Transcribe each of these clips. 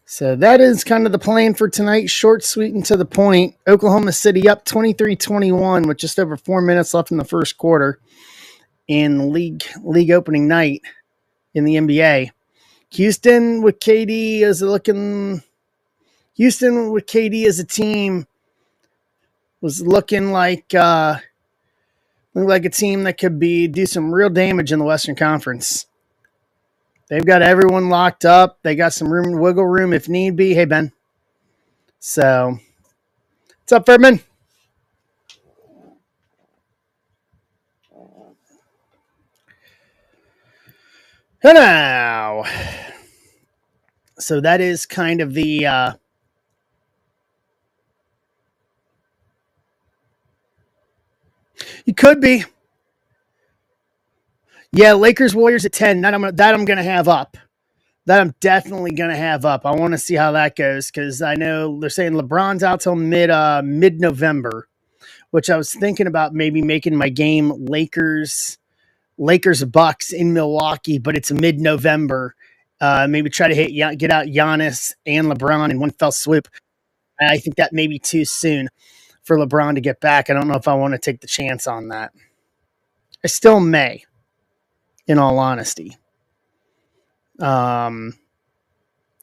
So that is kind of the plan for tonight. Short, sweet, and to the point. Oklahoma City up 23-21 with just over 4 minutes left in the first quarter in league opening night in the NBA. Houston with KD as a team was looking like a team that could do some real damage in the Western Conference. They've got everyone locked up. They got some wiggle room if need be. Hey, Ben. So, what's up, Ferdman? Hello. So that is kind of the you could be. Yeah, Lakers Warriors at 10. That I'm gonna have up. That I'm definitely gonna have up. I want to see how that goes because I know they're saying LeBron's out till mid November, which I was thinking about maybe making my game Lakers Bucks in Milwaukee, but it's mid November. Maybe try to get out Giannis and LeBron in one fell swoop. I think that may be too soon for LeBron to get back. I don't know if I want to take the chance on that. I still may, in all honesty. Because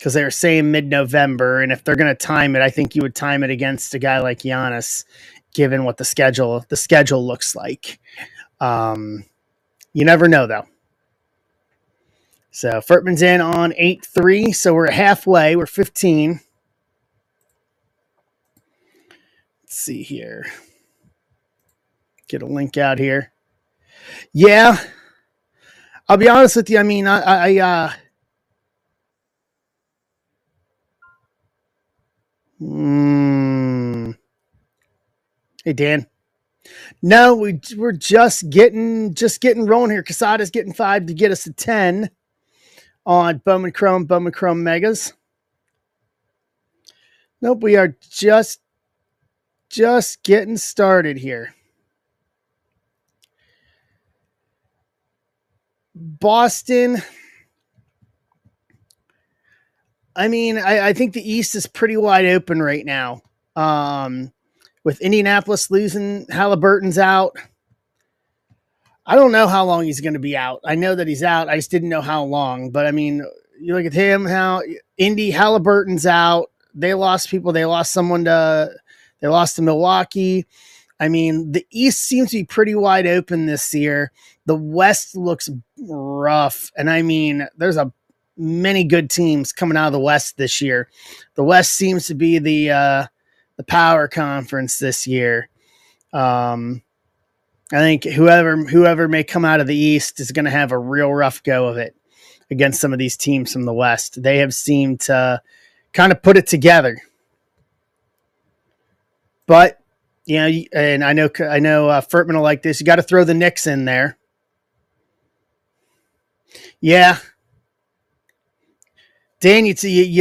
they were saying mid-November, and if they're going to time it, I think you would time it against a guy like Giannis, given what the schedule looks like. You never know, though. So Furtman's in on 8-3, so we're halfway. We're 15. Let's see here. Get a link out here. Yeah. I'll be honest with you. I mean, Hey, Dan. No, we're just getting rolling here. Casada's getting 5 to get us to 10 on Bowman Chrome Megas. Nope, we are just getting started here. Boston. I mean, I think the East is pretty wide open right now. With Indianapolis losing, Halliburton's out. I don't know how long he's going to be out. I know that he's out. I just didn't know how long. But I mean, you look at him, how Halliburton's out. They lost people. They lost to Milwaukee. I mean, the East seems to be pretty wide open this year. The West looks rough. And I mean, there's many good teams coming out of the West this year. The West seems to be the power conference this year. I think whoever may come out of the East is going to have a real rough go of it against some of these teams from the West. They have seemed to kind of put it together. But, you know, and I know Furtman will like this. You got to throw the Knicks in there. Yeah. Dan, you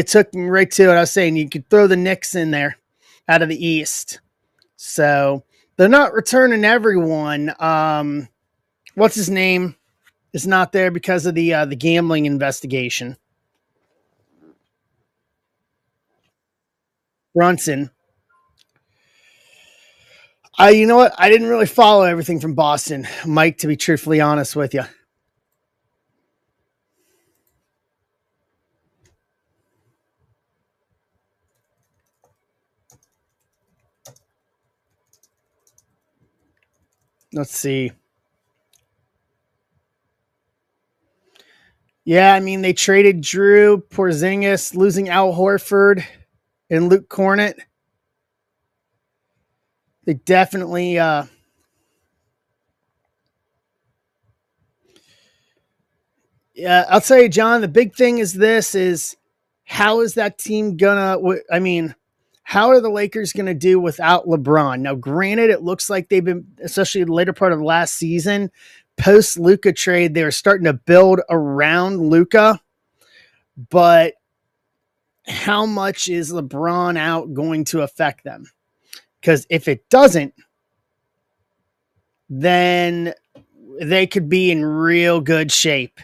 took me right to it. I was saying you could throw the Knicks in there out of the East. So they're not returning everyone. What's his name is not there because of the gambling investigation. Brunson. You know what? I didn't really follow everything from Boston, Mike, to be truthfully honest with you. Let's see. Yeah, I mean, they traded Drew Porzingis, losing Al Horford and Luke Cornett. They definitely yeah, I'll tell you, John, the big thing is how is that team how are the Lakers going to do without LeBron? Now, granted, it looks like they've been, especially the later part of last season, post Luka trade, they were starting to build around Luka, but how much is LeBron out going to affect them? Because if it doesn't, then they could be in real good shape.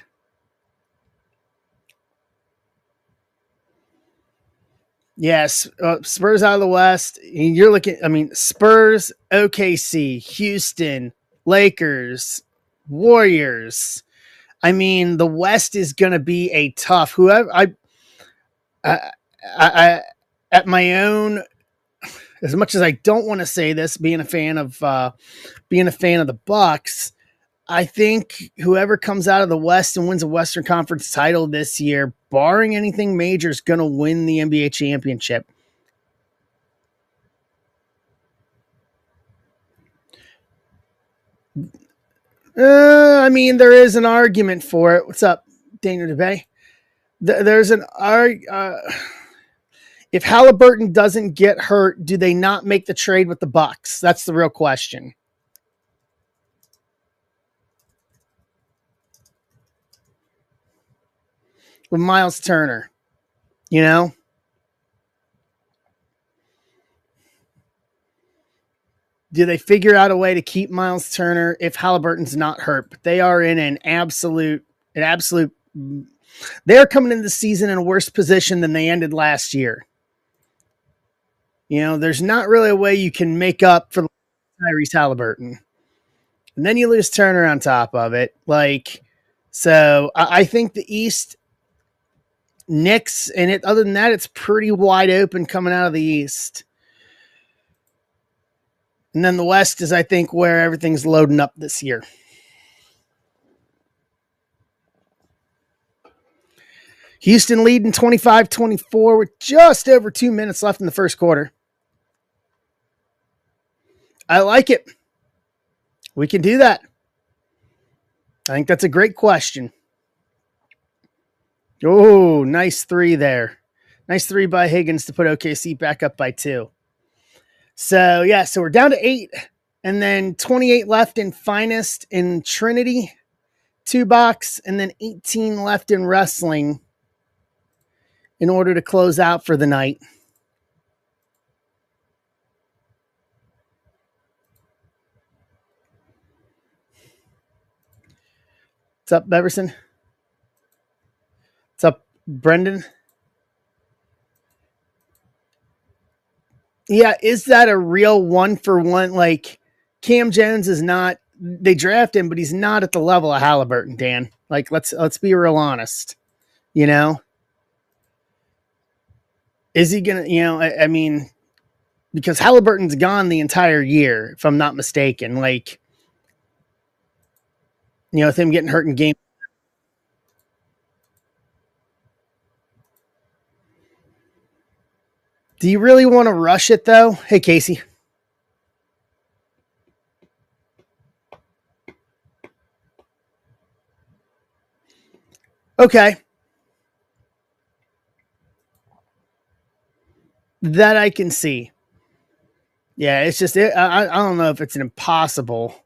Yes, Spurs out of the West. You're looking. I mean, Spurs, OKC, Houston, Lakers, Warriors. I mean, the West is going to be a tough. Whoever I, I, at my own. As much as I don't want to say this, being a fan of the Bucks, I think whoever comes out of the West and wins a Western Conference title this year, barring anything major, is going to win the NBA championship. I mean, there is an argument for it. What's up, Daniel DeBay? There's an if Halliburton doesn't get hurt, do they not make the trade with the Bucks? That's the real question. With Miles Turner, you know, do they figure out a way to keep Miles Turner if Halliburton's not hurt? But they are in an absolute. They're coming into the season in a worse position than they ended last year. You know, there's not really a way you can make up for Tyrese Halliburton. And then you lose Turner on top of it. So I think the East, Knicks, and other than that, it's pretty wide open coming out of the East. And then the West is, I think, where everything's loading up this year. Houston leading 25-24 with just over 2 minutes left in the first quarter. I like it. We can do that. I think that's a great question. Oh, nice three there. Nice three by Higgins to put OKC back up by 2. So we're down to 8, and then 28 left in Finest in Trinity, 2 box, and then 18 left in Wrestling in order to close out for the night. What's up, Beverson? What's up, Brendan? Yeah, is that a real 1-for-1? Like, Cam Jones is not. They draft him, but he's not at the level of Halliburton, Dan. Like, let's be real honest. You know, is he gonna? You know, I mean, because Halliburton's gone the entire year, if I'm not mistaken. Like, you know, with him getting hurt in game. Do you really want to rush it though? Hey, Casey. Okay. That I can see. Yeah, it's just I don't know if it's an impossible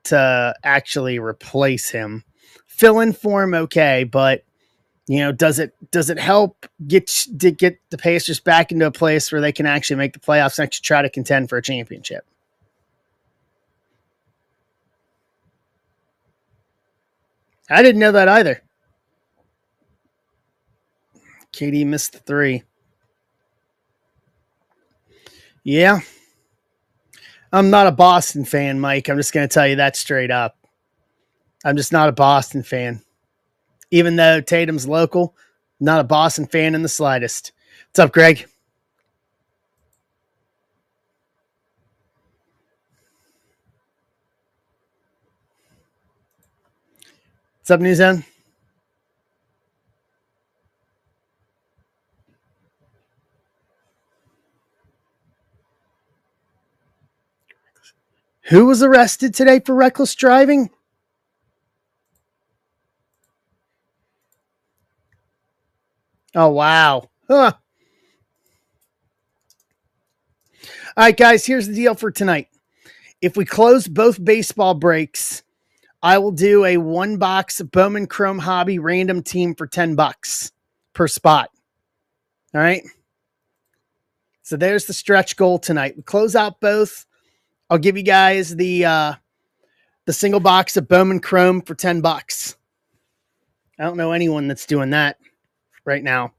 to actually replace him. Fill in for him, okay, but you know, does it help get the Pacers back into a place where they can actually make the playoffs and actually try to contend for a championship? I didn't know that either. KD missed the 3. Yeah. I'm not a Boston fan, Mike. I'm just going to tell you that straight up. I'm just not a Boston fan. Even though Tatum's local, not a Boston fan in the slightest. What's up, Greg? What's up, New Zone? Who was arrested today for reckless driving? Oh, wow. Huh. All right, guys, here's the deal for tonight. If we close both baseball breaks, I will do a 1-box Bowman Chrome Hobby random team for $10 per spot. All right. So there's the stretch goal tonight. We close out both. I'll give you guys the single box of Bowman Chrome for $10. I don't know anyone that's doing that right now.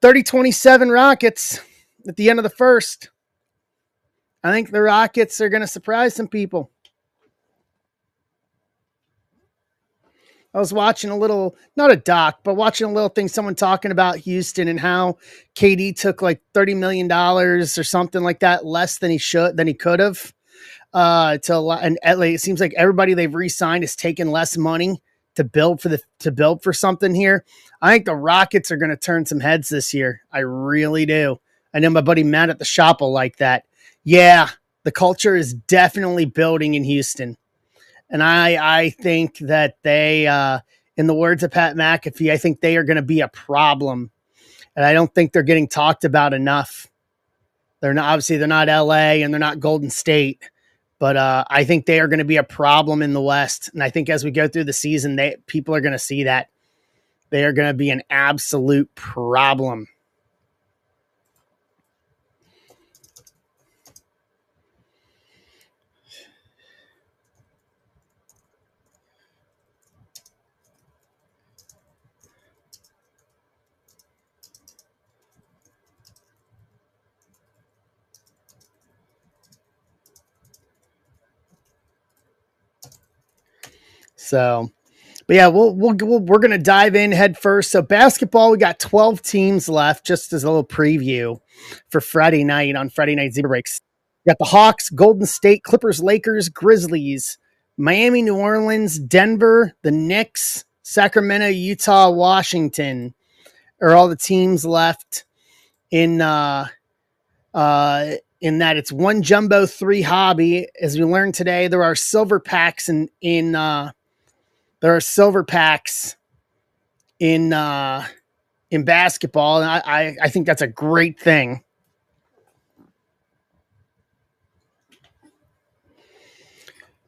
30-27 Rockets at the end of the first. I think the Rockets are going to surprise some people. I was watching a little, not a doc, but watching a little thing, someone talking about Houston and how KD took like $30 million or something like that, less than he could have. And it seems like everybody they've re-signed is taking less money to build for something here. I think the Rockets are going to turn some heads this year. I really do. I know my buddy Matt at the shop will like that. Yeah, the culture is definitely building in Houston. And I think that they, in the words of Pat McAfee, I think they are going to be a problem. And I don't think they're getting talked about enough. They're not LA and they're not Golden State, but I think they are going to be a problem in the West. And I think as we go through the season, people are going to see that they are going to be an absolute problem. So, but yeah, we're going to dive in head first. So basketball, we got 12 teams left, just as a little preview for Friday night on Friday Night Zebra Breaks. We got the Hawks, Golden State, Clippers, Lakers, Grizzlies, Miami, New Orleans, Denver, the Knicks, Sacramento, Utah, Washington are all the teams left in that it's one jumbo, three hobby. As we learned today, there are silver packs in basketball, and I think that's a great thing.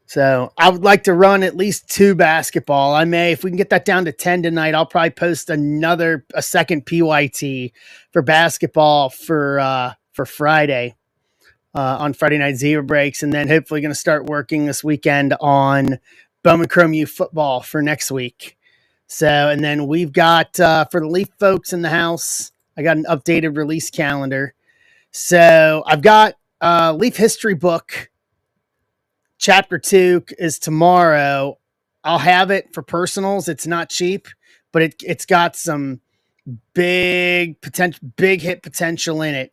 So I would like to run at least 2 basketball. I may, if we can get that down to 10 tonight, I'll probably post a second PYT for basketball for Friday on Friday Night Zebra Breaks, and then hopefully going to start working this weekend on Bowman Chrome U football for next week. So, and then we've got for the Leaf folks in the house, I got an updated release calendar. So I've got Leaf history book. Chapter 2 is tomorrow. I'll have it for personals. It's not cheap, but it's got some big hit potential in it.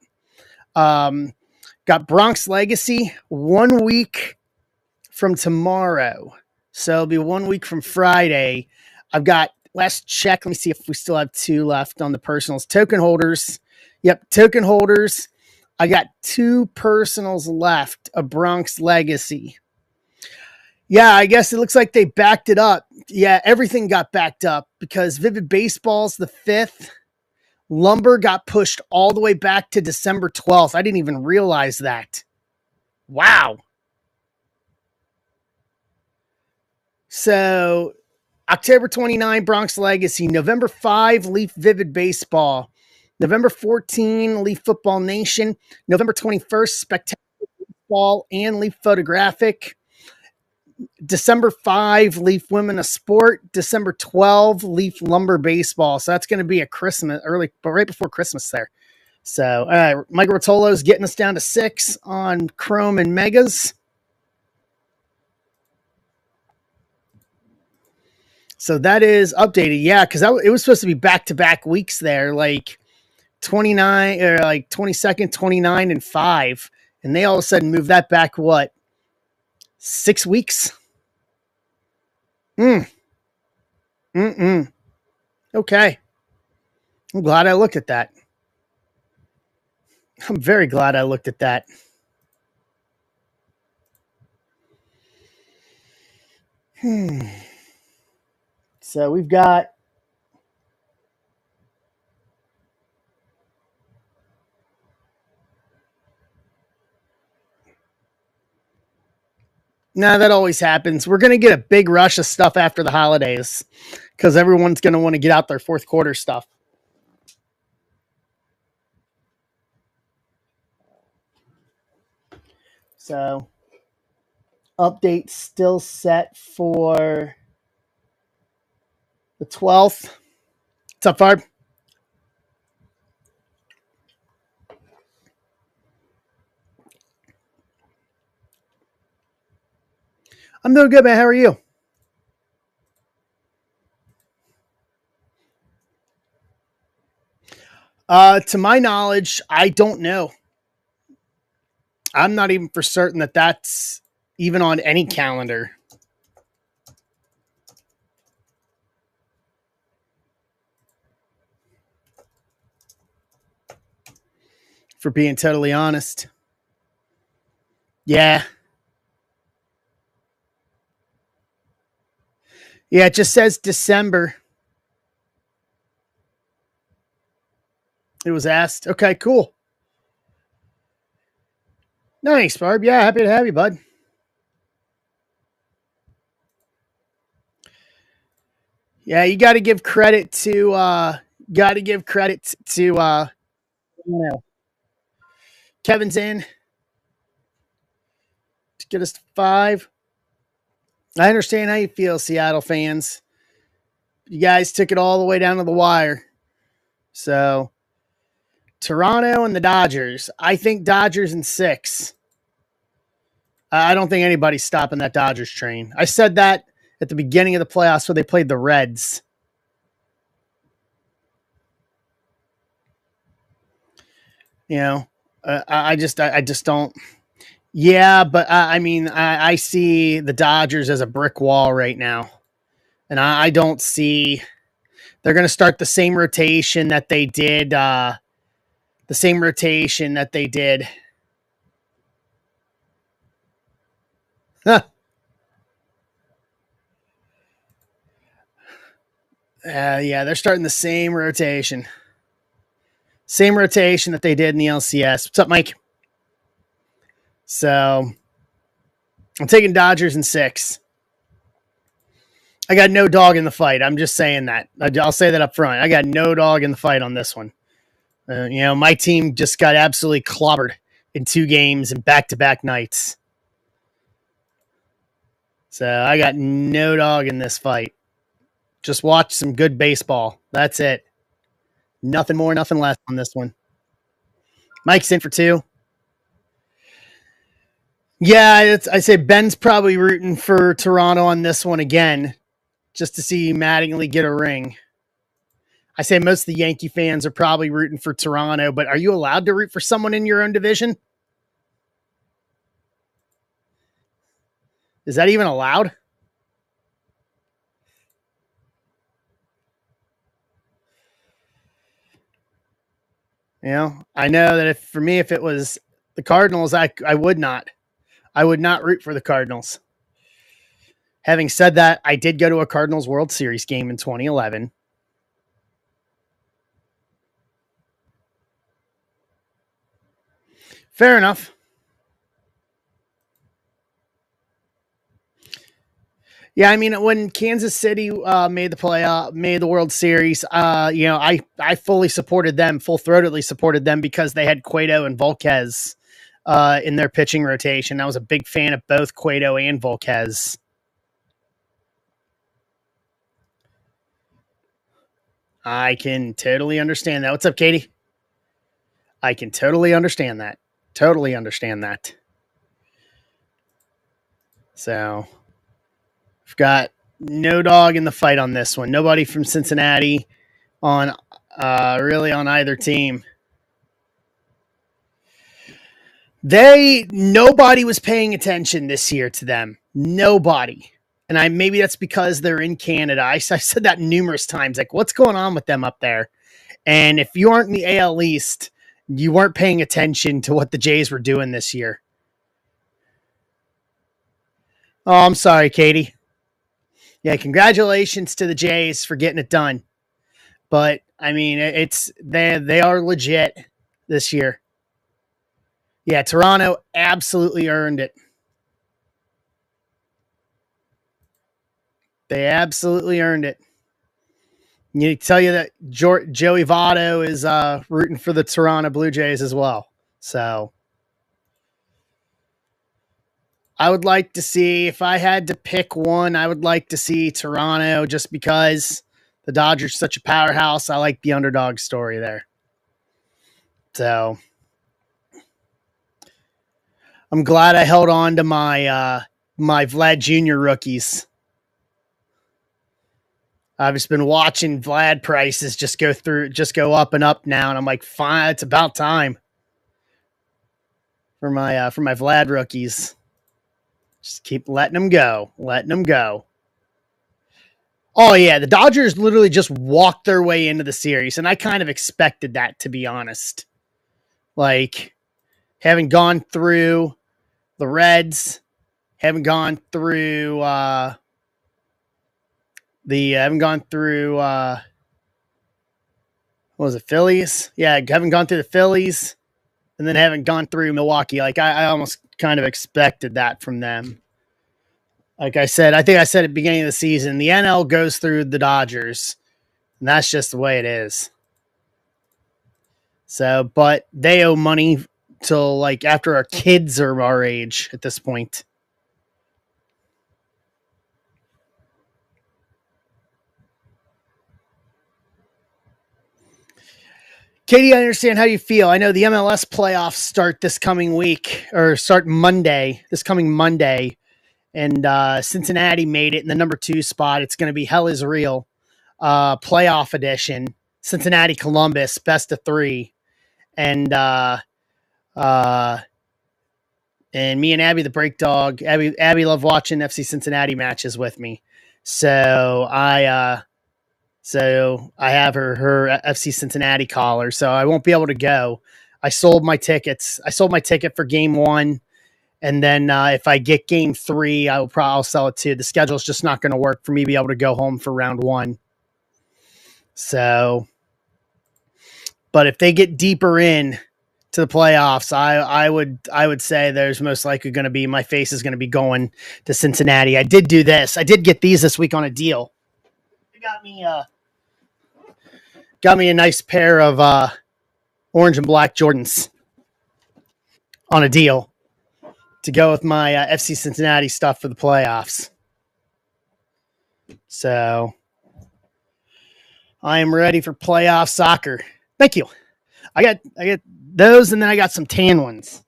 Got Bronx Legacy 1 week from tomorrow. So it'll be 1 week from Friday. I've got, last check, let me see if we still have 2 left on the personals. Token holders. Yep, token holders. I got 2 personals left of Bronx Legacy. Yeah, I guess it looks like they backed it up. Yeah, everything got backed up because Vivid Baseball's the 5th. Lumber got pushed all the way back to December 12th. I didn't even realize that. Wow. So October 29, Bronx Legacy. November 5, Leaf Vivid Baseball. November 14, Leaf Football Nation. November 21st, Spectacular Baseball and Leaf Photographic. December 5, Leaf Women of Sport. December 12, Leaf Lumber Baseball. So that's going to be a Christmas, but right before Christmas there. So Mike Rotolo's getting us down to 6 on Chrome and Megas. So that is updated. Yeah, because it was supposed to be back-to-back weeks there, like 29 or like 22nd, 29, and 5. And they all of a sudden moved that back, 6 weeks? Okay. I'm glad I looked at that. I'm very glad I looked at that. So we've got no, that always happens. We're going to get a big rush of stuff after the holidays because everyone's going to want to get out their fourth quarter stuff. So, update still set for the 12th. What's up, Farb? I'm doing good, man. How are you? To my knowledge, I don't know. I'm not even for certain that that's even on any calendar. For being totally honest, yeah, yeah. It just says December. It was asked. Okay, cool. Nice, Barb. Yeah, happy to have you, bud. Yeah, you got to give credit to. Got to give credit to. You know, Kevin's in to get us to 5. I understand how you feel, Seattle fans. You guys took it all the way down to the wire. So, Toronto and the Dodgers. I think Dodgers in 6. I don't think anybody's stopping that Dodgers train. I said that at the beginning of the playoffs where they played the Reds. You know, I just don't. Yeah, but I mean, I see the Dodgers as a brick wall right now, and I don't see they're going to start the same rotation that they did. The same rotation that they did. Huh. Yeah, they're starting the same rotation that they did in the LCS. What's up, Mike? So I'm taking Dodgers in 6. I got no dog in the fight. I'm just saying that. I'll say that up front. I got no dog in the fight on this one. My team just got absolutely clobbered in 2 games and back-to-back nights. So I got no dog in this fight. Just watch some good baseball. That's it. Nothing more, nothing less on this one. Mike's in for 2. Yeah, I say Ben's probably rooting for Toronto on this one again, just to see Mattingly get a ring. I say most of the Yankee fans are probably rooting for Toronto, but are you allowed to root for someone in your own division? Is that even allowed? I know that if it was the Cardinals, I would not. I would not root for the Cardinals. Having said that, I did go to a Cardinals World Series game in 2011. Fair enough. Yeah, I mean, when Kansas City made the World Series, I fully supported them, full throatedly supported them because they had Cueto and Volquez in their pitching rotation. I was a big fan of both Cueto and Volquez. I can totally understand that. What's up, Katie? I can totally understand that. Totally understand that. So, I've got no dog in the fight on this one. Nobody from Cincinnati on really on either team. Nobody was paying attention this year to them. Nobody. And maybe that's because they're in Canada. I said that numerous times. Like, what's going on with them up there? And if you aren't in the AL East, you weren't paying attention to what the Jays were doing this year. Oh, I'm sorry, Katie. Yeah, congratulations to the Jays for getting it done. But I mean, they are legit this year. Yeah, Toronto absolutely earned it. They absolutely earned it. You tell you that Joey Votto is rooting for the Toronto Blue Jays as well. So I would like to see, if I had to pick one, I would like to see Toronto just because the Dodgers are such a powerhouse. I like the underdog story there. So I'm glad I held on to my my Vlad Jr. rookies. I've just been watching Vlad prices just go up and up now, and I'm like, fine, it's about time for my Vlad rookies. Just keep letting them go, letting them go. Oh yeah, the Dodgers literally just walked their way into the series, and I kind of expected that, to be honest. Like, having gone through the Reds, haven't gone through haven't gone through what was it, Phillies? Yeah, haven't gone through the Phillies, and then haven't gone through Milwaukee. Like, I almost kind of expected that from them. Like I said, I think I said at the beginning of the season, the NL goes through the Dodgers, and that's just the way it is. So, but they owe money till like after our kids are our age at this point. Katie, I understand how you feel. I know the MLS playoffs start this coming week, or start Monday, this coming Monday. And Cincinnati made it in the number 2 spot. It's going to be Hell is Real playoff edition. Cincinnati, Columbus, best of 3. And and me and Abby, the break dog, Abby loved watching FC Cincinnati matches with me. So I have her FC Cincinnati collar, so I won't be able to go. I sold my tickets. I sold my ticket for game 1, and then if I get game 3, I'll sell it too. The schedule's just not going to work for me to be able to go home for round 1. So, but if they get deeper in to the playoffs, I would say there's most likely going to be, my face is going to be going to Cincinnati. I did do this. I did get these this week on a deal. It got me a nice pair of orange and black Jordans on a deal to go with my FC Cincinnati stuff for the playoffs. So I am ready for playoff soccer. Thank you. I got those, and then I got some tan ones.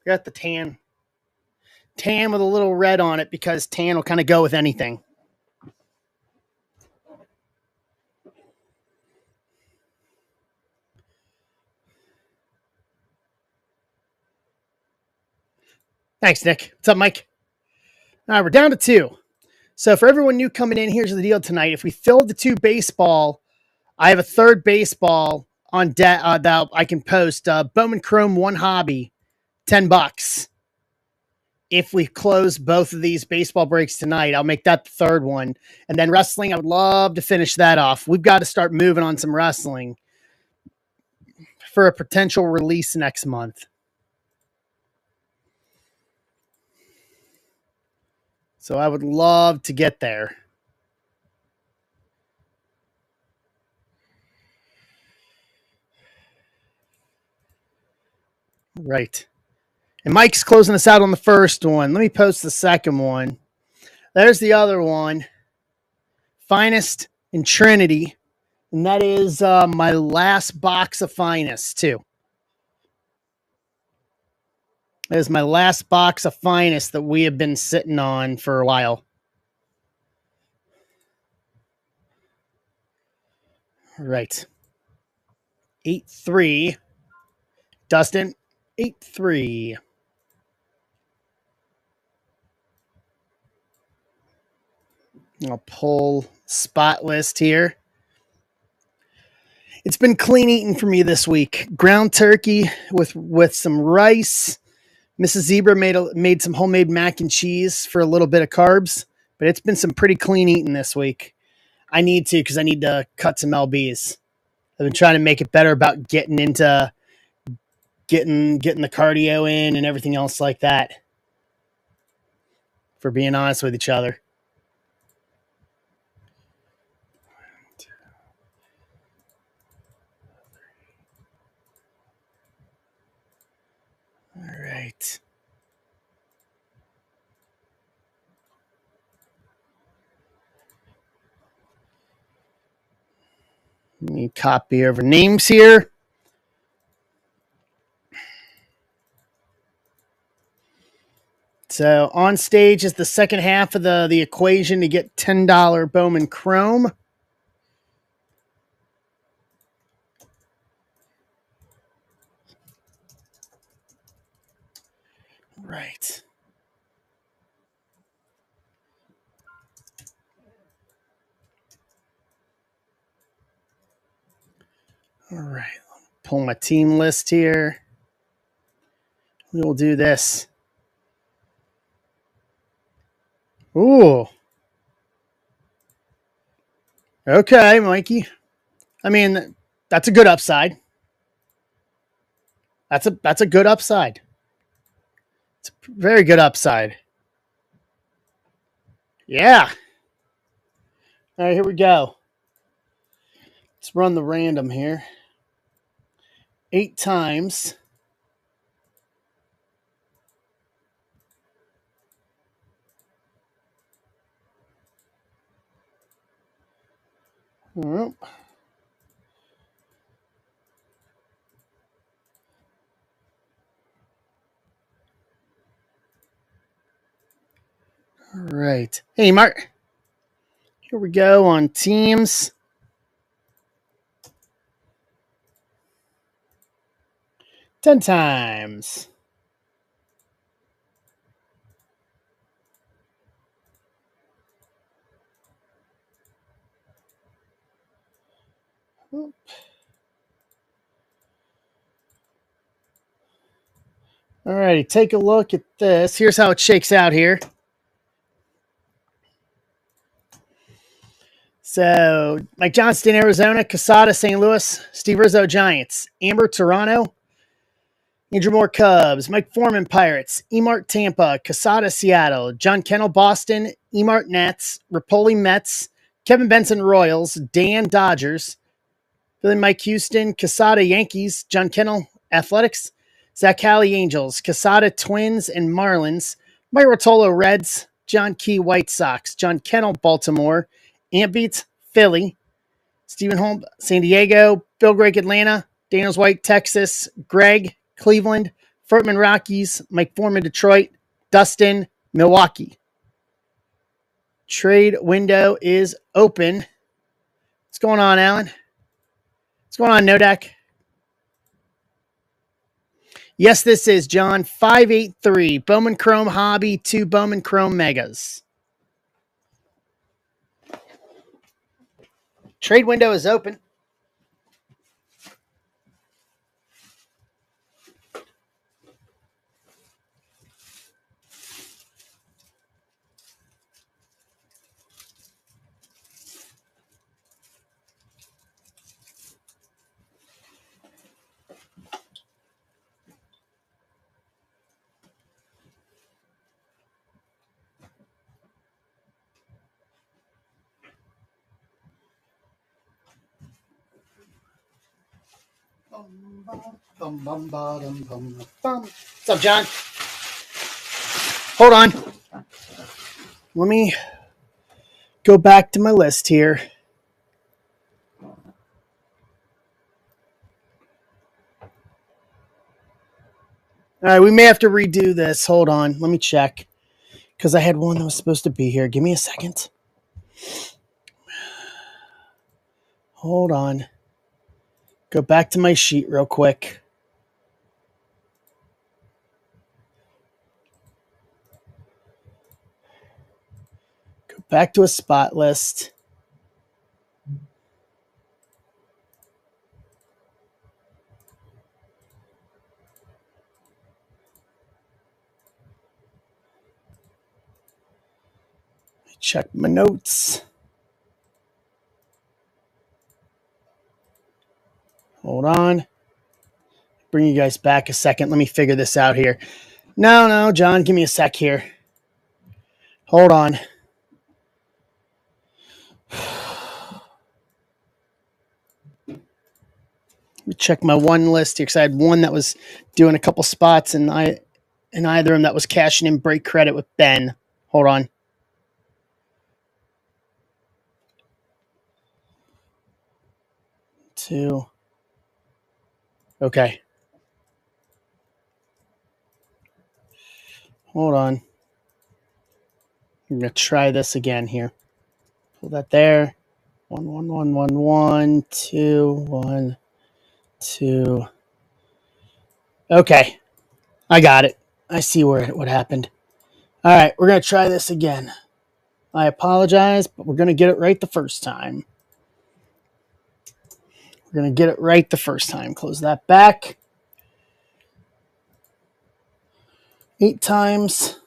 I got the tan with a little red on it because tan will kind of go with anything. Thanks, Nick. What's up, Mike? All right, we're down to 2. So for everyone new coming in, here's the deal tonight. If we filled the 2 baseball, I have a 3rd baseball on debt that I can post. Bowman Chrome 1 hobby, $10. If we close both of these baseball breaks tonight, I'll make that the 3rd one. And then wrestling, I would love to finish that off. We've got to start moving on some wrestling for a potential release next month. So I would love to get there. Right. And Mike's closing us out on the first one. Let me post the second one. There's the other one. Finest in Trinity. And that is my last box of Finest, too. That is my last box of Finest that we have been sitting on for a while. Right. 8-3. Dustin, 8-3. I'll pull spot list here. It's been clean eating for me this week. Ground turkey with some rice. Mrs. Zebra made some homemade mac and cheese for a little bit of carbs, but it's been some pretty clean eating this week. I need to, because I need to cut some lbs. I've been trying to make it better about getting into getting the cardio in and everything else like that. For being honest with each other. All right. Let me copy over names here. So on stage is the second half of the equation to get $10 Bowman Chrome. Right. All right. Pull my team list here. We will do this. Ooh. Okay, Mikey. I mean, that's a good upside. That's a good upside. It's a very good upside. Yeah. All right, here we go. Let's run the random here. 8 times. All right. Hey, Mark. Here we go on teams. 10 times. All righty, take a look at this. Here's how it shakes out here. So, Mike Johnston, Arizona, Casada, St. Louis, Steve Rizzo, Giants, Amber, Toronto, Andrew Moore, Cubs, Mike Foreman, Pirates, Emart, Tampa, Casada, Seattle, John Kennel, Boston, Emart, Nats, Rapoli, Mets, Kevin Benson, Royals, Dan, Dodgers, Billy Mike, Houston, Casada, Yankees, John Kennel, Athletics, Zach Halley, Angels, Casada, Twins, and Marlins, Mike Rotolo, Reds, John Key, White Sox, John Kennel, Baltimore, Ambeats, Philly, Stephen Holm, San Diego, Bill Greg, Atlanta, Daniels White, Texas, Greg, Cleveland, Furtman, Rockies, Mike Foreman, Detroit, Dustin, Milwaukee. Trade window is open. What's going on, Alan? What's going on, Nodak? Yes, this is John 583 Bowman Chrome Hobby, 2 Bowman Chrome Megas. Trade window is open. What's up, John? Hold on. Let me go back to my list here. All right, we may have to redo this. Hold on. Let me check. Because I had one that was supposed to be here. Give me a second. Hold on. Go back to my sheet real quick. Go back to a spot list. Check my notes. Hold on. Bring you guys back a second. Let me figure this out here. No, John, give me a sec here. Hold on. Let me check my one list here because I had one that was doing a couple spots and either of them that was cashing in break credit with Ben. Hold on. Two. Okay. Hold on. I'm going to try this again here. Pull that there. 1, 1, 1, 1, 1, 2, 1, 2. Okay. I got it. I see what happened. All right. We're going to try this again. I apologize, but we're going to get it right the first time. We're going to get it right the first time. Close that back. 8 times.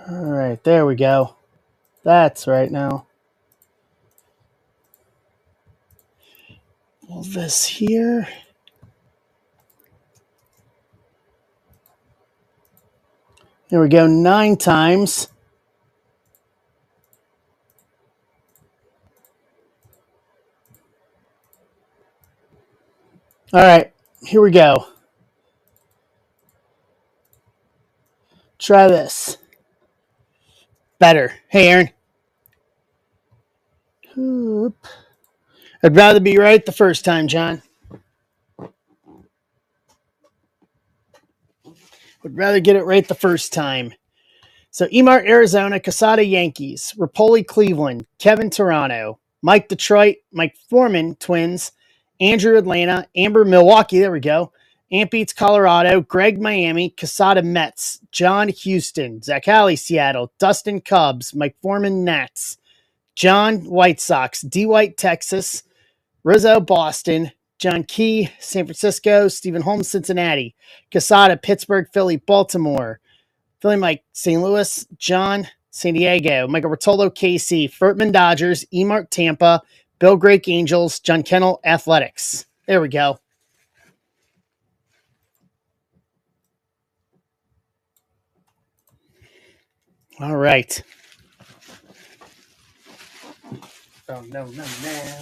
All right, there we go. That's right now. All this here. There we go, 9 times. All right, here we go. Try this. Better. Hey, Aaron. Oop. I'd rather be right the first time, John. Would rather get it right the first time. So, Emart, Arizona, Casada, Yankees, Rapoli, Cleveland, Kevin, Toronto, Mike, Detroit, Mike Foreman, Twins, Andrew, Atlanta, Amber, Milwaukee, there we go, Amp Beats, Colorado, Greg, Miami, Casada, Mets, John, Houston, Zach Halley, Seattle, Dustin, Cubs, Mike Foreman, Nats, John, White Sox, D. White, Texas, Rizzo, Boston, John Key, San Francisco, Stephen Holmes, Cincinnati, Casada, Pittsburgh, Philly, Baltimore, Philly Mike, St. Louis, John, San Diego, Michael Rotolo, KC, Furtman, Dodgers, Emark, Tampa, Bill Drake, Angels, John Kennel, Athletics. There we go. All right. Oh, no, no, no.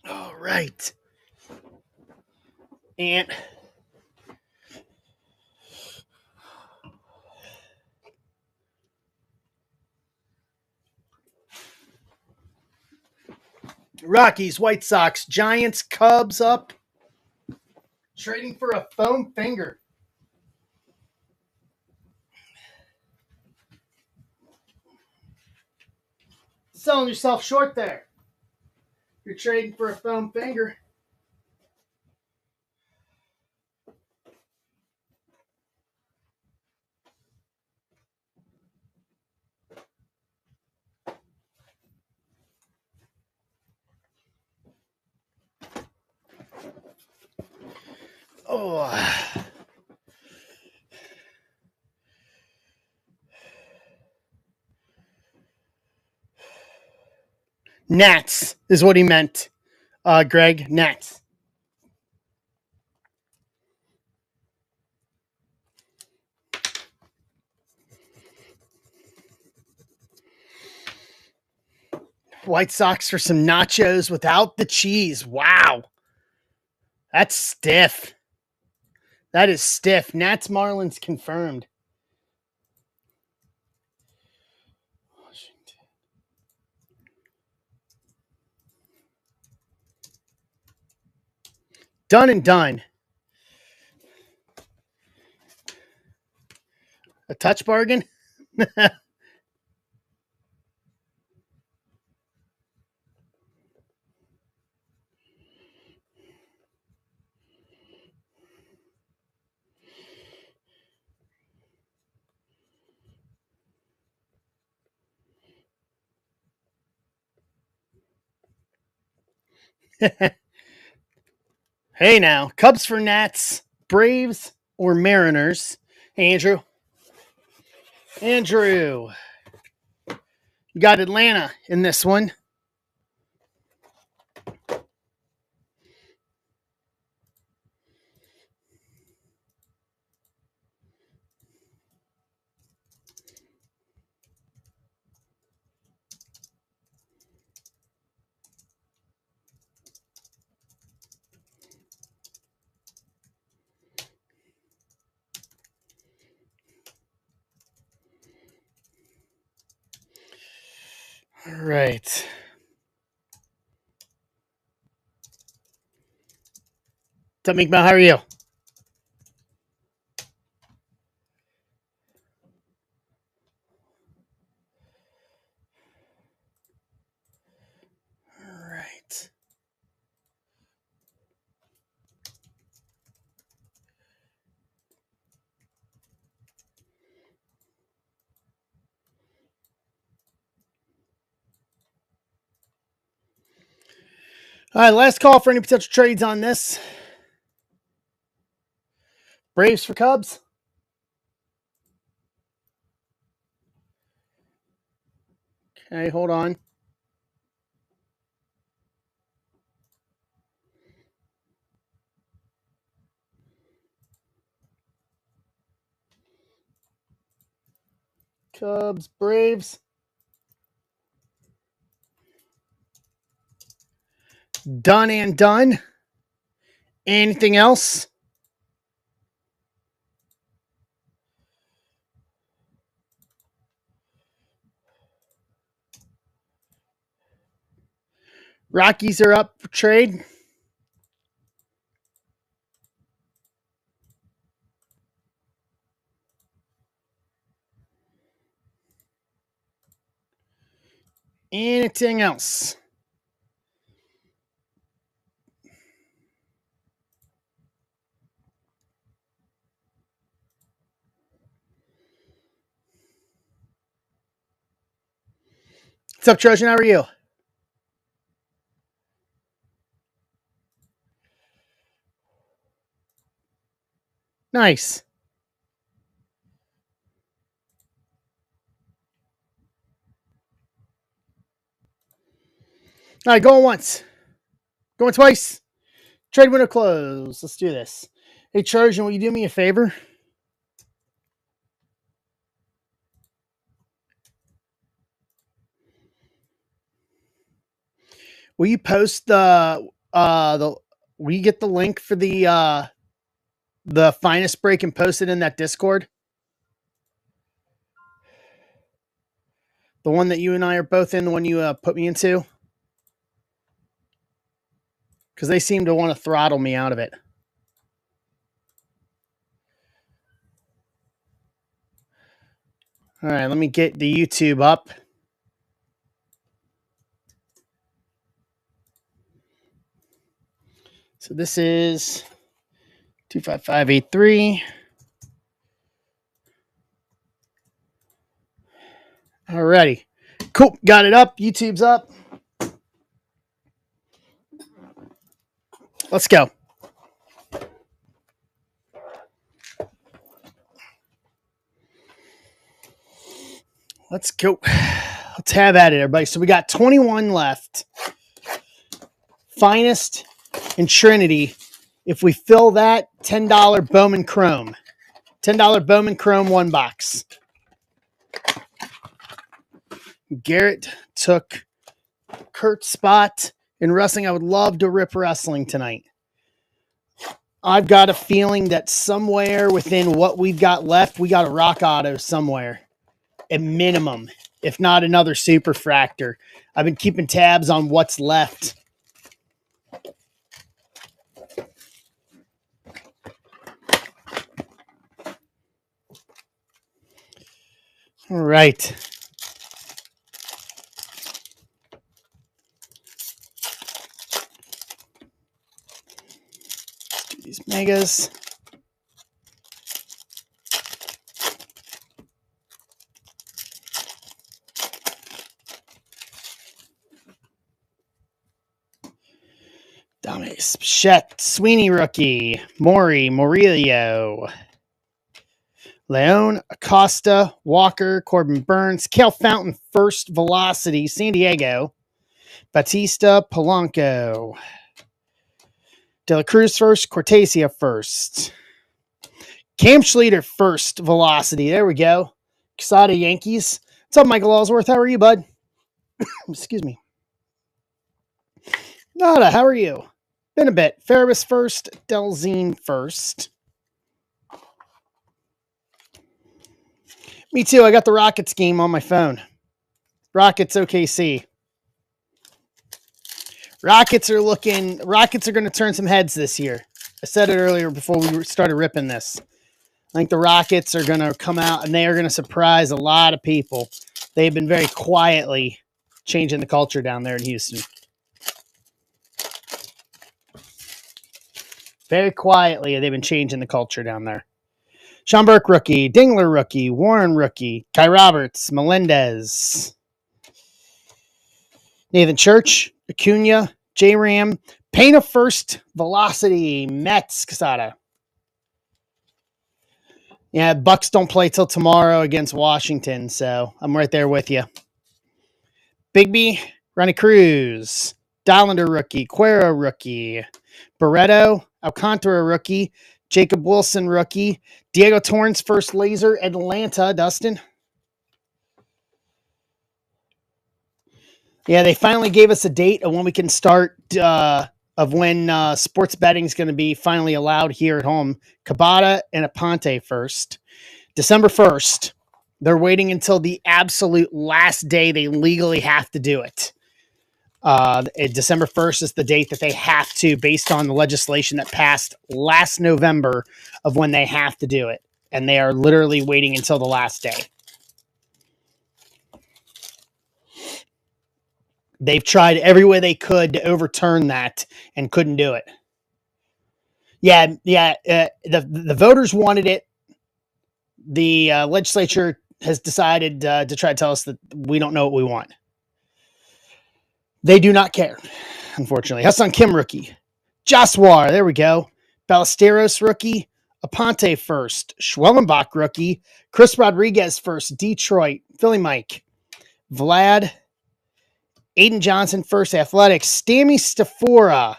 All right. And Rockies, White Sox, Giants, Cubs up. Trading for a foam finger. Selling yourself short there. You're trading for a foam finger. Oh. Nats is what he meant, Greg. Nats. White Sox for some nachos without the cheese. Wow. That's stiff. That is stiff. Nats Marlins confirmed. Done and done. A touch bargain? Hey now, Cubs for Nats, Braves or Mariners? Hey, Andrew. Andrew. You got Atlanta in this one. All right. What's up, Meekmo? How are you? All right. All right, last call for any potential trades on this. Braves for Cubs. Okay, hold on. Cubs, Braves. Done and done. Anything else? Rockies are up for trade. Anything else? What's up, Trojan? How are you? Nice. All right, going once. Going twice. Trade window close. Let's do this. Hey, Trojan, will you do me a favor? Will you post the will you get the link for the finest break and post it in that Discord? The one that you and I are both in, the one you put me into? Because they seem to want to throttle me out of it. All right, let me get the YouTube up. So this is 25583. Alrighty. Cool. Got it up. YouTube's up. Let's go. Let's go. Let's have at it, everybody. So we got 21 left. Finest and Trinity. If we fill that, $10 Bowman Chrome. $10 Bowman Chrome one box. Garrett took Kurt's spot in wrestling. I would love to rip wrestling tonight. I've got a feeling that somewhere within what we've got left, we got a rock auto somewhere at minimum, if not another super fractor. I've been keeping tabs on what's left. All right. Do these megas. Dominic Bichette, Sweeney rookie, Maury, Murillo, Leon, Acosta, Walker, Corbin Burns, Cale Fountain, first velocity, San Diego, Batista, Polanco, De La Cruz first, Cortesia first, Cam Schleter first velocity. There we go. Quesada Yankees. What's up, Michael Ellsworth? How are you, bud? Excuse me. Nada, how are you? Been a bit. Ferris first, Delzine first. Me too. I got the Rockets game on my phone. Rockets OKC. Rockets are going to turn some heads this year. I said it earlier before we started ripping this. I think the Rockets are going to come out and they are going to surprise a lot of people. They've been very quietly changing the culture down there in Houston. Very quietly, they've been changing the culture down there. Sean Burke, rookie. Dingler, rookie. Warren, rookie. Kai Roberts. Melendez. Nathan Church. Acuna. J-Ram. Payne first. Velocity. Mets. Quesada. Yeah, Bucks don't play till tomorrow against Washington, so I'm right there with you. Bigby. Ronnie Cruz. Dollander, rookie. Cuero, rookie. Barreto. Alcantara, rookie. Jacob Wilson, rookie. Diego Torrance, first laser. Atlanta, Dustin. Yeah, they finally gave us a date of when we can start, of when sports betting is going to be finally allowed here at home. Cabada and Aponte first. December 1st. They're waiting until the absolute last day they legally have to do it. December 1st is the date that they have to, based on the legislation that passed last November, of when they have to do it. And they are literally waiting until the last day. They've tried every way they could to overturn that and couldn't do it. The voters wanted it. The legislature has decided to try to tell us that we don't know what we want. They do not care, unfortunately. Hassan Kim, rookie. Joswar, there we go. Ballesteros, rookie. Aponte first. Schwellenbach, rookie. Chris Rodriguez first. Detroit. Philly Mike. Vlad. Aiden Johnson first. Athletics. Stammy Stafora.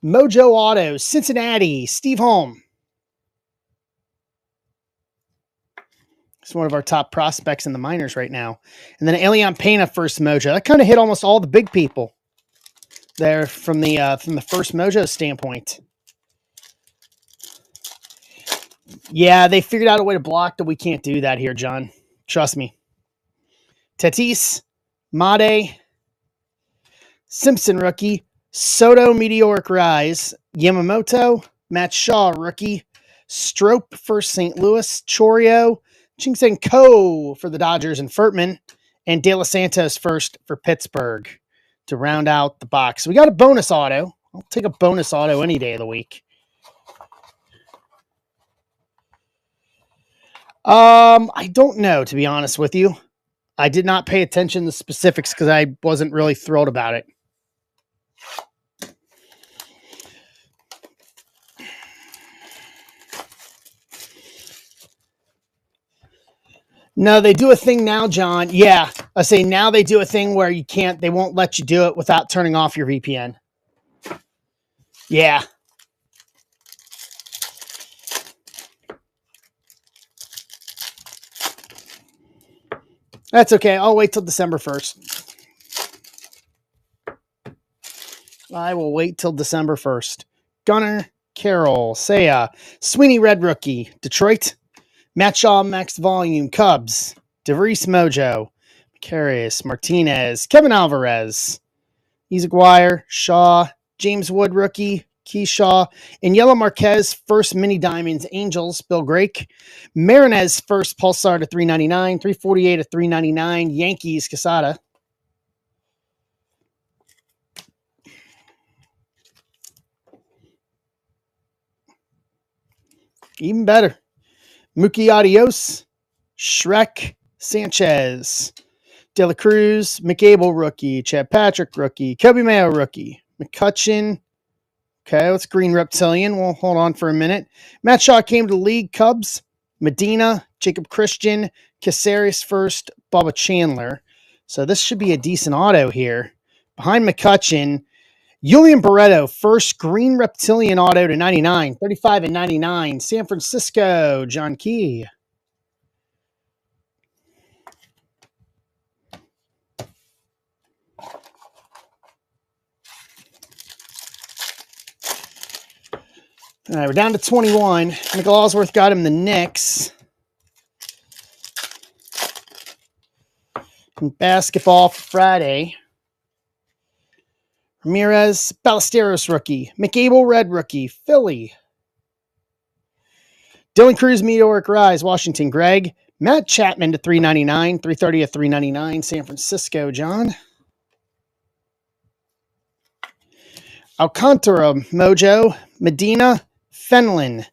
Mojo Auto. Cincinnati. Steve Holm. It's one of our top prospects in the minors right now. And then Elian Pena, first Mojo. That kind of hit almost all the big people there from the first Mojo standpoint. Yeah, they figured out a way to block that we can't do that here, John. Trust me. Tatis, Made, Simpson, rookie. Soto, meteoric rise. Yamamoto, Matt Shaw, rookie. Strope, first St. Louis. Chorio, Ching-Seng Ko for the Dodgers and Furtman, and De Los Santos first for Pittsburgh to round out the box. We got a bonus auto. I'll take a bonus auto any day of the week. I don't know, to be honest with you. I did not pay attention to the specifics because I wasn't really thrilled about it. No, they do a thing now, John. Yeah, I say now they do a thing where they won't let you do it without turning off your VPN. Yeah. That's okay. I'll wait till December 1st. I will wait till December 1st. Gunner, Carroll, Seiya, Sweeney, red rookie, Detroit. Matt Shaw, max volume, Cubs. DeVries, Mojo. Carius, Martinez, Kevin Alvarez. Ezequiel, Shaw, James Wood, rookie. Keyshaw. And Yellow Marquez, first mini diamonds, Angels, Bill Grake. Marinez, first Pulsar to 399. 348 to 399. Yankees, Quesada. Even better. Mookie Adios, Shrek, Sanchez, De La Cruz, McAble, rookie, Chad Patrick, rookie, Kobe Mayo, rookie, McCutcheon. Okay, let's Green Reptilian. We'll hold on for a minute. Matt Shaw came to the league, Cubs, Medina, Jacob Christian, Caceres first, Bubba Chandler. So this should be a decent auto here. Behind McCutcheon, Julian Barreto, first Green Reptilian auto to 99, 35 and 99. San Francisco, John Key. All right, we're down to 21. Michael Allsworth got him the Knicks. Basketball for Friday. Ramirez, Ballesteros rookie. McAble, red rookie. Philly. Dylan Cruz, meteoric rise. Washington, Greg. Matt Chapman to 399. 330 to 399. San Francisco, John. Alcantara, Mojo. Medina, Fenlon.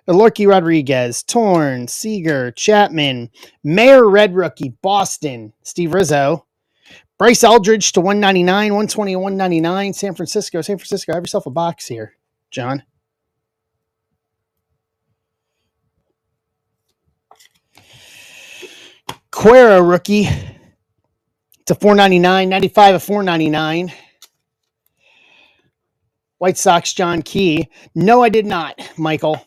Eloy Rodriguez, Torn, Seager, Chapman. Mayer, red rookie. Boston, Steve Rizzo. Bryce Eldridge to 199, 120, 199. San Francisco, have yourself a box here, John. Cuero rookie to 499, 95 of 499. White Sox, John Key. No, I did not, Michael.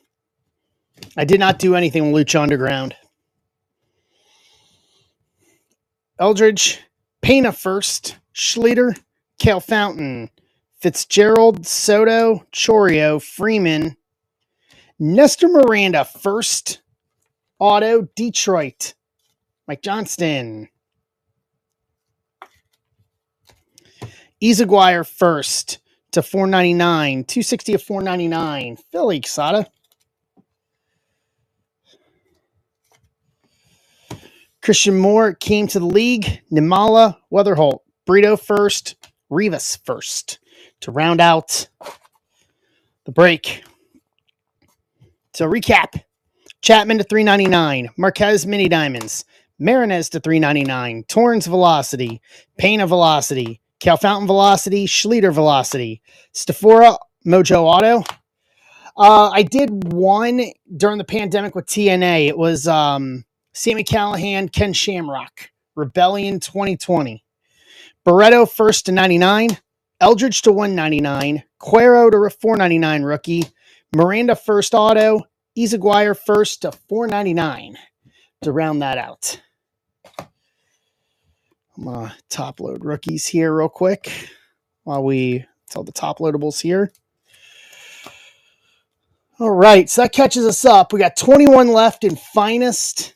I did not do anything with Lucha Underground. Eldridge, Pena first, Schleter, Cale Fountain, Fitzgerald, Soto, Chorio, Freeman, Nestor Miranda first, auto, Detroit, Mike Johnston. Izaguirre first to 499, 260 of 499. Philly, Quesada. Christian Moore came to the league. Nimala, Weatherholt, Brito first, Rivas first to round out the break. So recap. Chapman to 399, Marquez Mini Diamonds, Marinez to 399, Torrens Velocity, Pena Velocity, Cal Fountain Velocity, Schleter Velocity, Stafora Mojo Auto. I did one during the pandemic with TNA. It was Sammy Callahan, Ken Shamrock, Rebellion 2020. Barreto first to 99, Eldridge to 199, Cuero to 499 rookie, Miranda first auto, Izaguirre first to 499 to round that out. I'm going to top load rookies here real quick while we tell the top loadables here. All right, so that catches us up. We got 21 left in Finest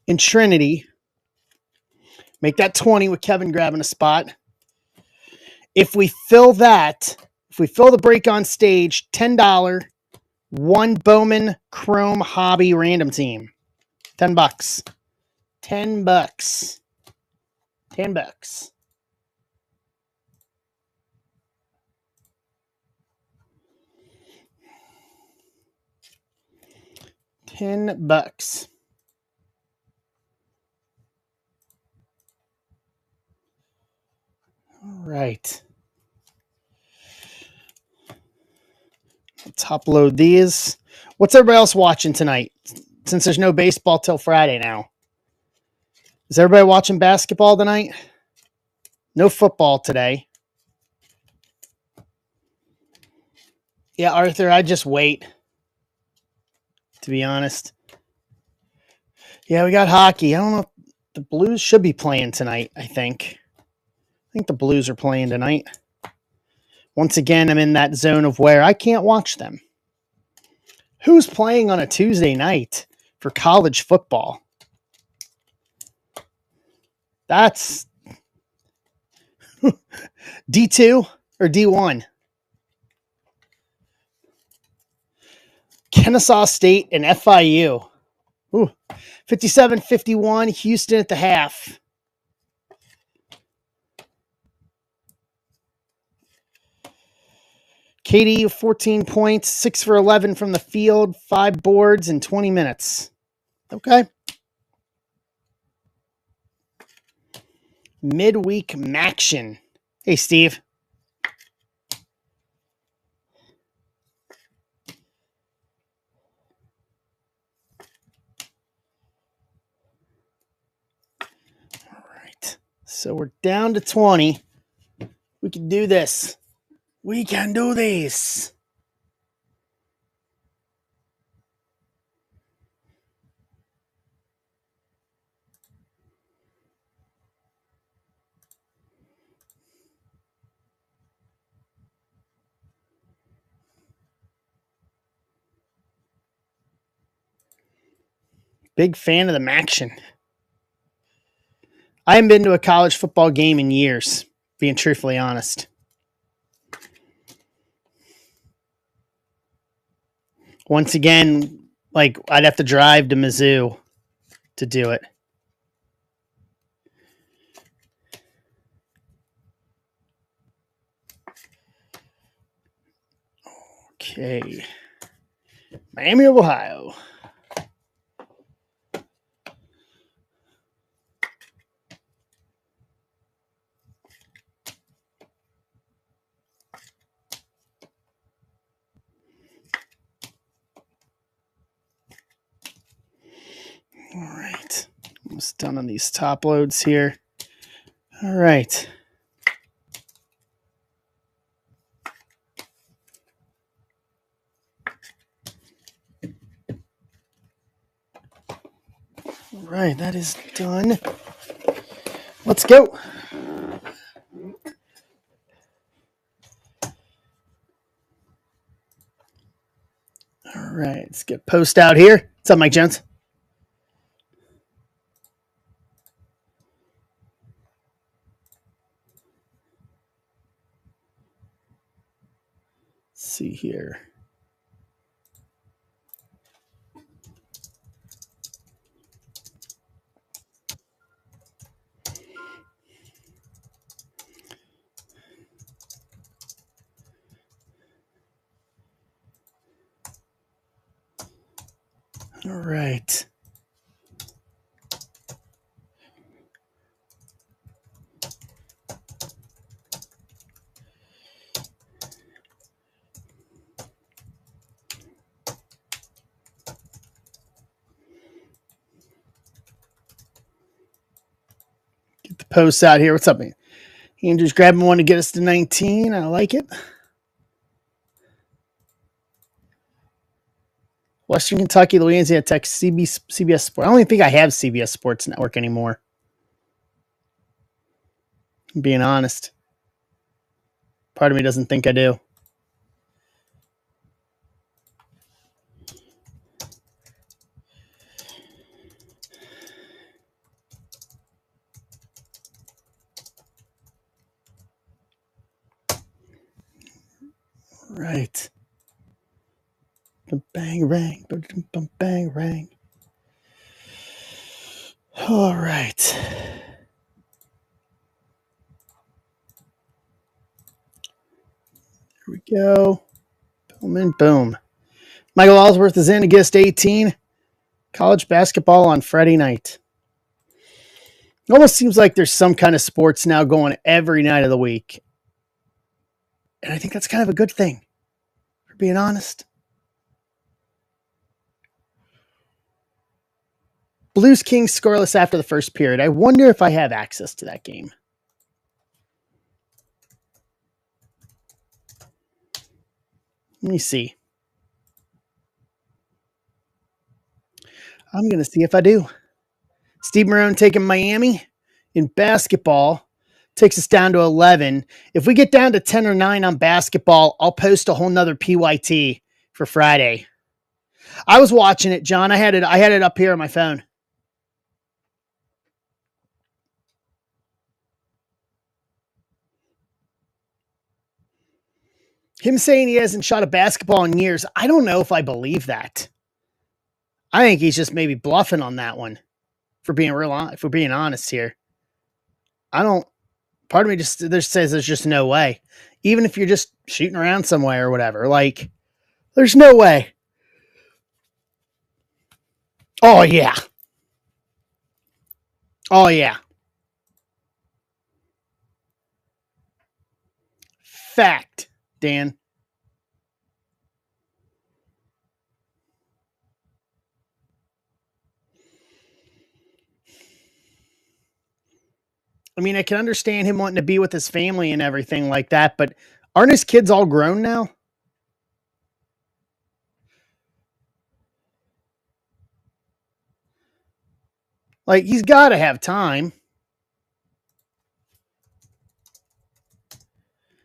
and Trinity. Make that 20 with Kevin grabbing a spot. If we fill that, if we fill the break on stage, $10, one Bowman Chrome Hobby random team. $10. $10. $10. $10. All right. I'll top load these. What's everybody else watching tonight? Since there's no baseball till Friday now. Is everybody watching basketball tonight? No football today. Yeah, Arthur, I'd just wait. To be honest. Yeah, we got hockey. I don't know. The Blues should be playing tonight, I think. I think the Blues are playing tonight. Once again, I'm in that zone of where I can't watch them. Who's playing on a Tuesday night for college football? That's D2 or D1? Kennesaw State and FIU. Ooh, 57-51, Houston at the half. KD, 14 points, 6 for 11 from the field, 5 boards in 20 minutes. Okay. Midweek Maction. Hey, Steve. All right. So we're down to 20. We can do this. We can do this. Big fan of the Maction. I haven't been to a college football game in years, being truthfully honest. Once again, like I'd have to drive to Mizzou to do it. Okay. Miami of Ohio. All right. Almost done on these top loads here. All right. All right, that is done. Let's go. All right, let's get post out here. What's up, Mike Jones? Let's see here. All right. Get the posts out here. What's up, man? Andrew's grabbing one to get us to 19. I like it. Western Kentucky, Louisiana Tech, CBS Sports. I don't even think I have CBS Sports Network anymore. I'm being honest. Part of me doesn't think I do. Right. Bang, bang, bang, bang. All right. Here we go. Boom and boom. Michael Ellsworth is in against 18. College basketball on Friday night. It almost seems like there's some kind of sports now going every night of the week. And I think that's kind of a good thing, for being honest. Blues Kings scoreless after the first period. I wonder if I have access to that game. Let me see. I'm going to see if I do. Steve Marone taking Miami in basketball. Takes us down to 11. If we get down to 10 or 9 on basketball, I'll post a whole nother PYT for Friday. I was watching it, John. I had it up here on my phone. Him saying he hasn't shot a basketball in years, I don't know if I believe that. I think he's just maybe bluffing on that one. For being honest here. I don't. Part of me just says there's just no way. Even if you're just shooting around somewhere or whatever, like there's no way. Oh yeah. Oh yeah. Fact, Dan. I mean, I can understand him wanting to be with his family and everything like that, but aren't his kids all grown now? Like, he's got to have time.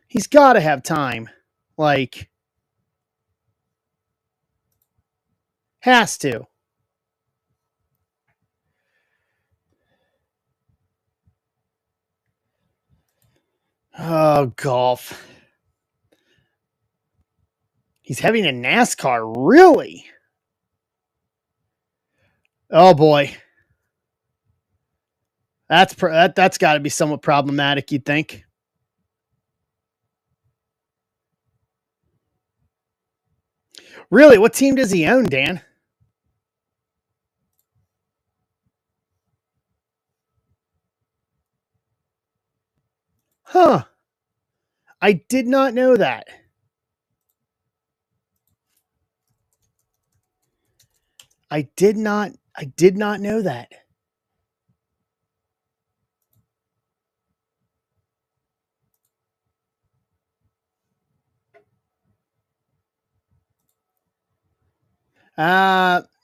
He's got to have time. Like, has to. Oh, golf. He's having a NASCAR, really? Oh boy, that's got to be somewhat problematic. You'd think. Really, what team does he own, Dan? Huh? I did not know that. I did not. I did not know that.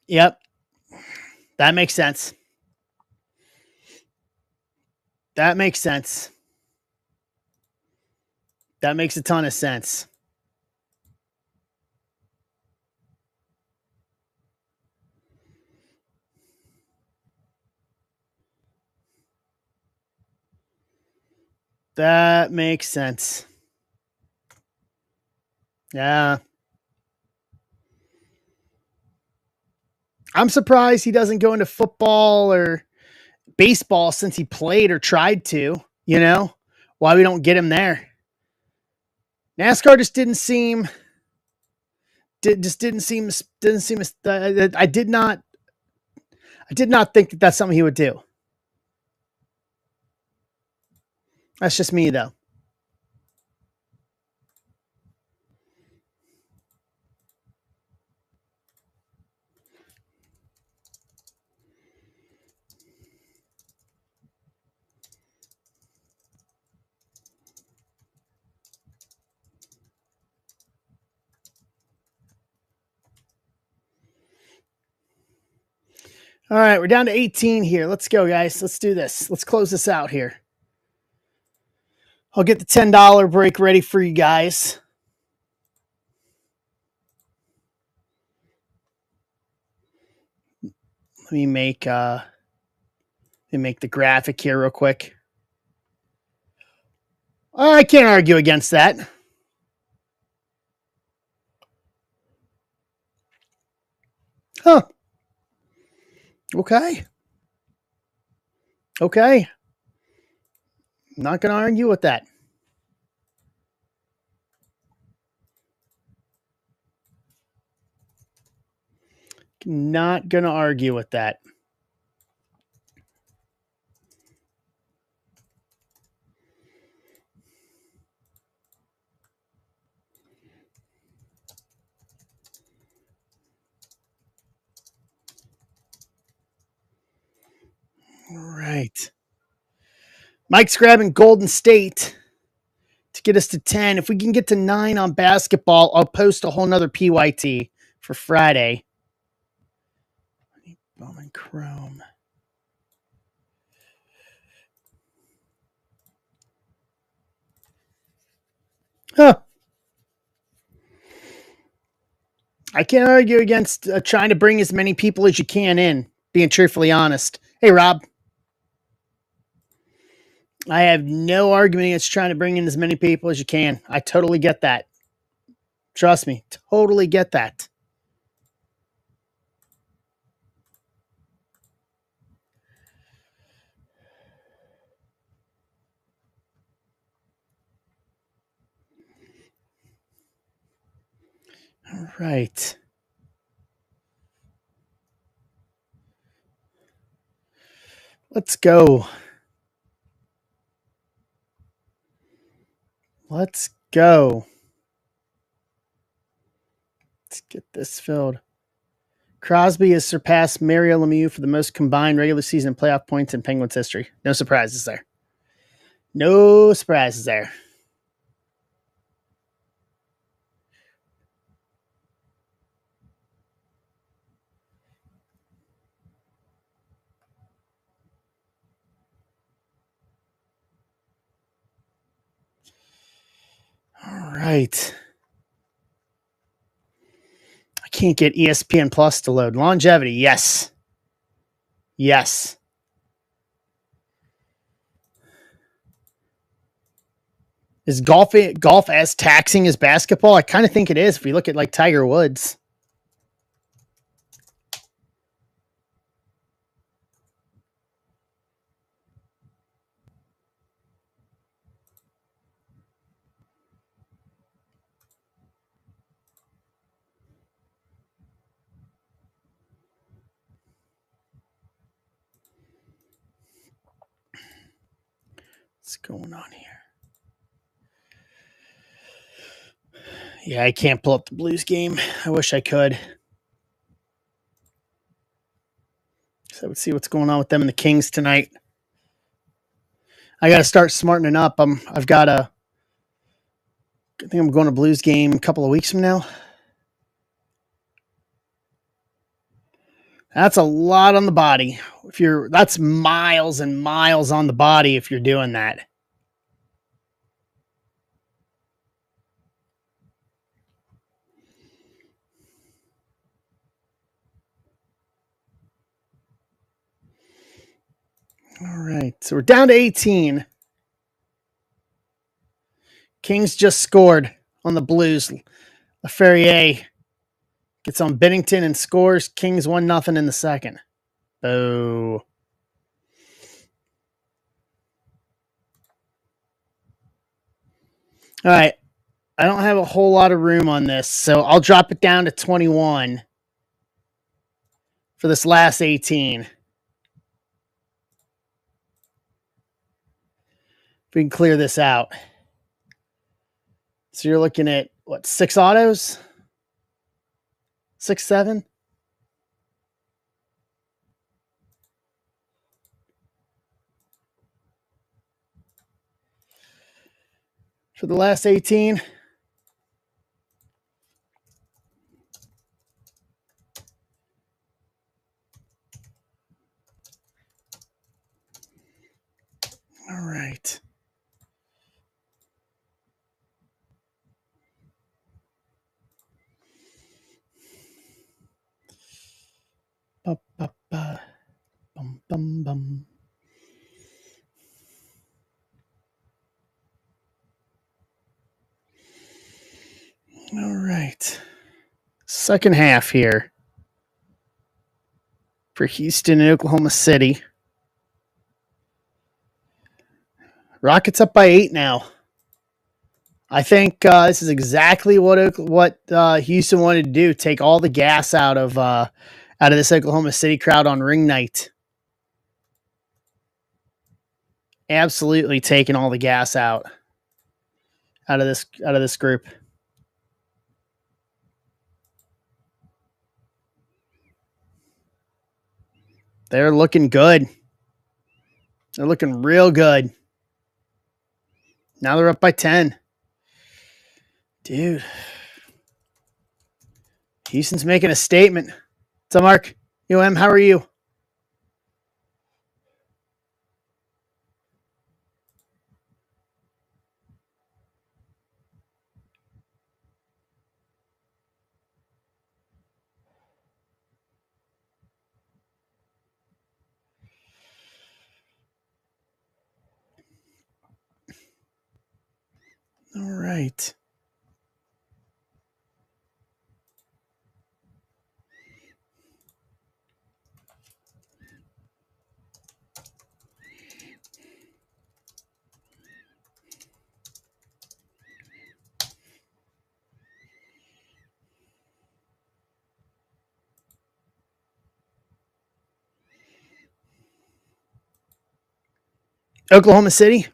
Yep. That makes sense. That makes sense. That makes a ton of sense. That makes sense. Yeah. I'm surprised he doesn't go into football or baseball since he played or tried to, you know? Why we don't get him there. NASCAR just didn't seem I did not think that that's something he would do. That's just me though. All right, we're down to 18 here. Let's go, guys. Let's do this. Let's close this out here. I'll get the $10 break ready for you guys. Let me make the graphic here real quick. I can't argue against that. Huh. Okay. Okay. Not going to argue with that. Not going to argue with that. All right. Mike's grabbing Golden State to get us to 10. If we can get to 9 on basketball, I'll post a whole nother PYT for Friday. Bowman Chrome. Huh. I can't argue against trying to bring as many people as you can in, being truthfully honest. Hey, Rob. I have no argument against trying to bring in as many people as you can. I totally get that. Trust me, totally get that. All right. Let's go. Let's go. Let's get this filled. Crosby has surpassed Mario Lemieux for the most combined regular season playoff points in Penguins history. No surprises there. No surprises there. All right. I can't get ESPN Plus to load. Longevity, yes. Yes. Is golf as taxing as basketball? I kind of think it is if you look at like Tiger Woods. What's going on here? Yeah, I can't pull up the Blues game. I wish I could. So I would see what's going on with them and the Kings tonight. I got to start smartening up. I've got a. I think I'm going to Blues game a couple of weeks from now. That's a lot on the body. That's miles and miles on the body if you're doing that. All right, so we're down to 18. Kings just scored on the Blues. LaFerriere gets on Binnington and scores. Kings 1-0 in the second. Oh. All right. I don't have a whole lot of room on this, so I'll drop it down to 21 for this last 18. If we can clear this out. So you're looking at, what, 6 autos? 6, 7? For the last 18. All right. Ba, ba, ba. Bum, bum, bum. All right. Second half here for Houston and Oklahoma City. Rockets up by 8 now. I think this is exactly what Houston wanted to do: take all the gas out of this Oklahoma City crowd on ring night. Absolutely taking all the gas out of this group. They're looking good. They're looking real good. Now they're up by 10. Dude. Houston's making a statement. What's up, Mark? UM, how are you? All right. Oklahoma City.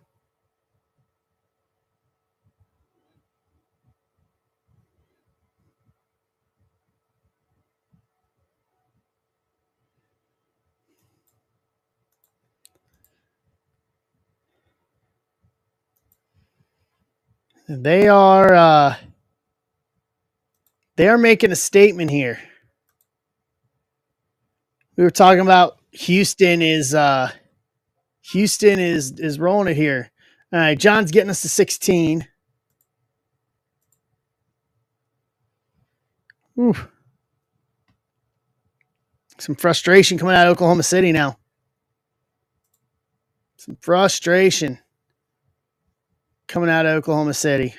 They are making a statement here. We were talking about Houston is rolling it here. All right, John's getting us to 16. Ooh. Some frustration coming out of Oklahoma City now. Some frustration. coming out of Oklahoma City.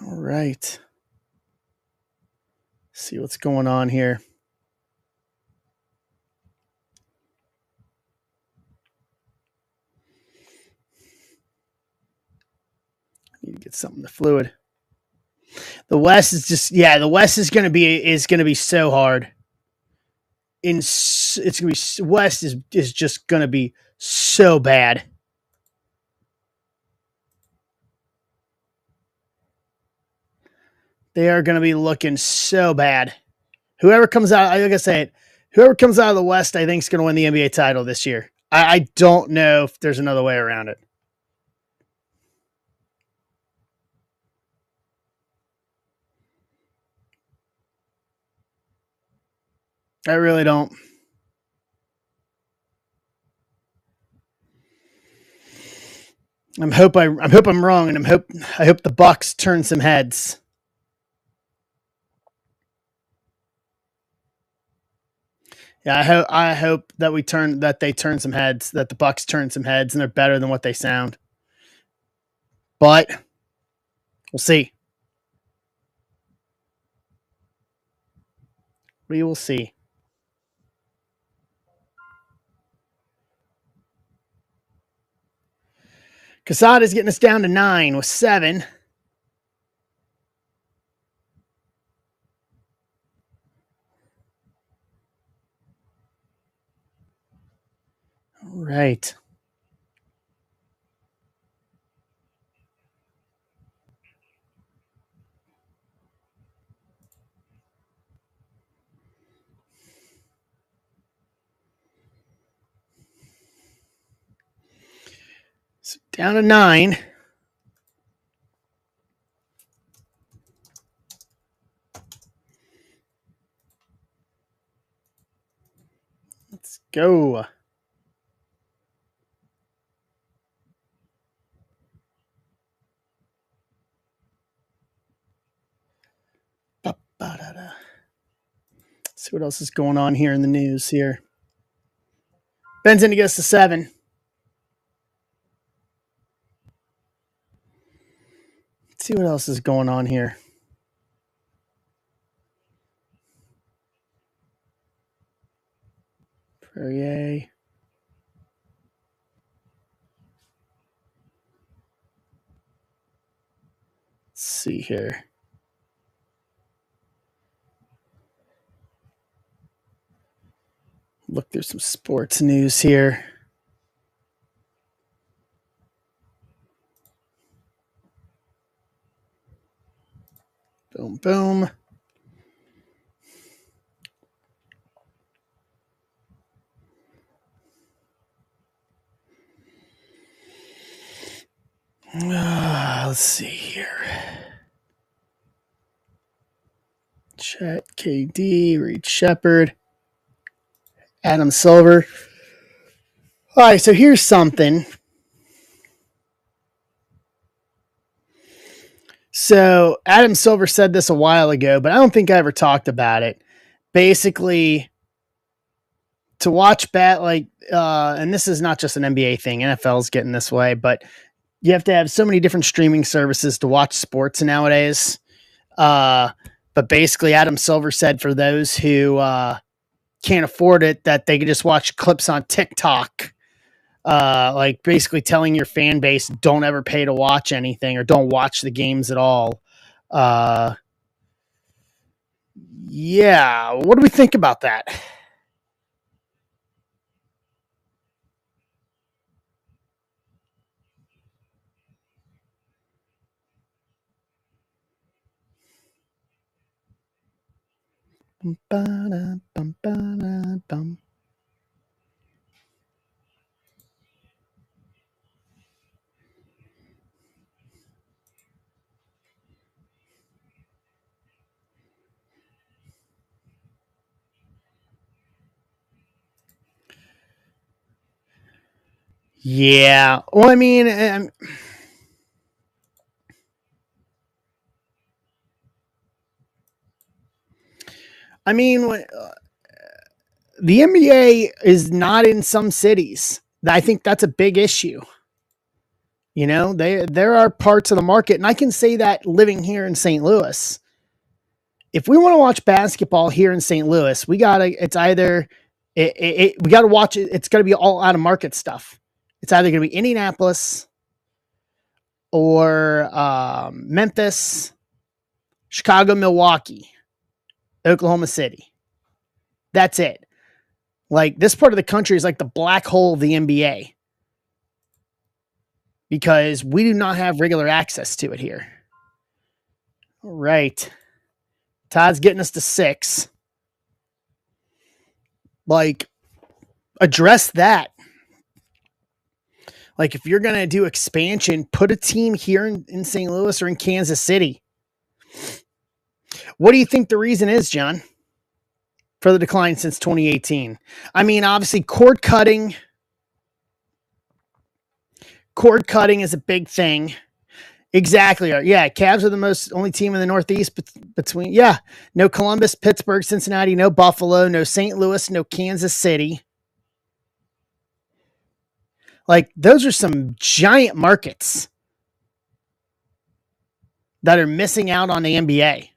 All right. See what's going on here. Need to get something to fluid. The West is just the West is going to be so hard. It's going to be West is just going to be so bad. They are going to be looking so bad. Whoever comes out, like I said, whoever comes out of the West, I think is going to win the NBA title this year. I don't know if there's another way around it. I really don't. I hope I'm wrong, and I hope the Bucks turn some heads. Yeah, I hope that they turn some heads, that the Bucks turn some heads, and they're better than what they sound. But we'll see. We will see. Casada's getting us down to 9 with 7. All right. So down to 9. Let's go. Let's see what else is going on here in the news here. Ben's in to get us to 7. Let's see what else is going on here. Perrier. Let's see here. Look, there's some sports news here. Boom, boom. Let's see here. Chet, KD, Reed Shepard, Adam Silver. All right, so here's something. So Adam Silver said this a while ago, but I don't think I ever talked about it. Basically, to watch and this is not just an NBA thing. NFL's getting this way, but you have to have so many different streaming services to watch sports nowadays. But basically, Adam Silver said for those who can't afford it, that they can just watch clips on TikTok. Like basically telling your fan base, don't ever pay to watch anything or don't watch the games at all. Yeah, what do we think about that? Yeah. Well, I mean, I mean, the NBA is not in some cities. I think that's a big issue. You know, there are parts of the market, and I can say that living here in St. Louis. If we want to watch basketball here in St. Louis, we gotta. It's either we gotta watch it. It's gonna be all out of market stuff. It's either gonna be Indianapolis or Memphis, Chicago, Milwaukee, Oklahoma City. That's it. Like this part of the country is like the black hole of the NBA because we do not have regular access to it here. All right. Todd's getting us to 6. Like, address that. Like, if you're going to do expansion, put a team here in St. Louis or in Kansas City. What do you think the reason is, John, for the decline since 2018? I mean, obviously, cord cutting is a big thing. Exactly. Yeah, Cavs are the only team in the Northeast between. Yeah, no Columbus, Pittsburgh, Cincinnati, no Buffalo, no St. Louis, no Kansas City. Like those are some giant markets that are missing out on the NBA.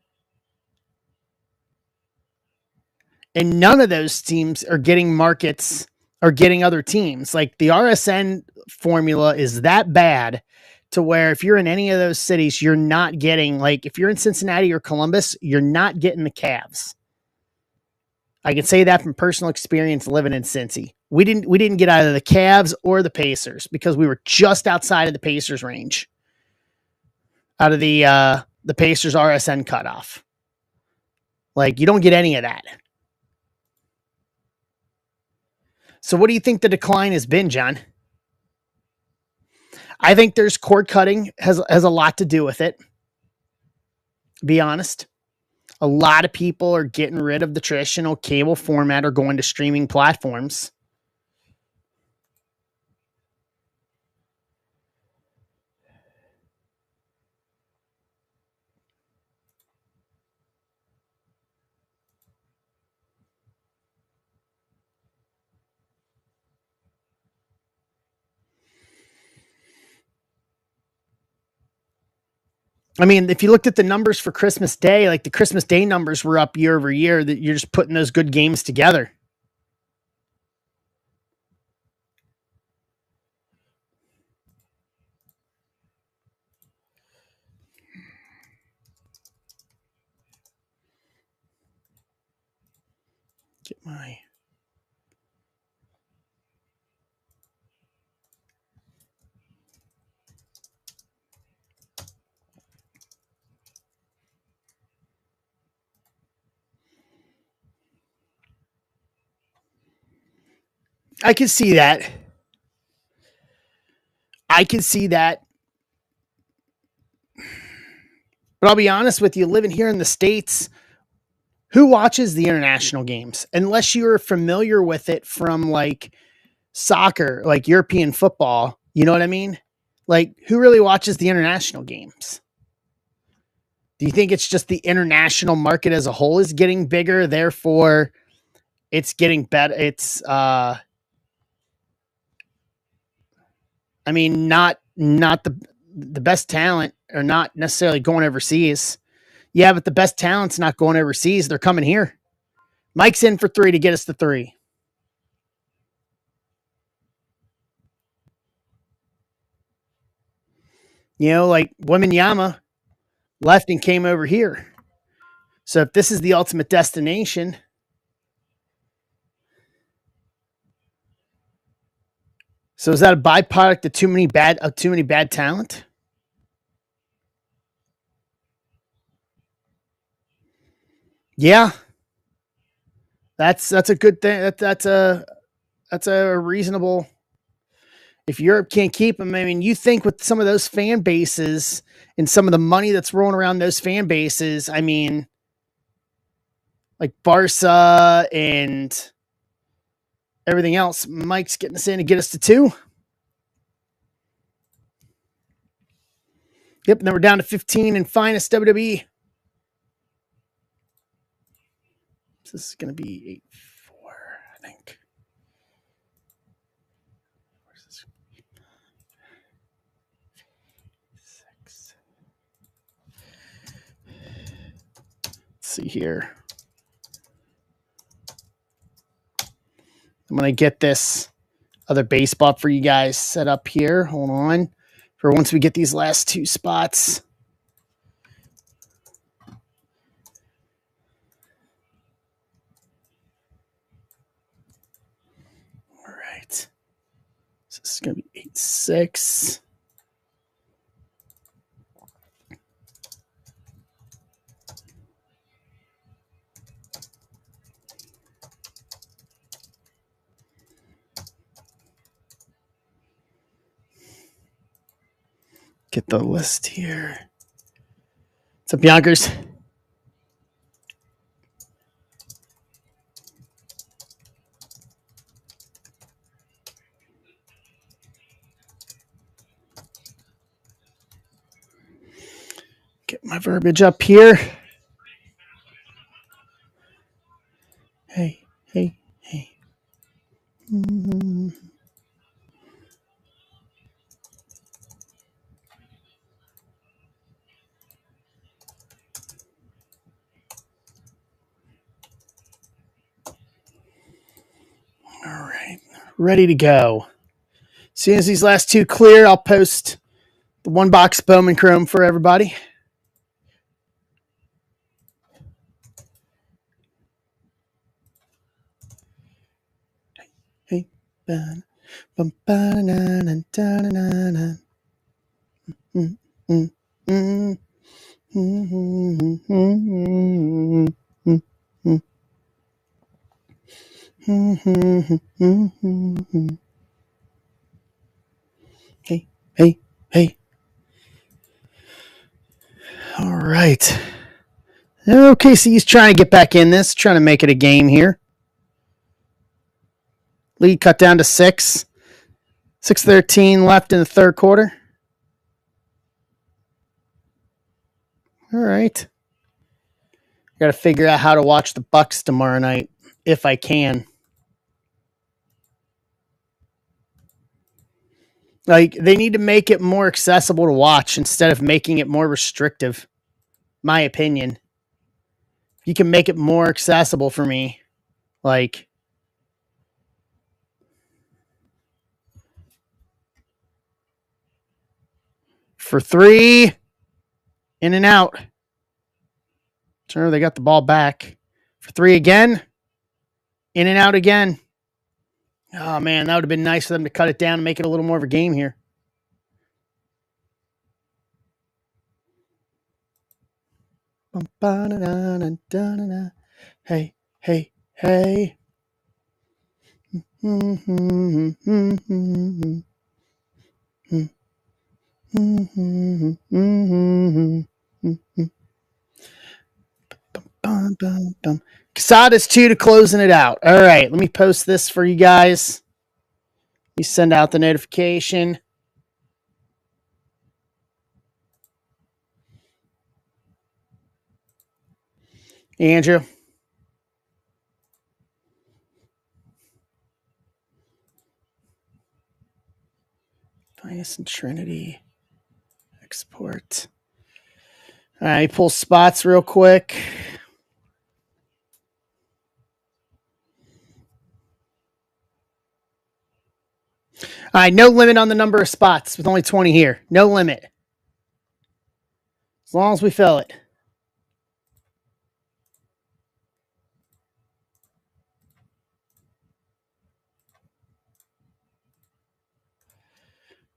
And none of those teams are getting markets or getting other teams. Like the RSN formula is that bad to where if you're in any of those cities, you're not getting, like, if you're in Cincinnati or Columbus, you're not getting the Cavs. I can say that from personal experience living in Cincy. We didn't get either the Cavs or the Pacers because we were just outside of the Pacers range. Out of the Pacers RSN cutoff. Like, you don't get any of that. So what do you think the decline has been, John? I think there's cord cutting has a lot to do with it. Be honest. A lot of people are getting rid of the traditional cable format or going to streaming platforms. I mean, if you looked at the numbers for Christmas Day, like the Christmas Day numbers were up year over year, that you're just putting those good games together. Get my I can see that. I can see that. But I'll be honest with you, living here in the States, who watches the international games? Unless you're familiar with it from like soccer, like European football, you know what I mean? Like, who really watches the international games? Do you think it's just the international market as a whole is getting bigger, therefore it's getting better? It's I mean, not the best talent are not necessarily going overseas. Yeah, but the best talent's not going overseas. They're coming here. Mike's in for 3 to get us to 3. You know, like Weminyama left and came over here. So if this is the ultimate destination, so is that a byproduct of too many bad talent? Yeah, that's a good thing. That's a reasonable. If Europe can't keep them, I mean, you think with some of those fan bases and some of the money that's rolling around those fan bases, I mean, like Barca and everything else, Mike's getting us in to get us to 2. Yep, and then we're down to 15 in finest WWE. This is going to be 8-4, I think. Where's this? 6. Let's see here. I'm going to get this other base spot for you guys set up here. Hold on. For once we get these last 2 spots. All right. So this is going to be 8-6. Get the list here. What's up, Yonkers? Get my verbiage up here. Hey, hey, hey. Mm-hmm. All right. Ready to go. As soon as these last 2 clear, I'll post the 1 box Bowman Chrome for everybody. Hey, bum, bum, ba, na, na, da, na, na. Mm, mm, mm, mm, mm, mm. Hey, hey, hey. All right. Okay, so he's trying to get back in this, trying to make it a game here. Lead cut down to 6. 6:13 left in the third quarter. All right. Got to figure out how to watch the Bucks tomorrow night if I can. Like, they need to make it more accessible to watch instead of making it more restrictive. My opinion. You can make it more accessible for me. Like, for 3, in and out. Turner, they got the ball back. For 3 again, in and out again. Oh, man, that would have been nice for them to cut it down and make it a little more of a game here. Hey, hey, hey. Quesada's 2 to closing it out. All right, let me post this for you guys. Let me send out the notification. Andrew. Finest and Trinity. Export. All right, pull spots real quick. All right, no limit on the number of spots with only 20 here. No limit. As long as we fill it.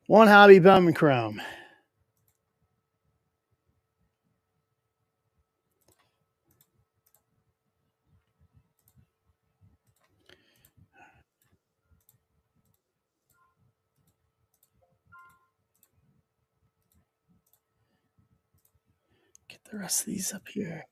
One hobby Bowman Chrome. Get the rest of these up here.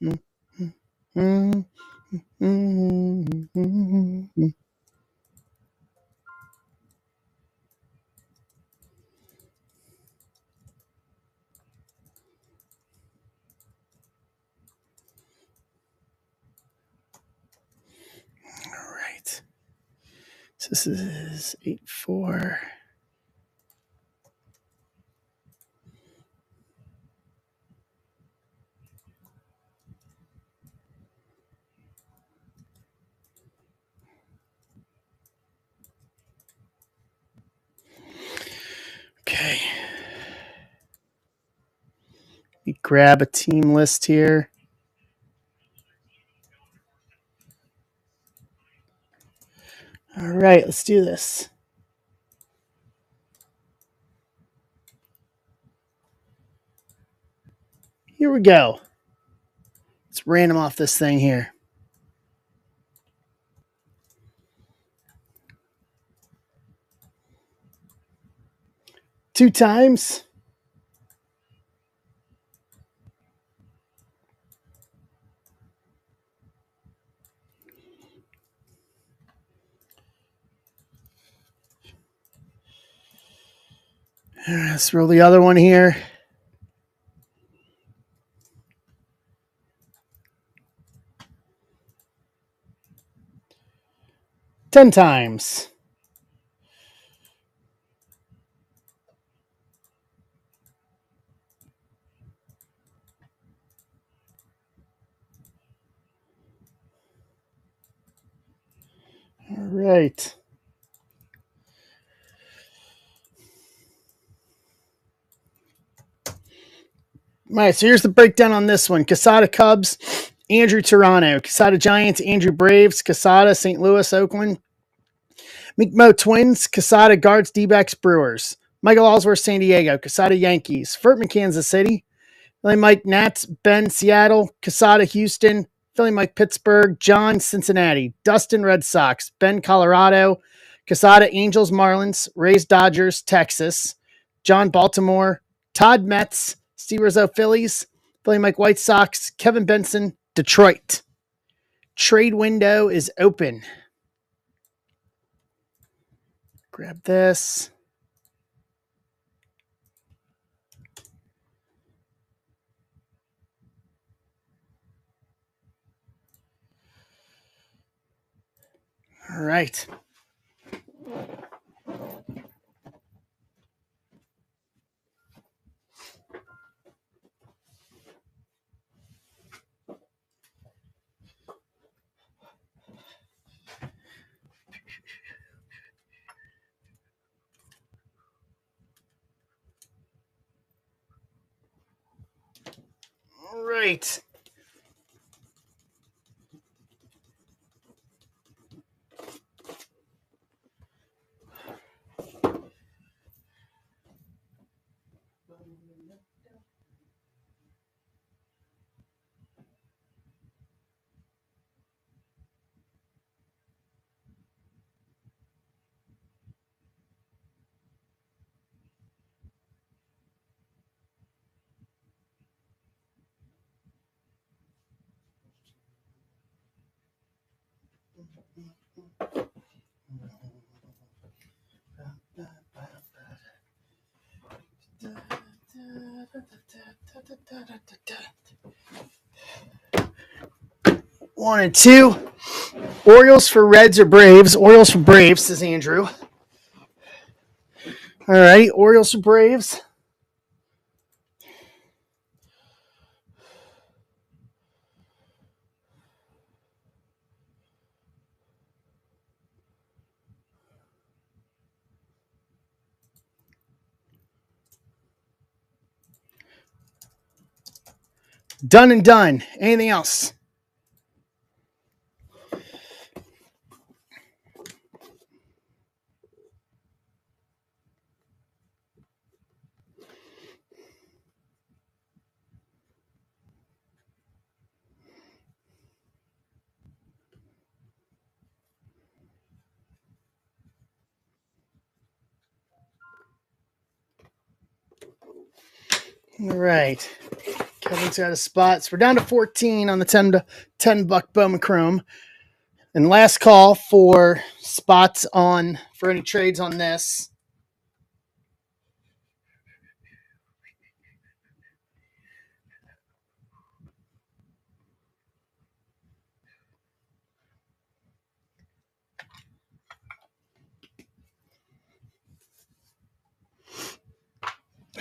right. So this is 8-4. Okay. Let me grab a team list here. All right, let's do this. Here we go. Let's random off this thing here. 2 times. Let's roll the other one here. 10 times. All right. All right, so here's the breakdown on this one. Quesada Cubs, Andrew Toronto. Quesada Giants, Andrew Braves. Quesada St. Louis, Oakland. McMo Twins. Quesada Guards, D-backs, Brewers. Michael Allsworth, San Diego. Quesada Yankees. Furtman, Kansas City. Philly Mike Nats. Ben Seattle. Quesada Houston. Philly Mike Pittsburgh. John Cincinnati. Dustin Red Sox. Ben Colorado. Quesada Angels Marlins. Rays Dodgers. Texas. John Baltimore. Todd Mets. Steve Rizzo Phillies. Philly Mike White Sox. Kevin Benson Detroit. Trade window is open. Grab this. All right. All right. One and two. Orioles for Reds or Braves? Orioles for Braves, says Andrew. All right. Orioles for Braves. Done and done. Anything else? All right. Kevin's out of spots. We're down to 14 on the 10 buck Bowman Chrome. And last call for spots on for any trades on this.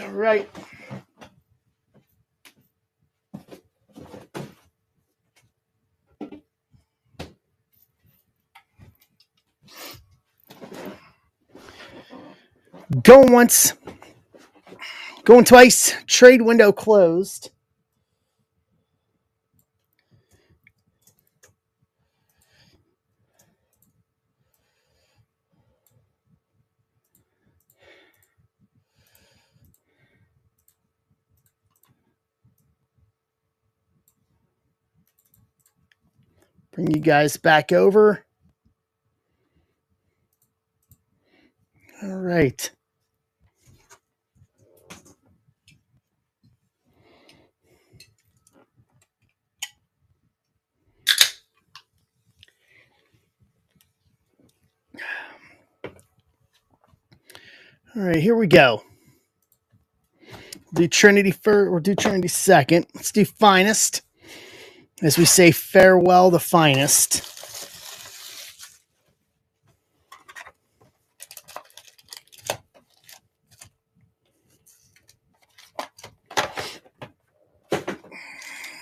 All right. Going once, going twice. Trade window closed. Bring you guys back over. All right. All right, here we go. Do Trinity first, or do Trinity second. Let's do finest. As we say, farewell the finest.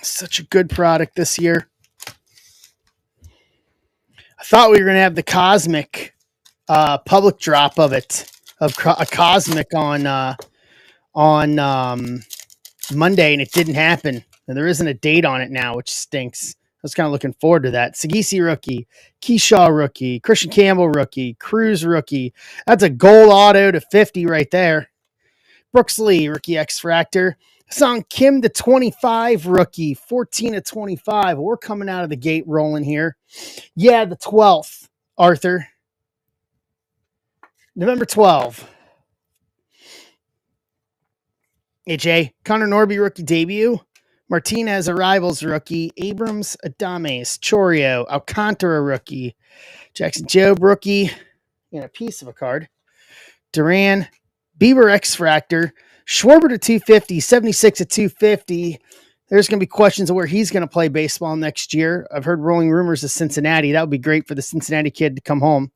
Such a good product this year. I thought we were going to have the Cosmic public drop of it, of a Cosmic on Monday, and it didn't happen. And there isn't a date on it now, which stinks. I was kind of looking forward to that. Sagisi rookie, Keyshaw rookie, Christian Campbell rookie, Cruz rookie. That's a gold auto to 50 right there. Brooks Lee, rookie X-Fractor. Song Kim to 25 rookie, 14 to 25. We're coming out of the gate rolling here. Yeah, the 12th, Arthur. November 12. AJ, Connor Norby rookie debut. Martinez Arrivals rookie. Abrams Adames. Chorio. Alcantara rookie. Jackson Jobe rookie. And a piece of a card. Duran. Bieber X-Fractor. Schwarber to 250. 76 to 250. There's going to be questions of where he's going to play baseball next year. I've heard rolling rumors of Cincinnati. That would be great for the Cincinnati kid to come home.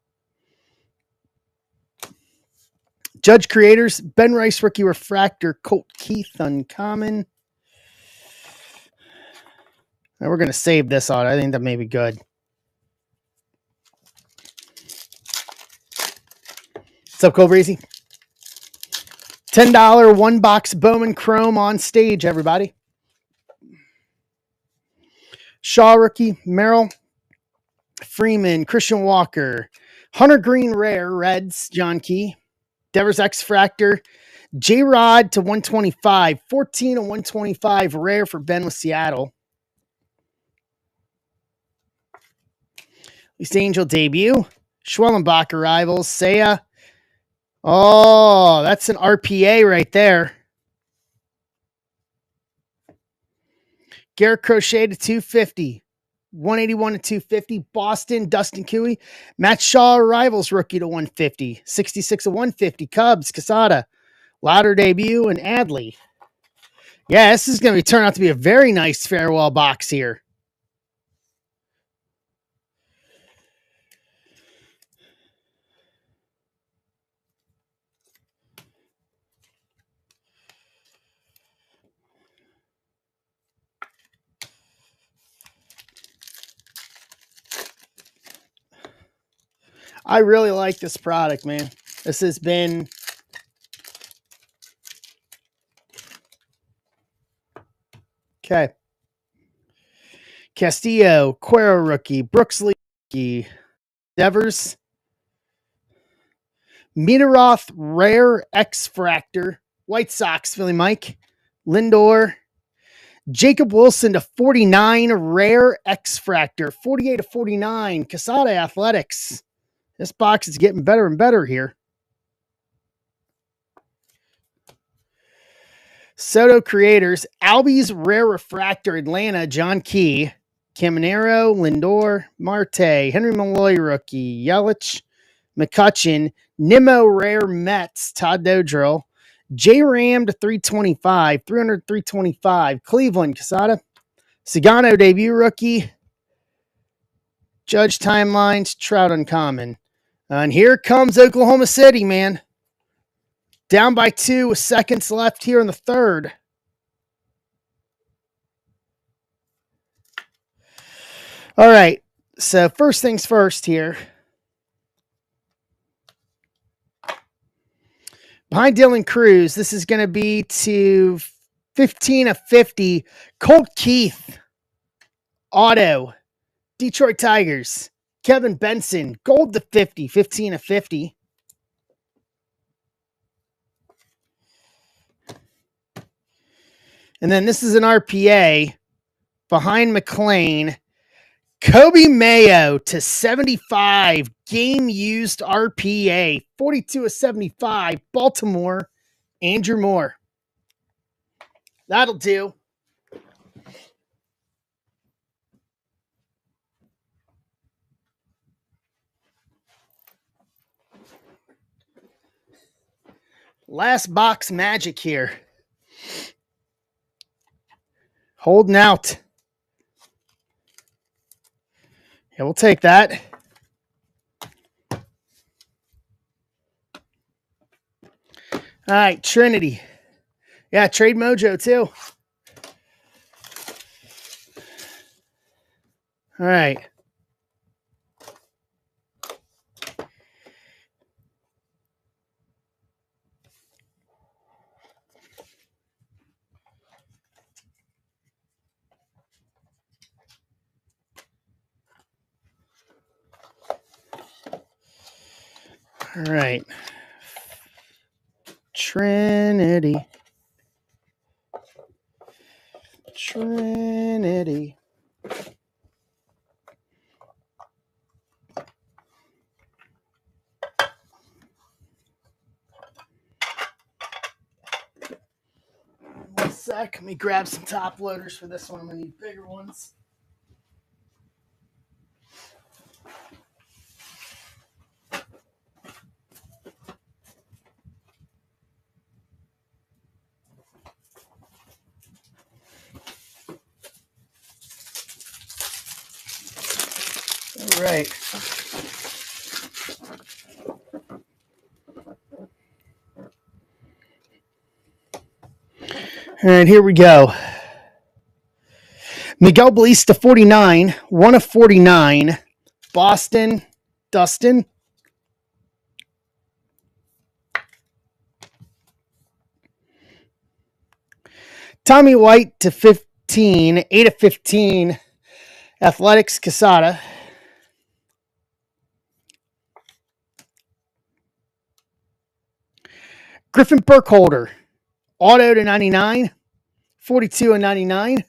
Judge Creators, Ben Rice rookie refractor, Colt Keith uncommon. Now we're going to save this out. I think that may be good. What's up, Cole Breezy? $10 one box Bowman Chrome on stage, everybody. Shaw rookie, Merrill, Freeman, Christian Walker, Hunter Green rare, Reds, John Key, Devers X-Fractor, J-Rod to 125, 14 to 125 rare for Ben with Seattle. East Angel debut, Schwellenbach Arrivals, Seiya. Oh, that's an RPA right there. Garrett Crochet to 250. 181 to 250. Boston, Dustin Cooey. Matt Shaw Arrivals rookie to 150. 66 to 150. Cubs, Casada. Lauder debut, and Adley. Yeah, this is going to turn out to be a very nice farewell box here. I really like this product, man. This has been okay. Castillo, Cuero rookie, Brooks Lee rookie, Devers, Miedroth rare X-Fractor, White Sox, Philly Mike, Lindor, Jacob Wilson to 49 rare X-Fractor, 48 to 49, Casada Athletics. This box is getting better and better here. Soto Creators, Albie's Rare Refractor, Atlanta, John Key, Caminero, Lindor, Marte, Henry Malloy rookie, Yelich, McCutcheon, Nimmo Rare Mets, Todd Dodrill, J Ram to 325, 325, Cleveland, Casada, Sagano debut rookie, Judge Timelines, Trout Uncommon. And here comes Oklahoma City, man. Down by 2 with seconds left here in the third. All right. So first things first here. Behind Dylan Cruz, this is going to be to 15 of 50. Colt Keith, auto, Detroit Tigers. Kevin Benson, gold to 50, 15 of 50. And then this is an RPA behind McLean. Kobe Mayo to 75, game used RPA, 42 of 75, Baltimore, Andrew Moore. That'll do. Last box magic here. Holding out. Yeah, we'll take that. All right, Trinity. Yeah, Trade Mojo too. All right. All right. Trinity. Trinity. One sec. Let me grab some top loaders for this one. I'm going to need bigger ones. All right. All right, here we go. Miguel Bleis to 49, 1 of 49. Boston, Dustin. Tommy White to 15, 8 of 15. Athletics, Casada. Griffin Burkholder, auto to 99, 42 and 99.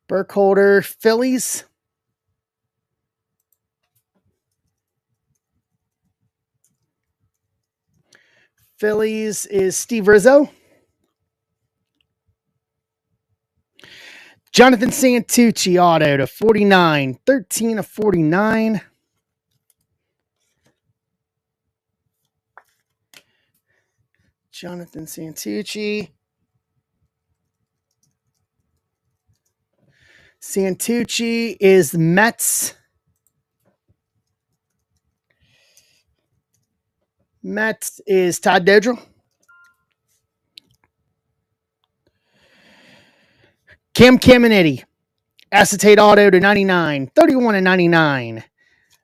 Burkholder, Phillies. Phillies is Steve Rizzo. Jonathan Santucci, auto to 49, 13 of 49. Jonathan Santucci. Santucci is Mets. Mets is Todd Dodrill. Cam Caminiti, acetate auto to 99, 31 and 99.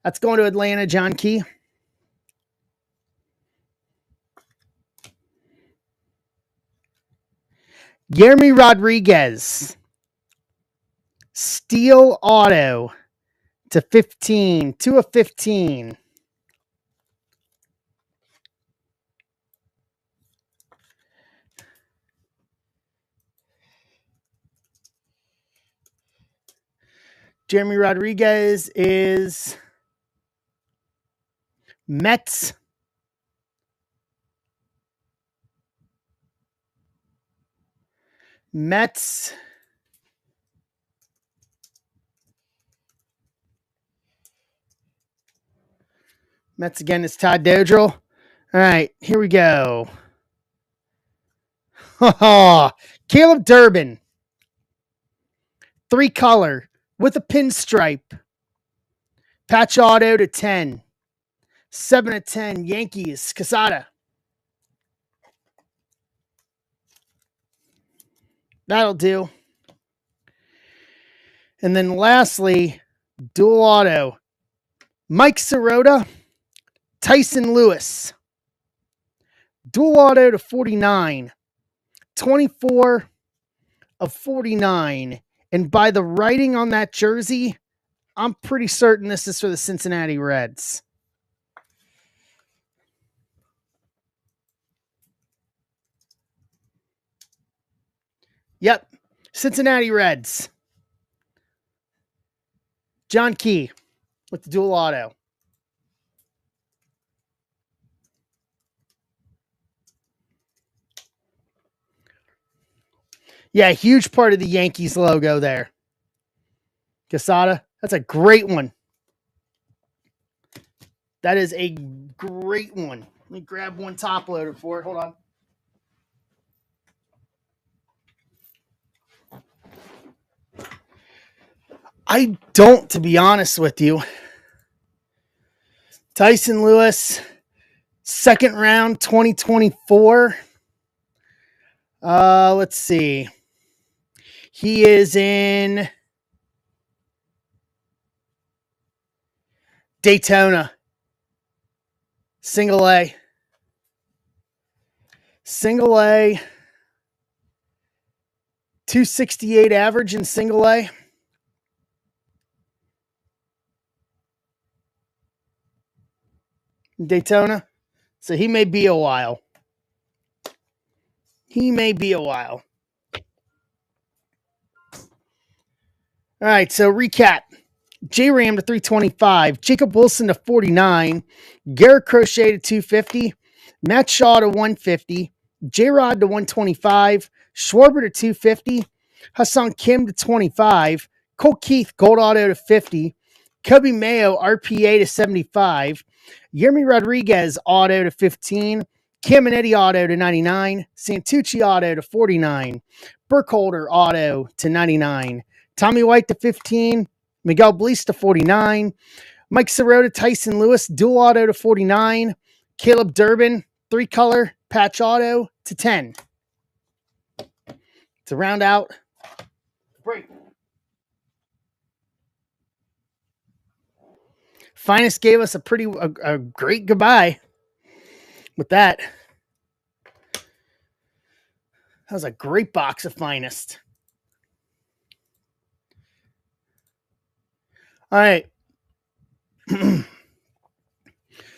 That's going to Atlanta, John Key. Yermy Rodriguez, steel auto to 15, 2 of 15. Jeremy Rodriguez is Mets. Mets. Mets again is Todd Dodrell. All right, here we go. Caleb Durbin. 3-color with a pinstripe. Patch auto to 10. 7/10 Yankees. Casada. That'll do. And then lastly, dual auto. Mike Sirota, Tyson Lewis. Dual auto to 49. 24/49. And by the writing on that jersey, I'm pretty certain this is for the Cincinnati Reds. Yep, Cincinnati Reds. John Key with the dual auto. Yeah, huge part of the Yankees logo there. Casada, that's a great one. That is a great one. Let me grab one top loader for it. Hold on. I don't, to be honest with you. Tyson Lewis, second round, 2024. Let's see. He is in Daytona. Single A. Single A. 268 average in single A. Daytona. So he may be a while. All right, so recap. J-Ram to 325, Jacob Wilson to 49, Garrett Crochet to 250, Matt Shaw to 150, J-Rod to 125, Schwarber to 250, Hassan Kim to 25, Cole Keith Gold Auto to 50, Kobe Mayo RPA to 75, Yermy Rodriguez Auto to 15, Caminetti Auto to 99, Santucci Auto to 49, Burkholder Auto to 99, Tommy White to 15, Miguel Bleis to 49, Mike Sirota, Tyson Lewis, dual auto to 49, Caleb Durbin, 3-color patch auto to 10. To round out, break. Finest gave us a great goodbye with that. That was a great box of Finest. All right.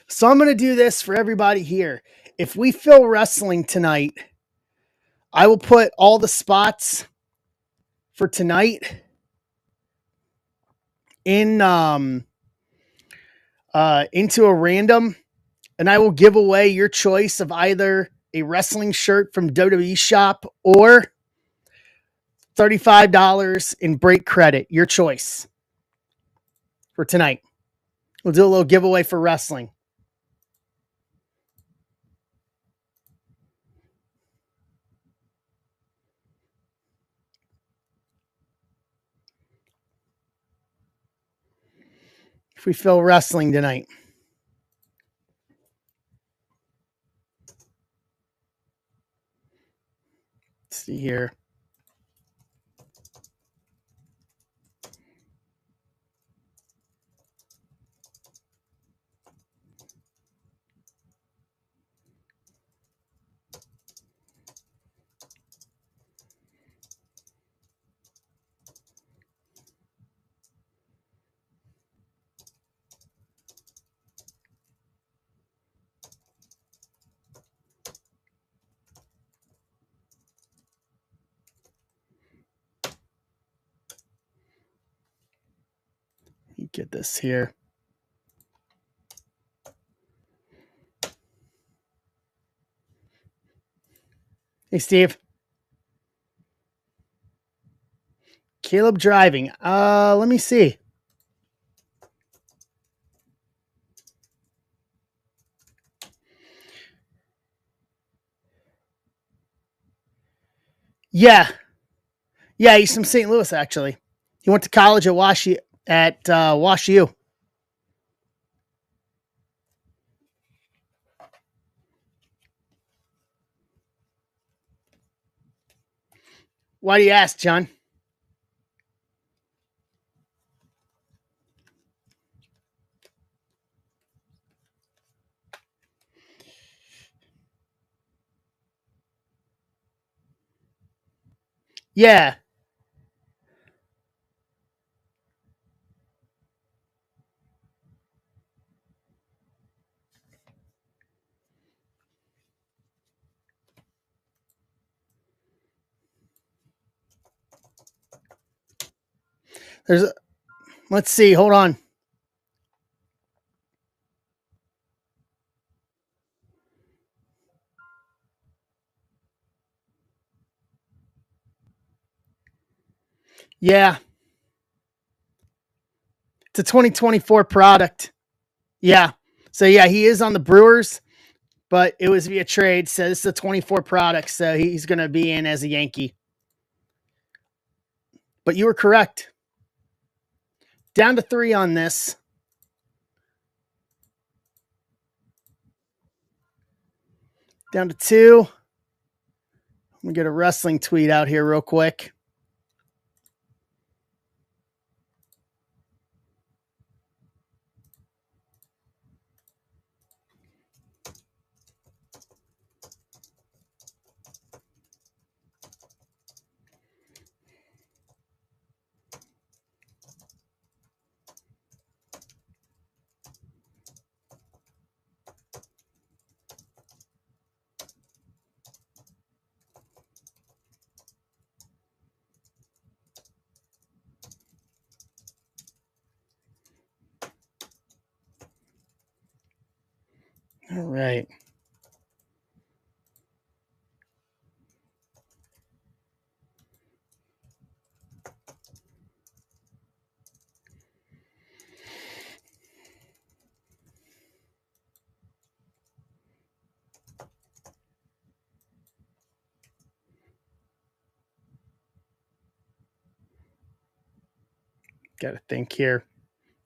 So I'm going to do this for everybody here. If we fill wrestling tonight, I will put all the spots for tonight in into a random, and I will give away your choice of either a wrestling shirt from WWE Shop or $35 in break credit. Your choice for tonight. We'll do a little giveaway for wrestling. If we fill wrestling tonight. Let's see here. Get this here. Hey, Steve. Caleb driving. Let me see. Yeah. Yeah, he's from St. Louis, actually. He went to college at Wash U. Why do you ask, John? Yeah. Let's see. Hold on. Yeah. It's a 2024 product. Yeah. So, yeah, he is on the Brewers, but it was via trade. So, this is a 24 product. So, he's going to be in as a Yankee. But you were correct. Down to 3 on this. Down to 2. Let me get a wrestling tweet out here real quick. All right. Got to think here.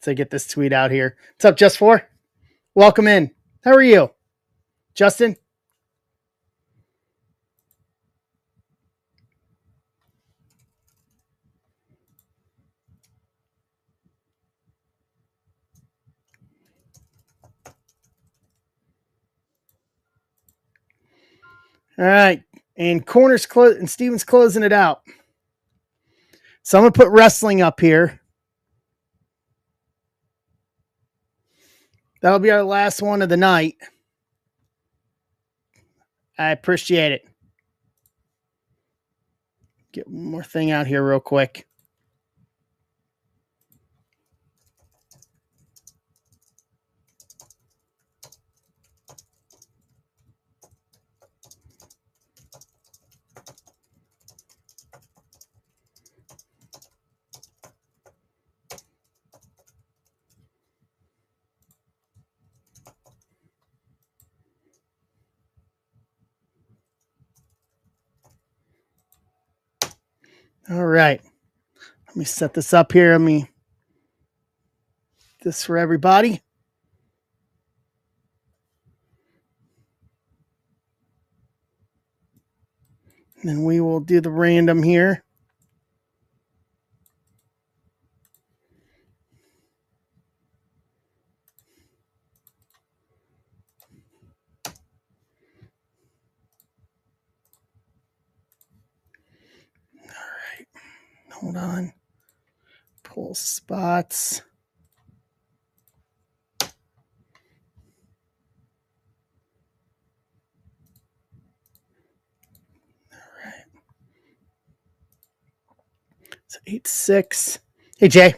So get this tweet out here. What's up, Just For? Welcome in. How are you, Justin? All right. And corners close and Steven's closing it out. So I'm gonna put wrestling up here. That'll be our last one of the night. I appreciate it. Get one more thing out here real quick. All right. Let me set this up here. Let me this for everybody. And then we will do the random here. All right. Hold on. Pull spots. All right. So 8-6. Hey, Jay.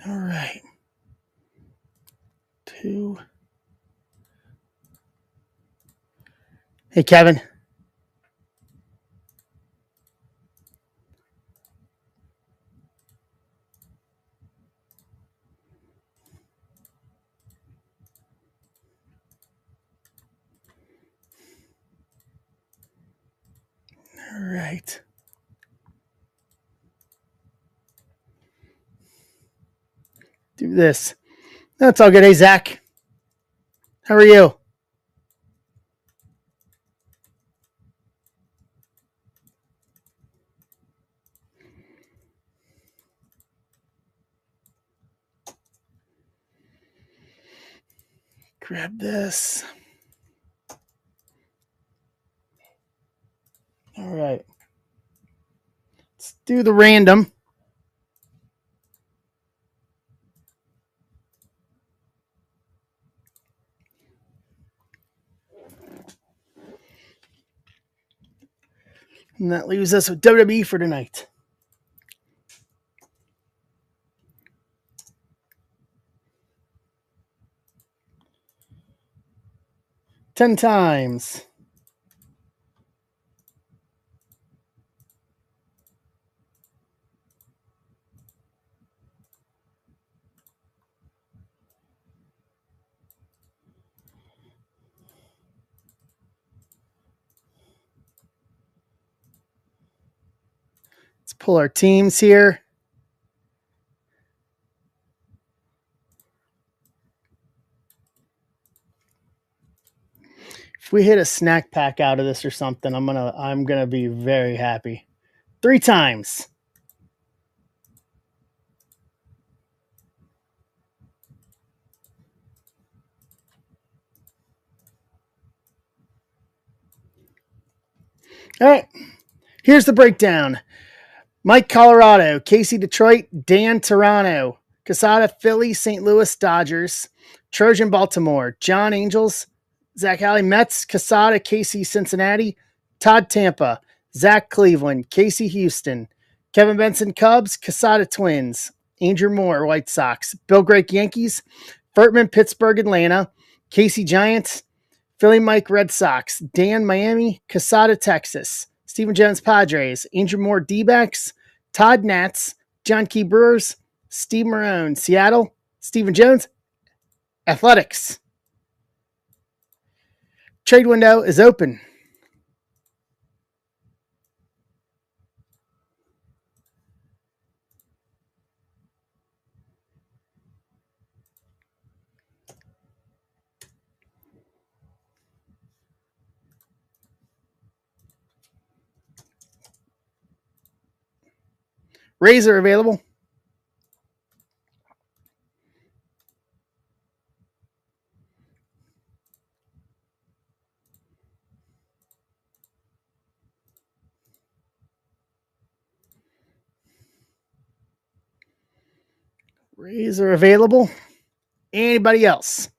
All right. 2. Hey, Kevin. All right. Do this. That's all good. Hey, Zach. How are you? Grab this. All right. Let's do the random. And that leaves us with WWE for tonight. 10 times. Let's pull our teams here. If we hit a snack pack out of this or something, I'm gonna be very happy. 3 times. All right. Here's the breakdown. Mike, Colorado. Casey, Detroit. Dan, Toronto. Casada, Philly. St. Louis, Dodgers. Trojan, Baltimore. John, Angels. Zach Halley, Mets. Casada, Casey, Cincinnati. Todd, Tampa. Zach, Cleveland. Casey, Houston. Kevin Benson, Cubs. Casada, Twins. Andrew Moore, White Sox. Bill Grake, Yankees. Furtman, Pittsburgh, Atlanta. Casey, Giants. Philly, Mike, Red Sox. Dan, Miami. Casada, Texas. Stephen Jones, Padres. Andrew Moore, D-backs. Todd, Nats. John Key, Brewers. Steve Marone, Seattle. Stephen Jones, Athletics. Trade window is open. Rays are available. Rays are available. Anybody else?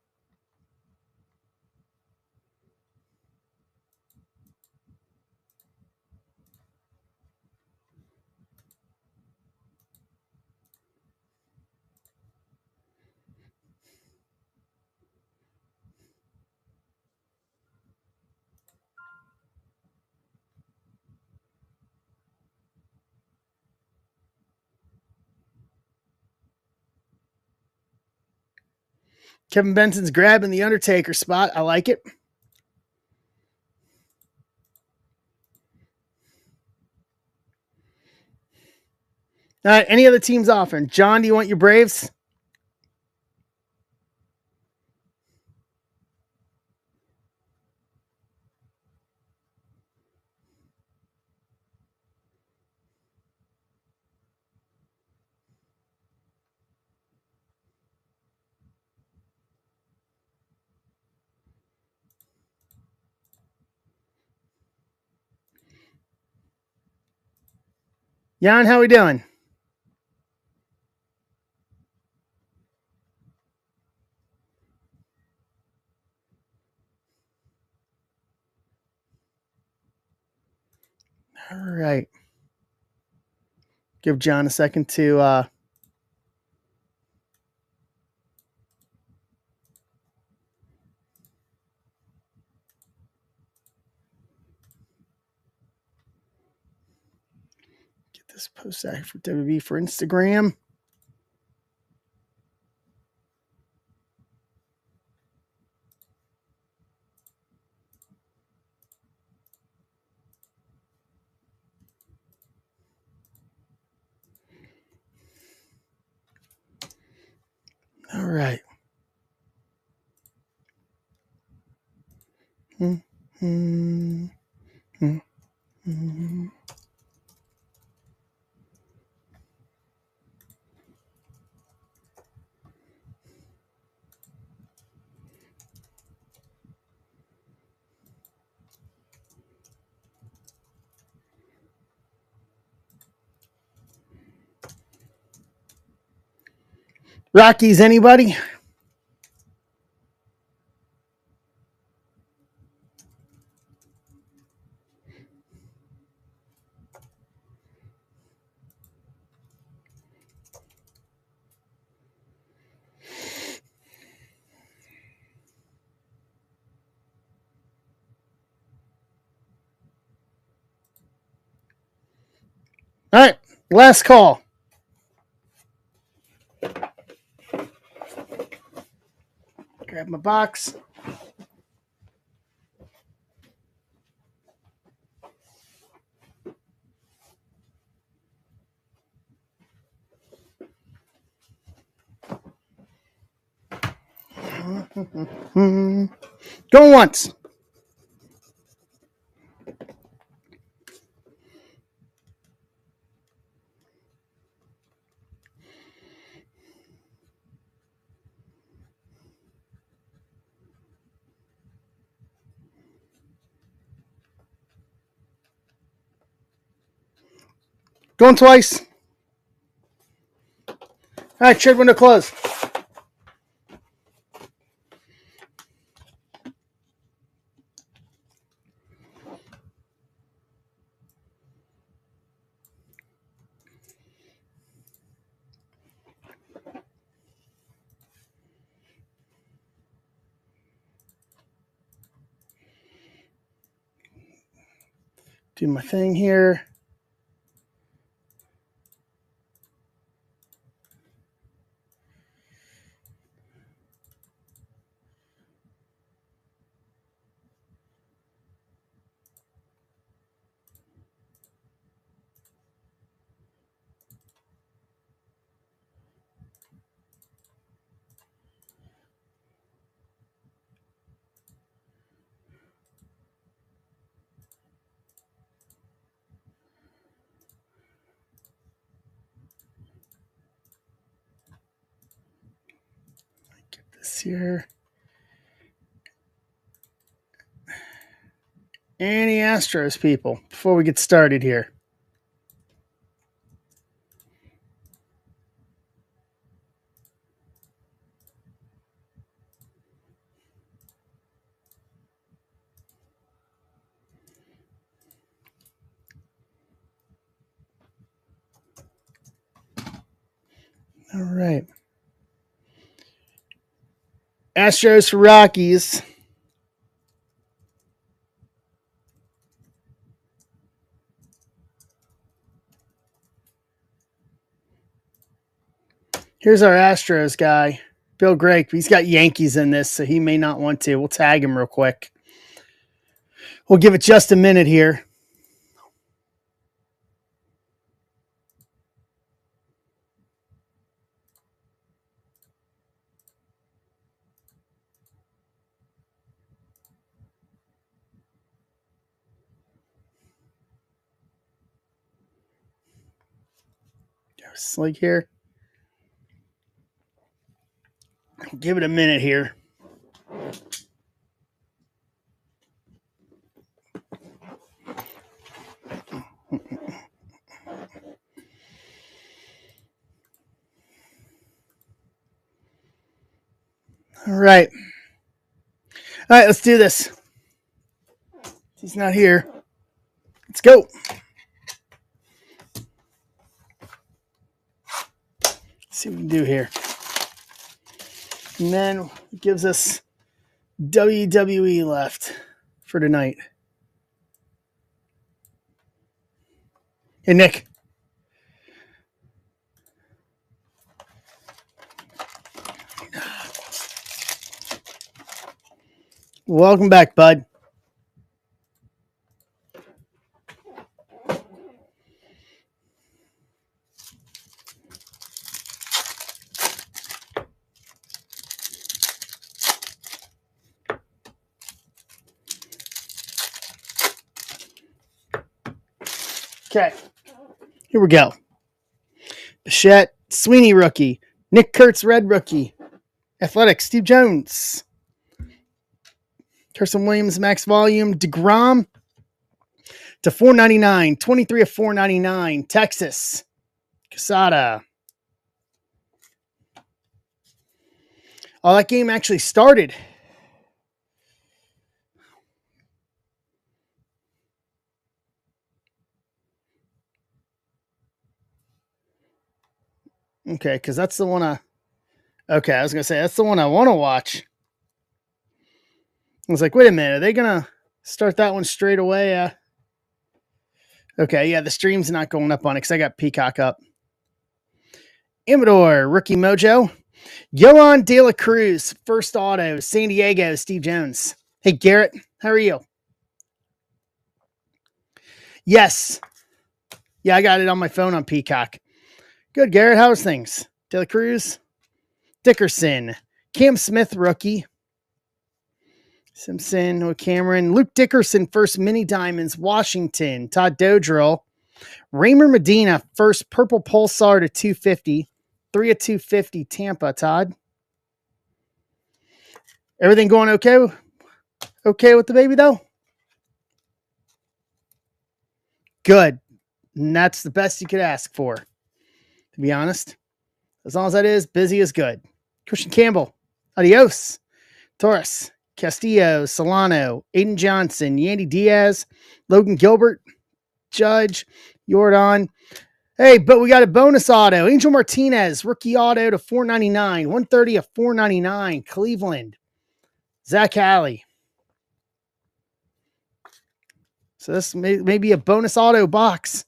Kevin Benson's grabbing the Undertaker spot. I like it. All right. Any other teams offering? John, do you want your Braves? Jan, how we doing? All right. Give John a second to Post that for WB for Instagram. All right. Rockies, anybody? All right, last call. Grab my box. Going once. Going twice. All right, trade window close. Do my thing here. Get this here. Any Astros people before we get started here? All right. Astros for Rockies. Here's our Astros guy, Bill Grake. He's got Yankees in this, so he may not want to. We'll tag him real quick. We'll give it just a minute here. Slig here. Give it a minute here. All right. All right, let's do this. He's not here. Let's go. Let's see what we can do here. And then it gives us WWE left for tonight. Hey, Nick. Welcome back, bud. Okay, here we go. Bichette, Sweeney rookie. Nick Kurtz, red rookie. Athletics, Steve Jones. Carson Williams, max volume. DeGrom to 499. 23 of 499. Texas. Quesada. Oh, that game actually started. Okay, because that's the one I was going to say, that's the one I want to watch. I was like, wait a minute, are they going to start that one straight away? Okay, yeah, the stream's not going up on it because I got Peacock up. Amador, rookie mojo. Yohan De La Cruz, first auto, San Diego, Steve Jones. Hey, Garrett, how are you? Yes. Yeah, I got it on my phone on Peacock. Good, Garrett. How's things? De La Cruz, Dickerson, Cam Smith, rookie. Simpson with Cameron. Luke Dickerson, first mini diamonds, Washington. Todd Dodrill. Raymer Medina, first purple pulsar to 250. 3 of 250, Tampa, Todd. Everything going okay? Okay with the baby, though? Good. And that's the best you could ask for, to be honest. As long as that is, busy is good. Christian Campbell. Adios. Torres. Castillo. Solano. Aiden Johnson. Yandy Diaz. Logan Gilbert. Judge. Jordan. Hey, but we got a bonus auto. Angel Martinez. Rookie auto to 499. 130 of 499. Cleveland. Zach Alley. So this may be a bonus auto box.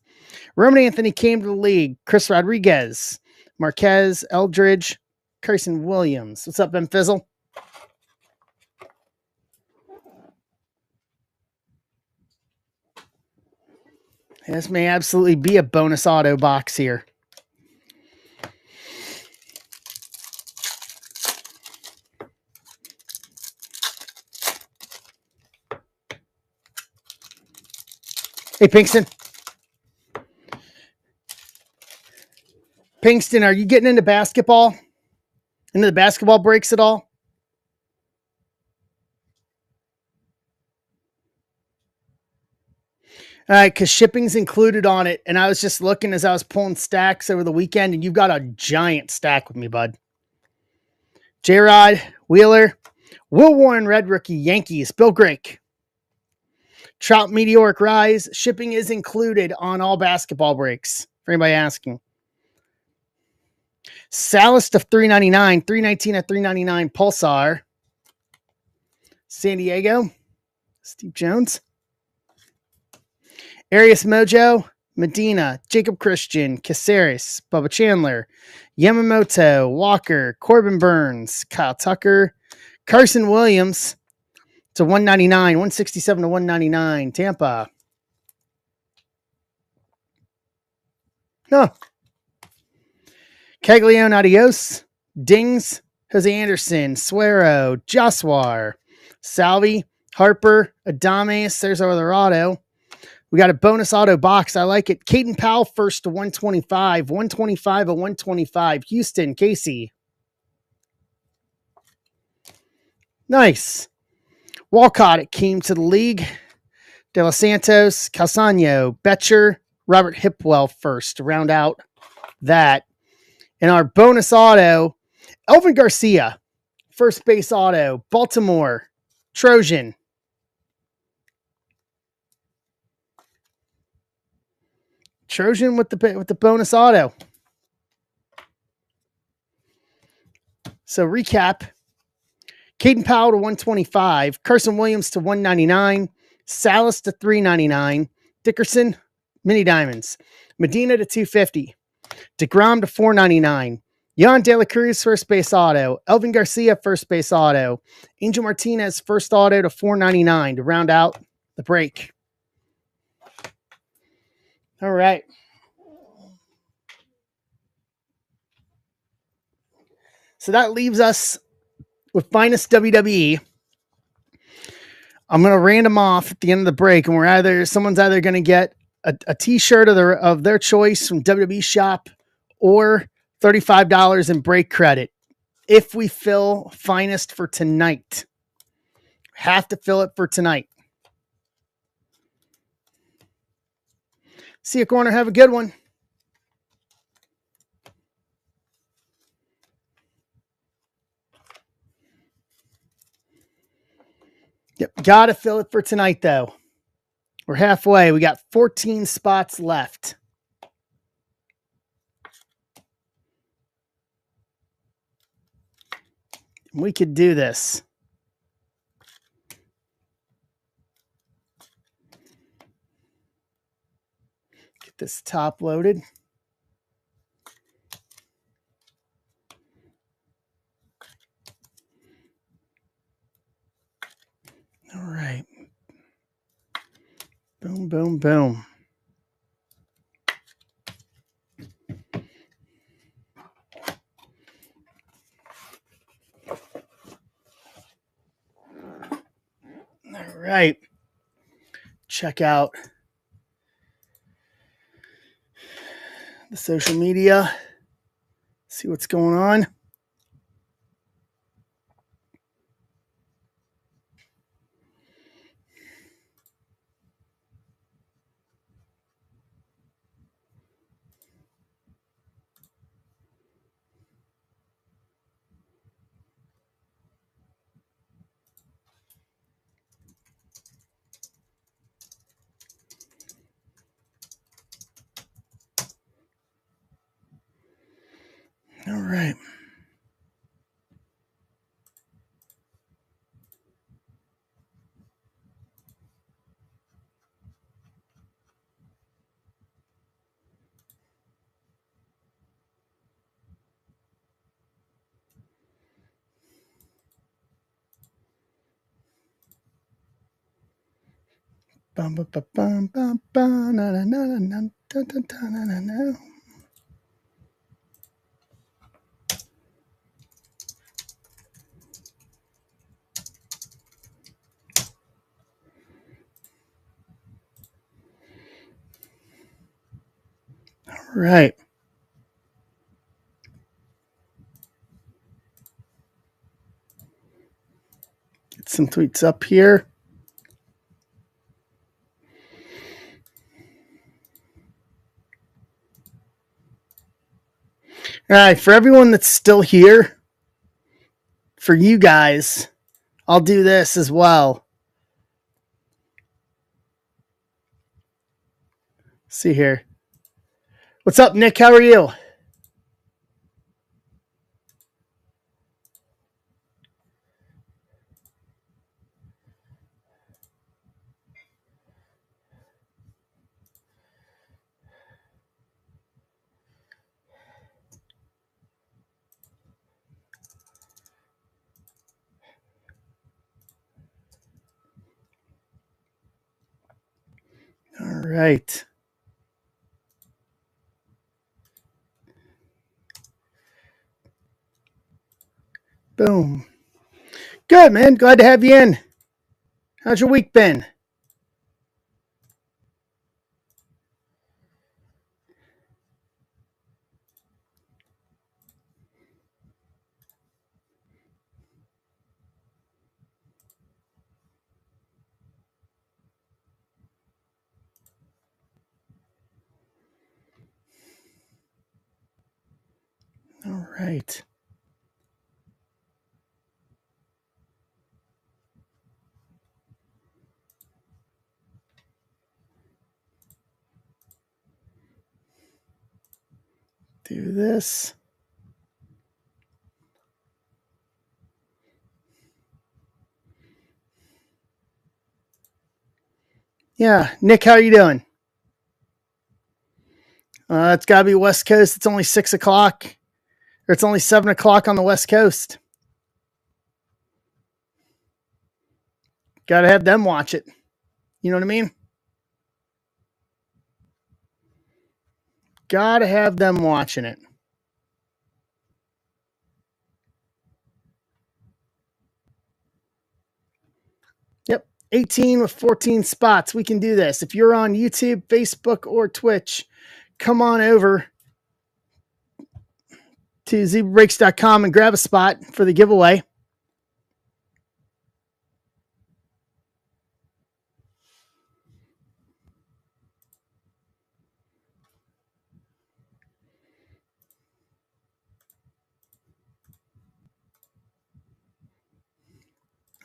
Roman Anthony came to the league. Chris Rodriguez. Marquez, Eldridge, Carson Williams. What's up, Ben Fizzle? This may absolutely be a bonus auto box here. Hey, Pinkston. Pinkston, are you getting into basketball? Into the basketball breaks at all? All right, because shipping's included on it. And I was just looking as I was pulling stacks over the weekend, and you've got a giant stack with me, bud. J-Rod, Wheeler, Will Warren, red rookie, Yankees, Bill Grake. Trout meteoric rise. Shipping is included on all basketball breaks, for anybody asking. Salas to 399, 319 at 399, Pulsar. San Diego, Steve Jones. Arias Mojo, Medina, Jacob Christian, Caceres, Bubba Chandler, Yamamoto, Walker, Corbin Burns, Kyle Tucker, Carson Williams to 199, 167 to 199, Tampa. Huh. Caglione, adios. Dings, Jose Anderson, Suero, Joswar, Salvi, Harper, Adames. There's our other auto. We got a bonus auto box. I like it. Caden Powell first to 125. 125 of 125. Houston, Casey. Nice. Walcott, it came to the league. De Los Santos, Calzano, Betcher, Robert Hipwell first to round out that. And our bonus auto, Elvin Garcia, first base auto, Baltimore, Trojan. Trojan with the bonus auto. So recap. Caden Powell to 125. Carson Williams to 199. Salas to 399. Dickerson, mini diamonds. Medina to 250. DeGrom to 499. Yon De La Cruz, first base auto. Elvin Garcia, first base auto. Angel Martinez, first auto to $4.99 to round out the break. All right. So that leaves us with Finest WWE. I'm going to random off at the end of the break, and someone's either going to get a T-shirt of their choice from WWE Shop or $35 in break credit. If we fill Finest for tonight, have to fill it for tonight. See you, Corner. Have a good one. Yep, gotta fill it for tonight, though. We're halfway. We got 14 spots left. We could do this. Get this top loaded. All right. Boom, boom, boom. All right. Check out the social media. See what's going on. All right. Bum, bum, bum, bum, bum, bum, na, na, na, na, na, da, da, da, na, na, na. All right. Get some tweets up here. All right. For everyone that's still here, for you guys, I'll do this as well. See here. What's up, Nick? How are you? All right. Boom. Good, man. Glad to have you in. How's your week been? All right. Do this. Yeah. Nick, how are you doing? It's got to be West Coast. It's only 6 o'clock. Or it's only 7 o'clock on the West Coast. Got to have them watch it. You know what I mean? Got to have them watching it. Yep. 18 with 14 spots. We can do this. If you're on YouTube, Facebook, or Twitch, come on over to zebrabreaks.com and grab a spot for the giveaway.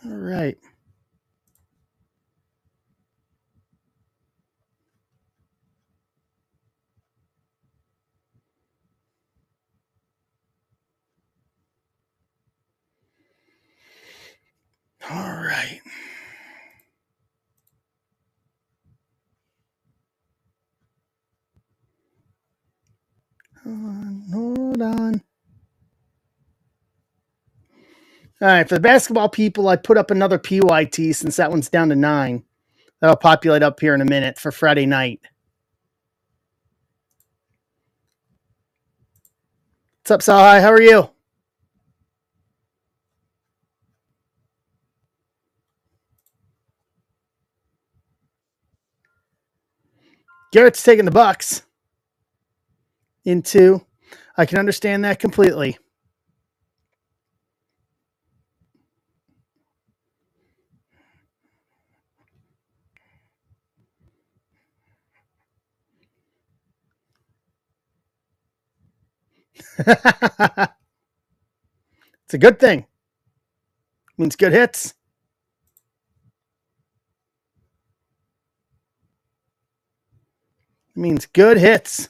All right. All right. Hold on. All right. For the basketball people, I put up another PYT since that one's down to 9. That'll populate up here in a minute for Friday night. What's up, Salhai? How are you? Garrett's taking the Bucks in 2. I can understand that completely. It's a good thing. Means good hits. It means good hits.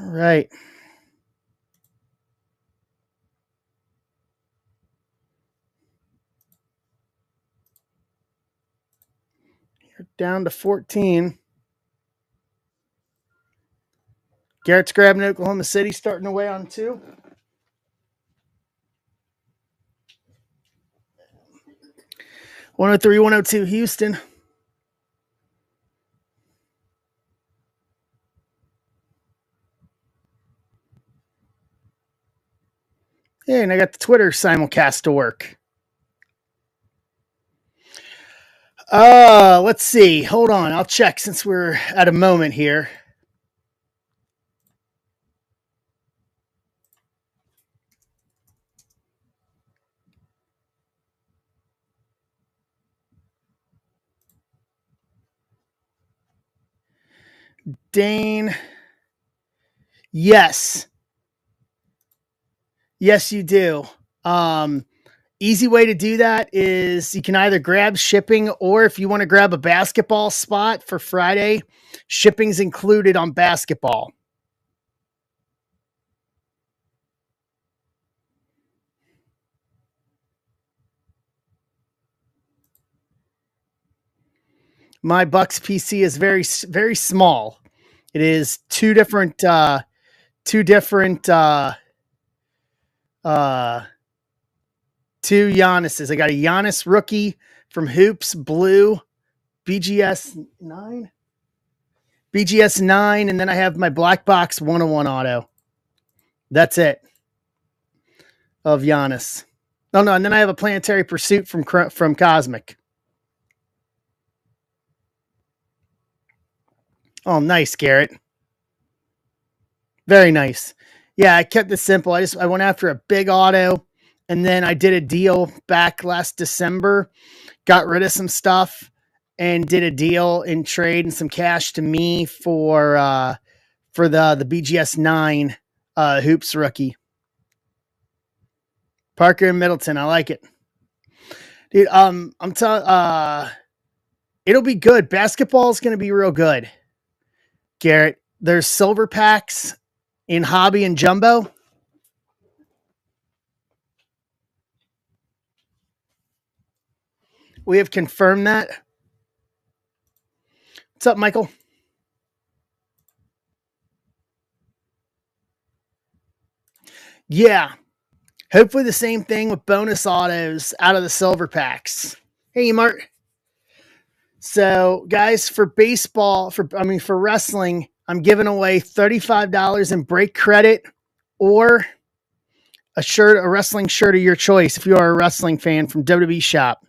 Right. You're down to 14. Garrett's grabbing Oklahoma City, starting away on 2. (103, 102) Houston. Hey, and I got the Twitter simulcast to work. Let's see. Hold on. I'll check since we're at a moment here. Dane. Yes. Yes, you do. Easy way to do that is you can either grab shipping, or if you want to grab a basketball spot for Friday, shipping's included on basketball. My Bucks PC is very, very small. It is two different Giannis I got a Giannis rookie from Hoops Blue, BGS 9, and then I have my black box 101 auto. That's it of Giannis. Oh no, and then I have a Planetary Pursuit from Cosmic. Oh, nice, Garrett. Very nice. Yeah, I kept it simple. I went after a big auto, and then I did a deal back last December, got rid of some stuff, and did a deal in trade and some cash to me for the BGS 9 Hoops rookie. Parker and Middleton, I like it. Dude, I'm telling it'll be good. Basketball is going to be real good. Garrett, there's silver packs in hobby and jumbo. We have confirmed that. What's up, Michael? Yeah. Hopefully the same thing with bonus autos out of the silver packs. Hey, Mark. So, guys, for baseball, for wrestling, I'm giving away $35 in break credit or a wrestling shirt of your choice if you are a wrestling fan from WWE Shop.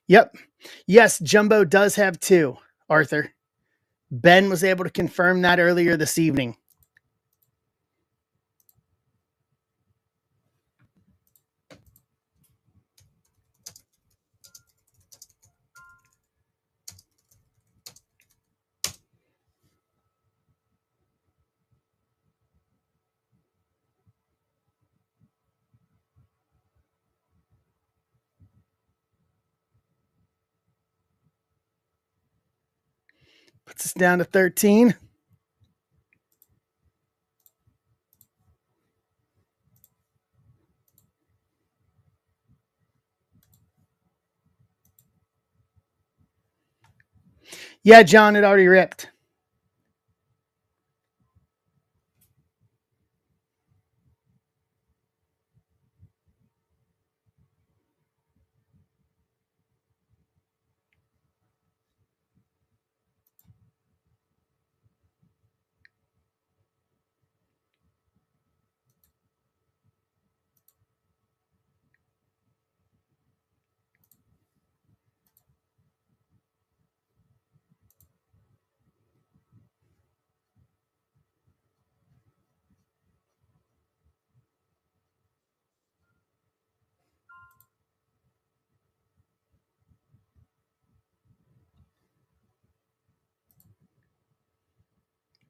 Yep. Yes, Jumbo does have two, Arthur. Ben was able to confirm that earlier this evening. Puts us down to 13. Yeah, John, it already ripped.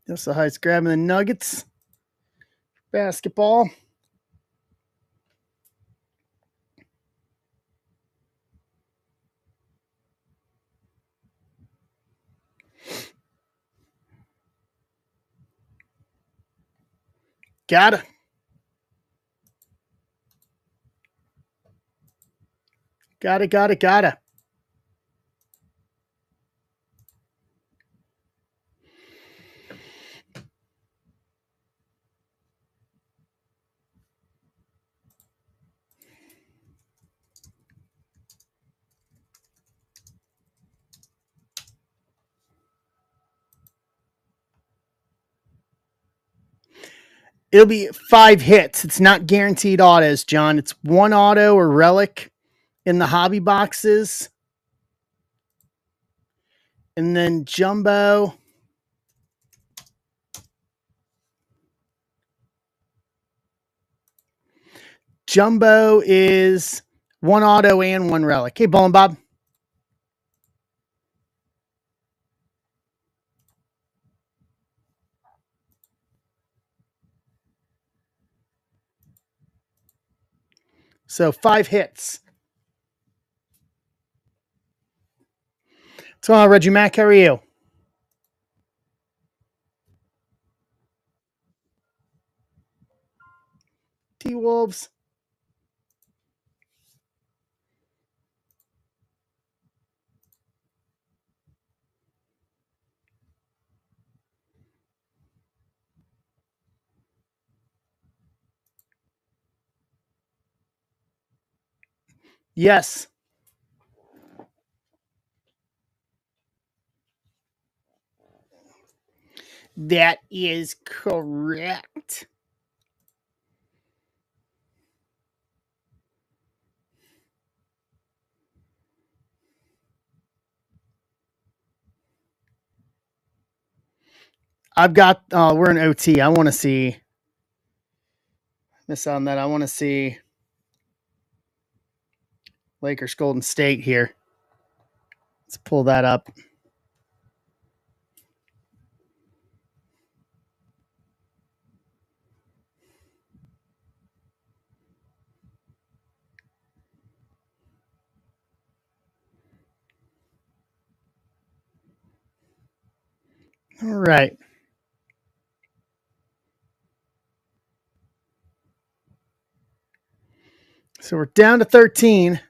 That's the highest grabbing the Nuggets. Basketball. Gotta. Gotta. It'll be 5 hits. It's not guaranteed autos, John. It's one auto or relic in the hobby boxes. And then Jumbo. Jumbo is one auto and one relic. Hey, Bowling Bob. So 5 hits. What's going on, Reggie Mack? How are you? T Wolves. Yes. That is correct. I've got, we're in OT. I want to see, miss out on that. I want to see Lakers Golden State here. Let's pull that up. All right. So we're down to 13.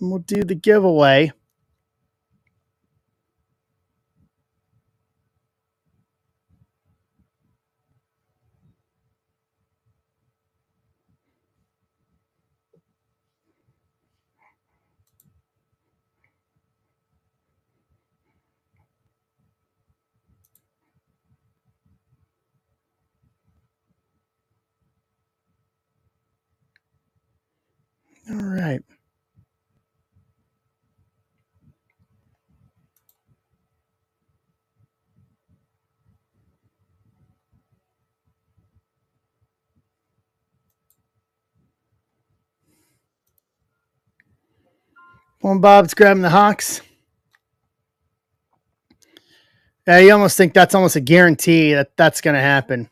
And we'll do the giveaway. All right. One Bob's grabbing the Hawks. Yeah, you almost think that's almost a guarantee that that's going to happen.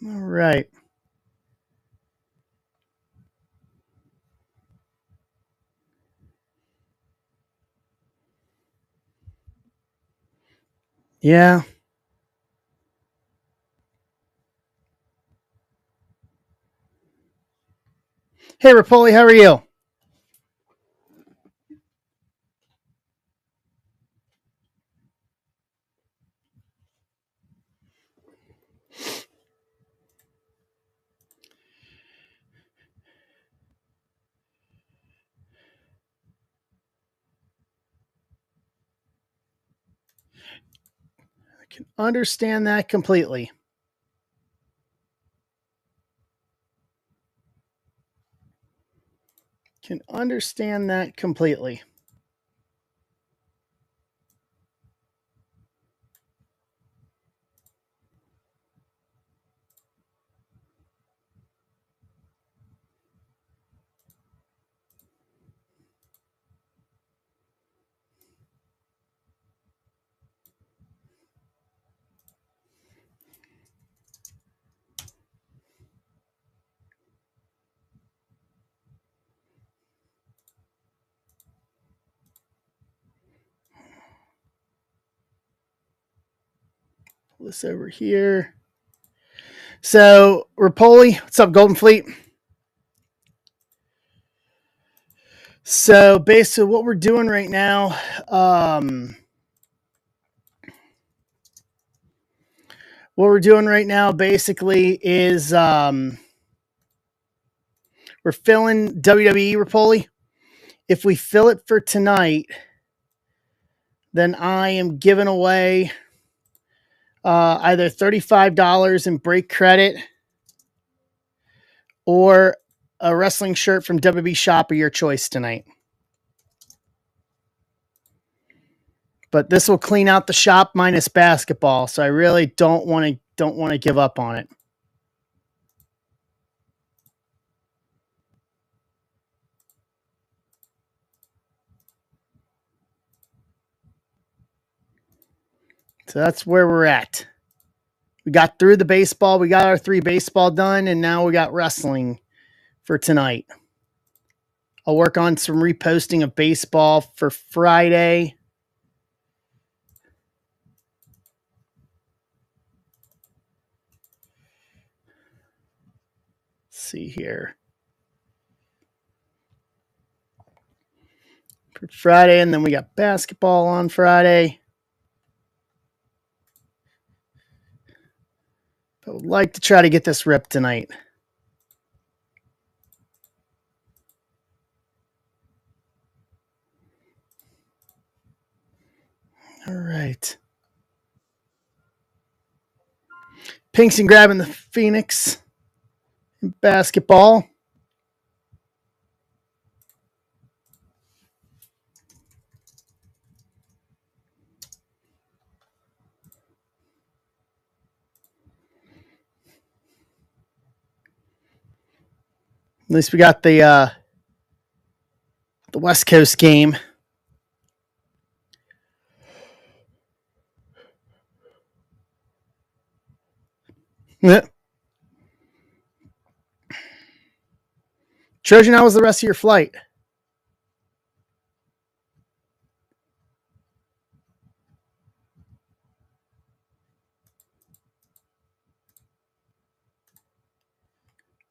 All right. Yeah. Hey, Rapoli, how are you? I can understand that completely. Can understand that completely. Pull this over here. So, Rapoli, what's up, Golden Fleet? So, basically, what we're doing right now, basically is we're filling WWE, Rapoli. If we fill it for tonight, then I am giving away either $35 in break credit or a wrestling shirt from WB Shop of your choice tonight. But this will clean out the shop minus basketball, so I really don't want to give up on it. So that's where we're at. We got through the baseball. We got our 3 baseball done, and now we got wrestling for tonight. I'll work on some reposting of baseball for Friday. Let's see here. For Friday, and then we got basketball on Friday. I would like to try to get this ripped tonight. All right. Pinkston grabbing the Phoenix in basketball. At least we got the West Coast game. Trojan, how was the rest of your flight?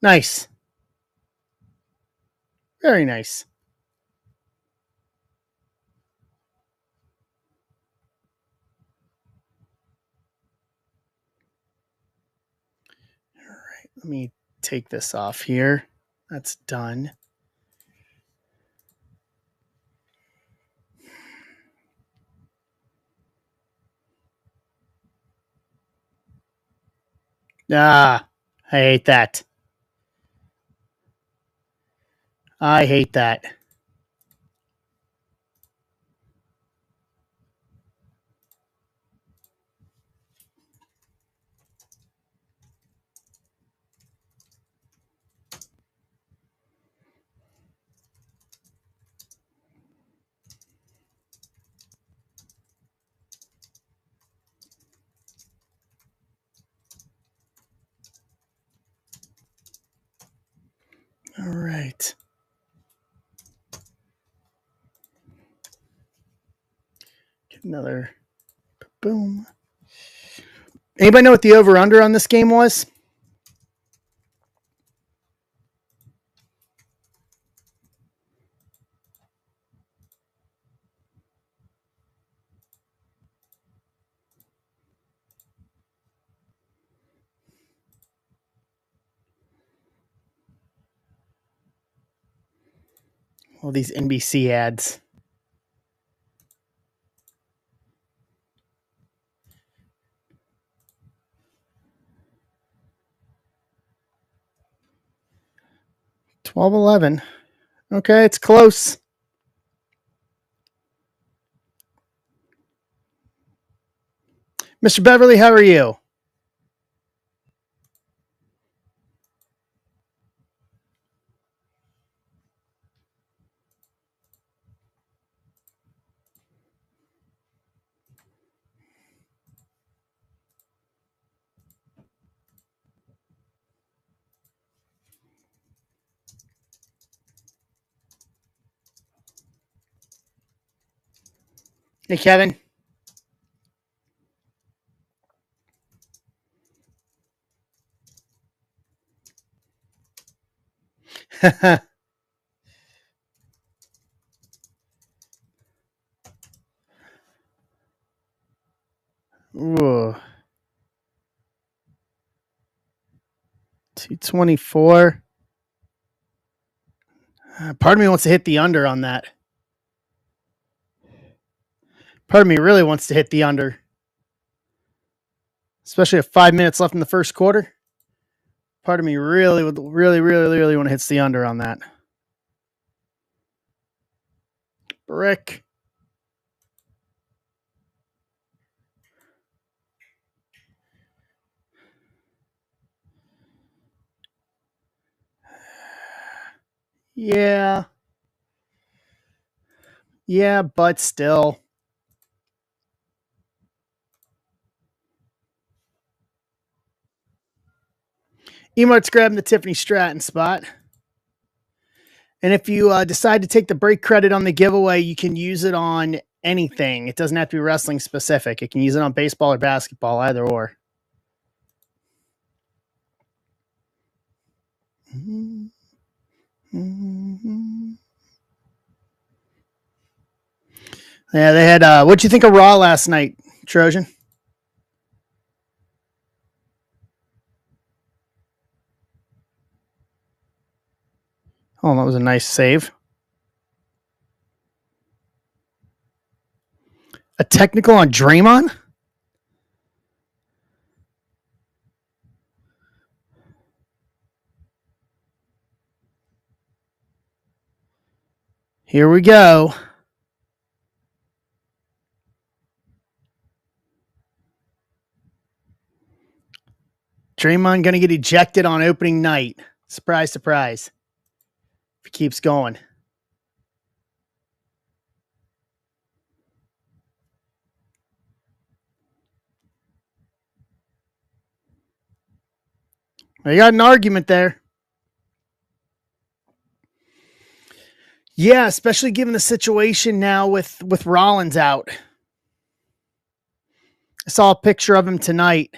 Nice. Very nice. All right, let me take this off here. That's done. Ah, I hate that. I hate that. All right. Get another boom. Anybody know what the over-under on this game was? All these NBC ads. $12-11. Okay, it's close. Mr. Beverly, how are you? Hey, Kevin. Ooh. 224. Part of me wants to hit the under on that. Part of me really wants to hit the under. Especially with 5 minutes left in the first quarter. Part of me really would really want to hit the under on that. Brick. Yeah. Yeah, but still. Emart's grabbing the Tiffany Stratton spot. And if you decide to take the break credit on the giveaway, you can use it on anything. It doesn't have to be wrestling specific. It can use it on baseball or basketball, either or. Yeah, they had. What'd you think of Raw last night, Trojan? Oh, that was a nice save. A technical on Draymond? Here we go. Draymond going to get ejected on opening night. Surprise, surprise. If he keeps going. Well, you got an argument there. Yeah, especially given the situation now with Rollins out. I saw a picture of him tonight.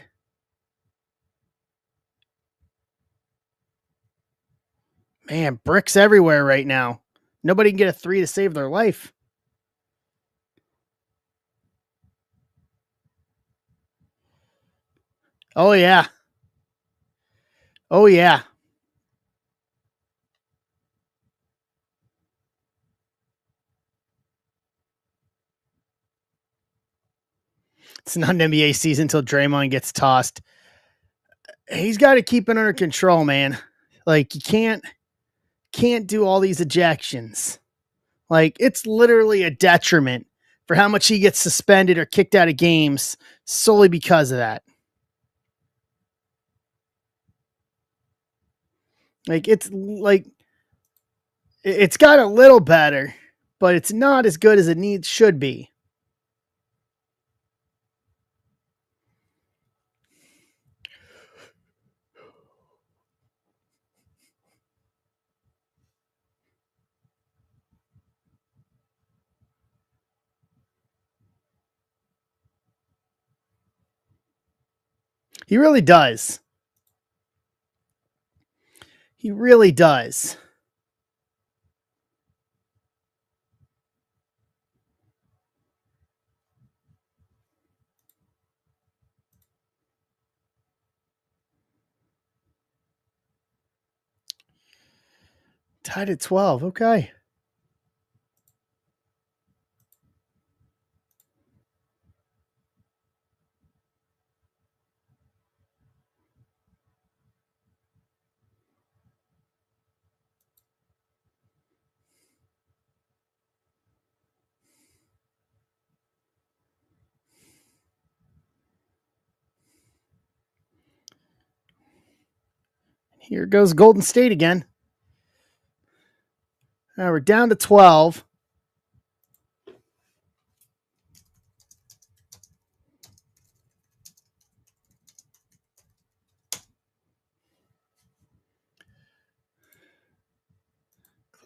Man, bricks everywhere right now. Nobody can get a 3 to save their life. Oh, yeah. Oh, yeah. It's not an NBA season until Draymond gets tossed. He's got to keep it under control, man. Like, you can't do all these ejections. Like, it's literally a detriment for how much he gets suspended or kicked out of games solely because of that. Like, it's got a little better, but it's not as good as it should be. He really does. He really does. Tied at 12. Okay. Here goes Golden State again. Now we're down to 12.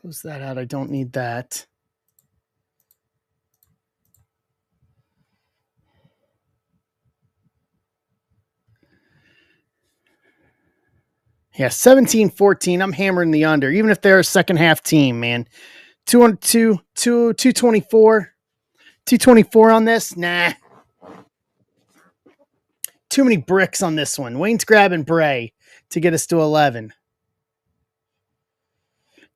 Close that out. I don't need that. Yeah, 17-14. I'm hammering the under, even if they're a second half team, man. 224. 224 on this? Nah. Too many bricks on this one. Wayne's grabbing Bray to get us to 11.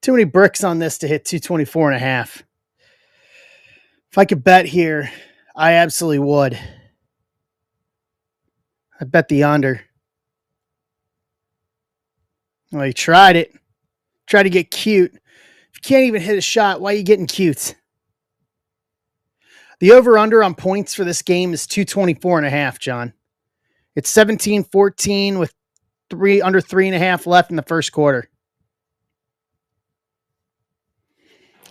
Too many bricks on this to hit 224 and a half. If I could bet here, I absolutely would. I bet the under. Well, he tried it. Tried to get cute. If you can't even hit a shot, why are you getting cute? The over-under on points for this game is 224 and a half, John. It's 17-14 with under 3.5 left in the first quarter.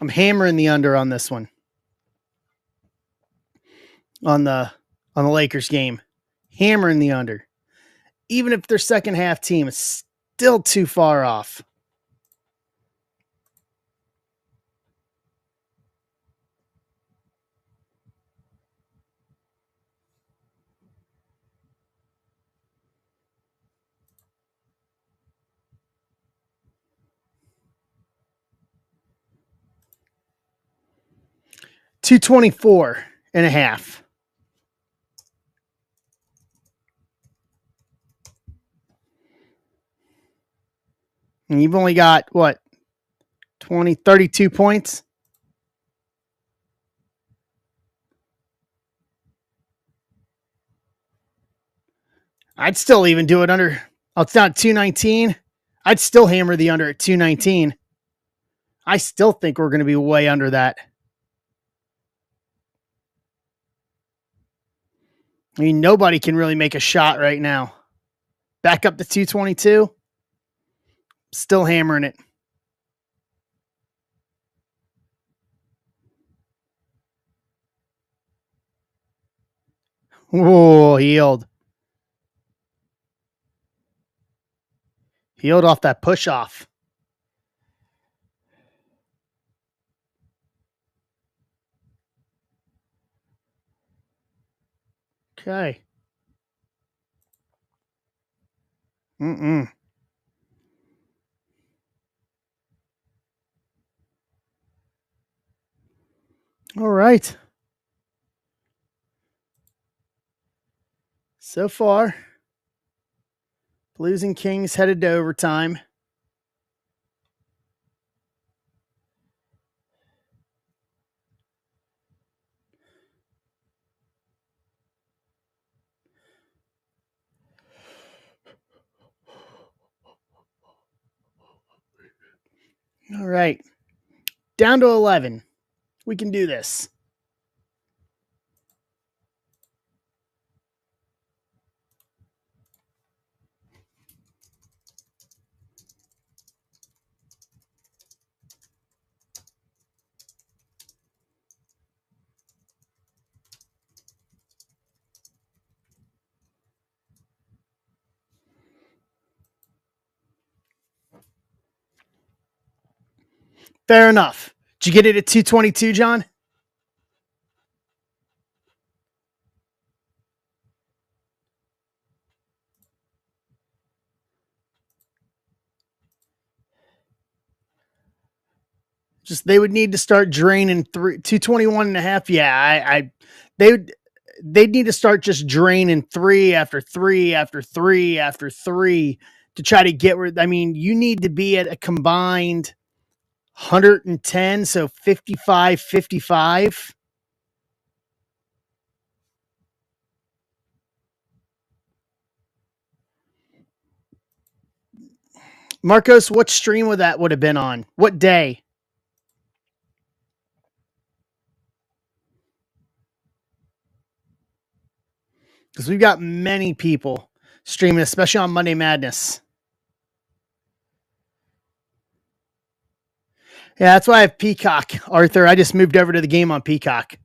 I'm hammering the under on this one. On the Lakers game. Hammering the under. Even if their second half team is still too far off. 224.5. And you've only got what, 32 points? I'd still even do it under. Oh, it's not 219. I'd still hammer the under at 219. I still think we're going to be way under that. I mean, nobody can really make a shot right now. Back up to 222. Still hammering it. Whoa, healed. Healed off that push off. Okay. Mm-mm. All right. So far, Blues and Kings headed to overtime. All right. Down to 11. We can do this. Fair enough. Did you get it at 222, John? Just they would need to start draining 221.5. Yeah, they'd need to start just draining three after three after three after three to try to get where. I mean, you need to be at a combined 110, so 55, 55. Marcos, what stream would that would have been on? What day? Because we've got many people streaming, especially on Monday Madness. Yeah, that's why I have Peacock, Arthur. I just moved over to the game on Peacock.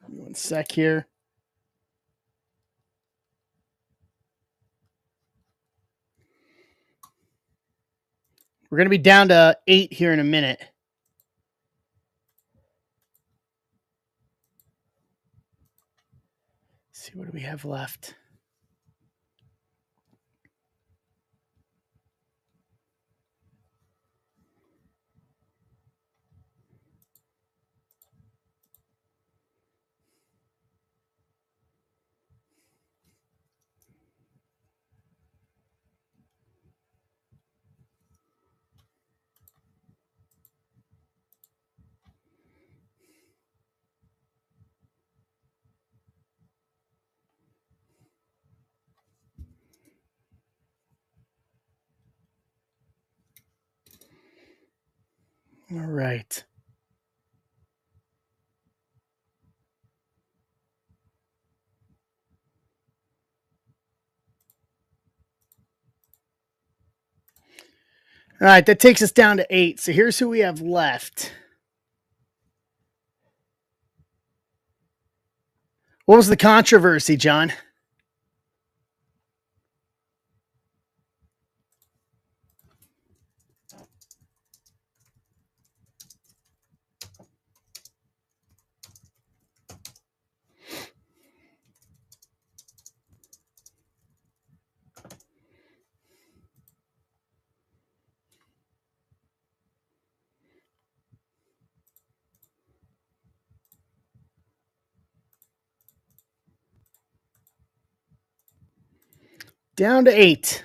One sec here. We're going to be down to 8 here in a minute. Let's see, what do we have left? All right. All right, that takes us down to 8. So here's who we have left. What was the controversy, John? Down to 8.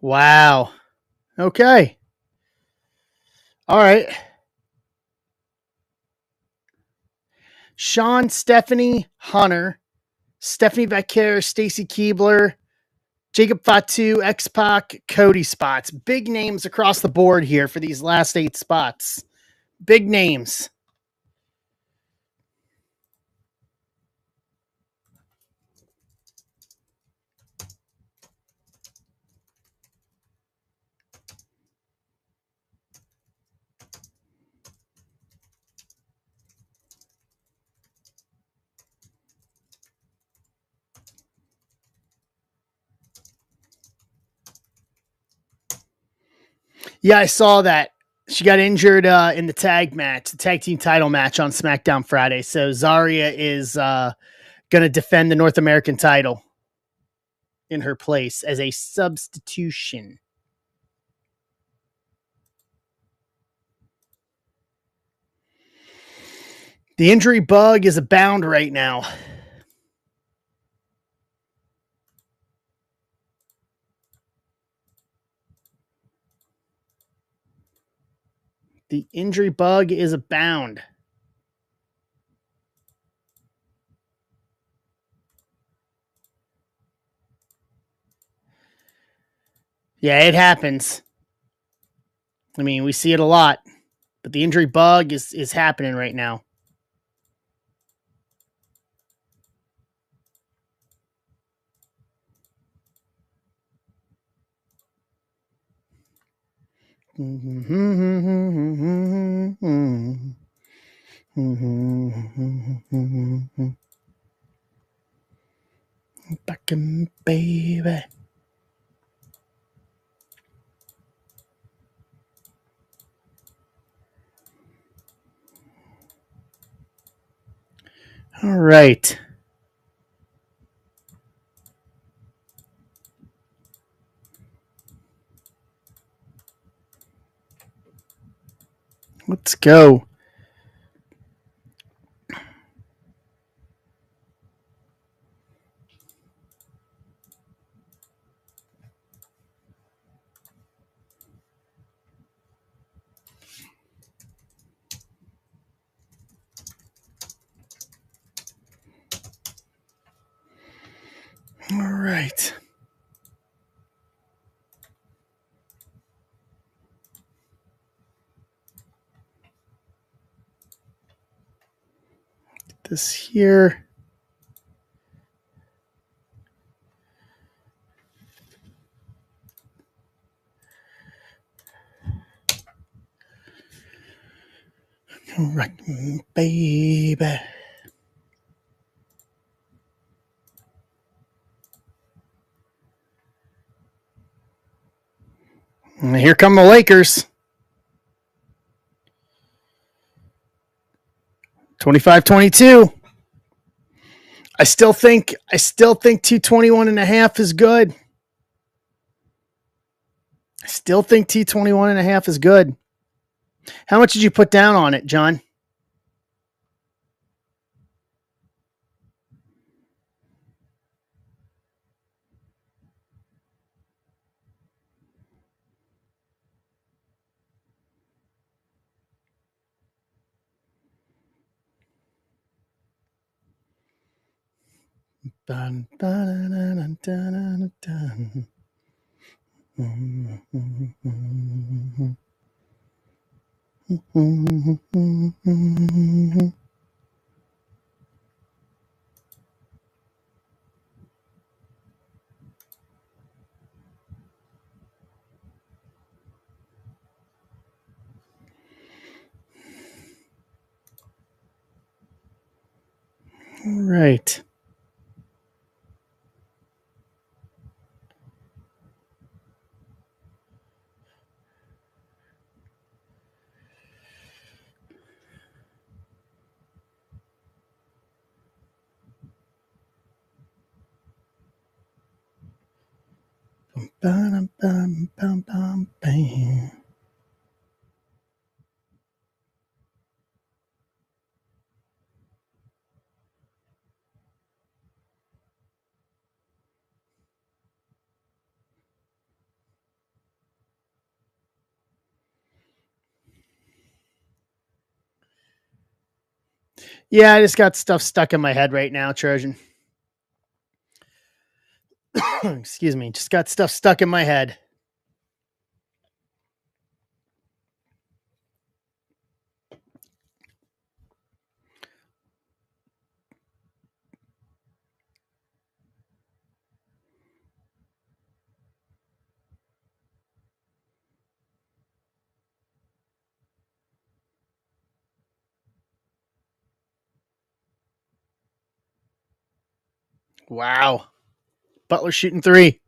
Wow. Okay. All right. Sean, Stephanie, Hunter, Stephanie Becker, Stacy Keebler, Jacob Fatu, X Pac, Cody spots. Big names across the board here for these last 8 spots. Big names. Yeah, I saw that. She got injured in the tag match, the tag team title match on SmackDown Friday. So Zarya is going to defend the North American title in her place as a substitution. The injury bug is abound right now. The injury bug is abound. Yeah, it happens. I mean, we see it a lot, but the injury bug is happening right now. Back in, baby. All right. Let's go. All right. This here. All right, baby. And here come the Lakers. 25-22. I still think 221 and a half is good. I still think 221 and a half is good. How much did you put down on it, John? Dun, dun, dun, dun, dun, dun. Right. Yeah, I just got stuff stuck in my head right now, Trojan. Excuse me. Just got stuff stuck in my head. Wow. Butler shooting three.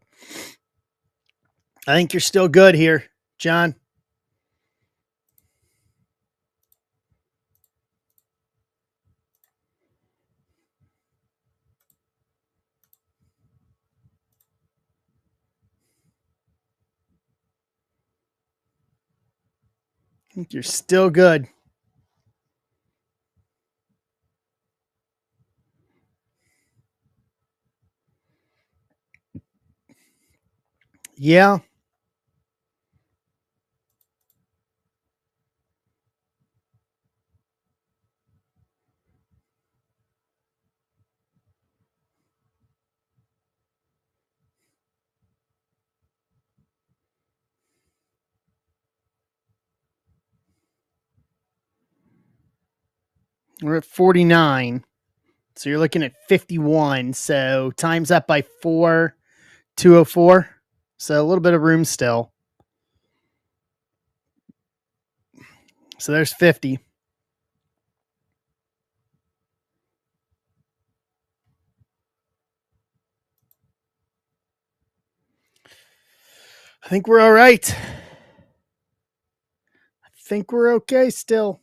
I think you're still good here, John. I think you're still good. Yeah. We're at 49. So you're looking at 51. So times that by 4, 204. So a little bit of room still. So there's 50. I think we're all right. I think we're okay still.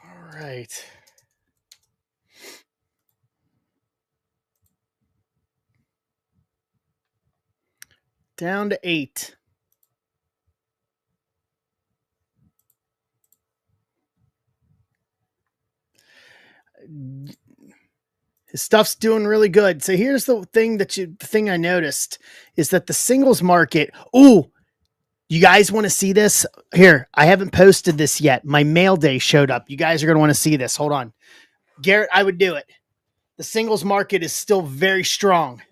All right. Down to 8. His stuff's doing really good. So here's the thing I noticed is that the singles market. Ooh, you guys want to see this? Here, I haven't posted this yet. My mail day showed up. You guys are going to want to see this. Hold on. Garrett, I would do it. The singles market is still very strong.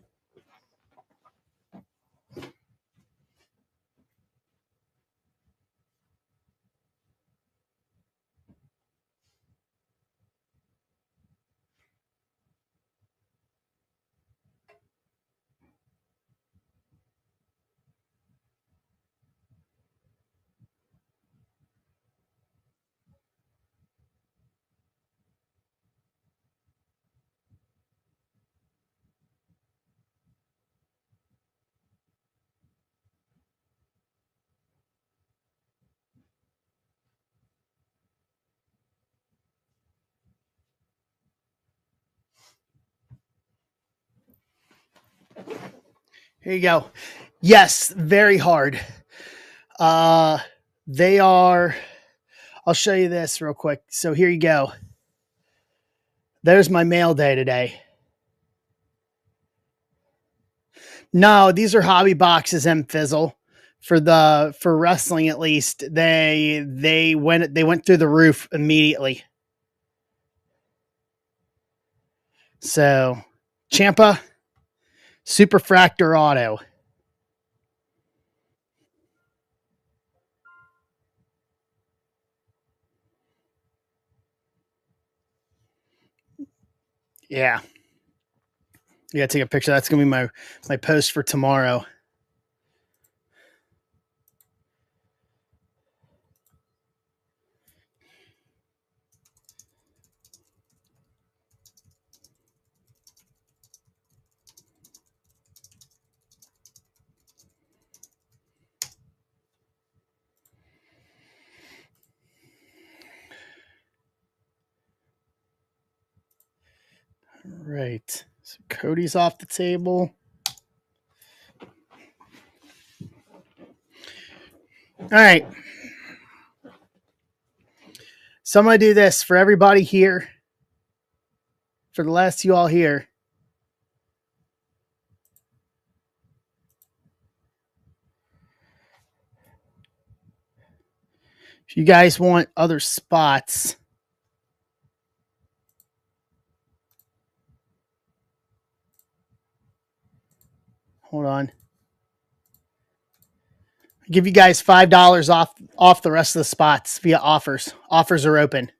Here you go. Yes, very hard. They are. I'll show you this real quick. So here you go. There's my mail day today. No, these are hobby boxes, M Fizzle. For wrestling at least, they went through the roof immediately. So Champa Superfractor Auto. Yeah. You gotta take a picture. That's gonna be my post for tomorrow. Right. So Cody's off the table. All right. So I'm gonna do this for everybody here. For the last you all here. If you guys want other spots, hold on. I'll give you guys $5 off the rest of the spots via offers. Offers are open.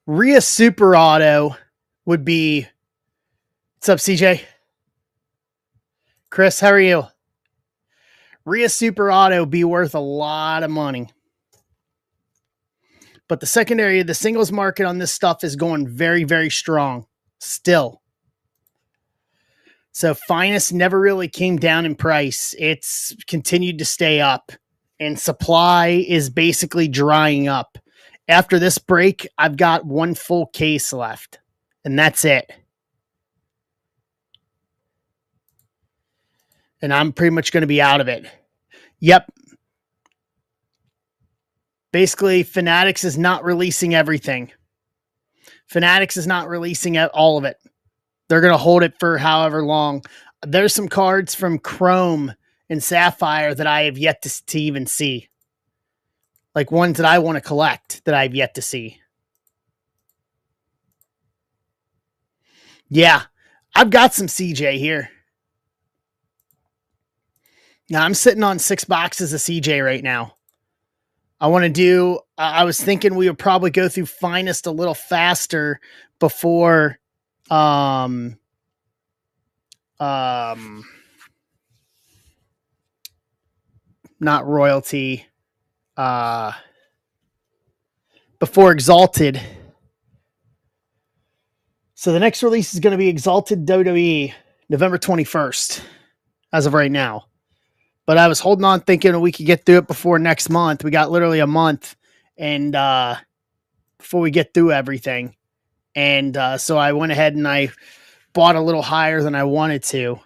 Rhea Super Auto would be. What's up, CJ? Chris, how are you? Rhea Super Auto be worth a lot of money. But the secondary, the singles market on this stuff is going very, very strong still. So Finest never really came down in price. It's continued to stay up, and supply is basically drying up. After this break, I've got one full case left, and that's it. And I'm pretty much going to be out of it. Yep. Basically, Fanatics is not releasing everything. Fanatics is not releasing all of it. They're going to hold it for however long. There's some cards from Chrome and Sapphire that I have yet to even see. Like ones that I want to collect that I've yet to see. Yeah, I've got some CJ here. Now I'm sitting on 6 boxes of CJ right now. I want to do, I was thinking we would probably go through Finest a little faster before, not Royalty, before Exalted. So the next release is going to be Exalted WWE, November 21st, as of right now. But I was holding on thinking we could get through it before next month. We got literally a month and before we get through everything. And so I went ahead and I bought a little higher than I wanted to.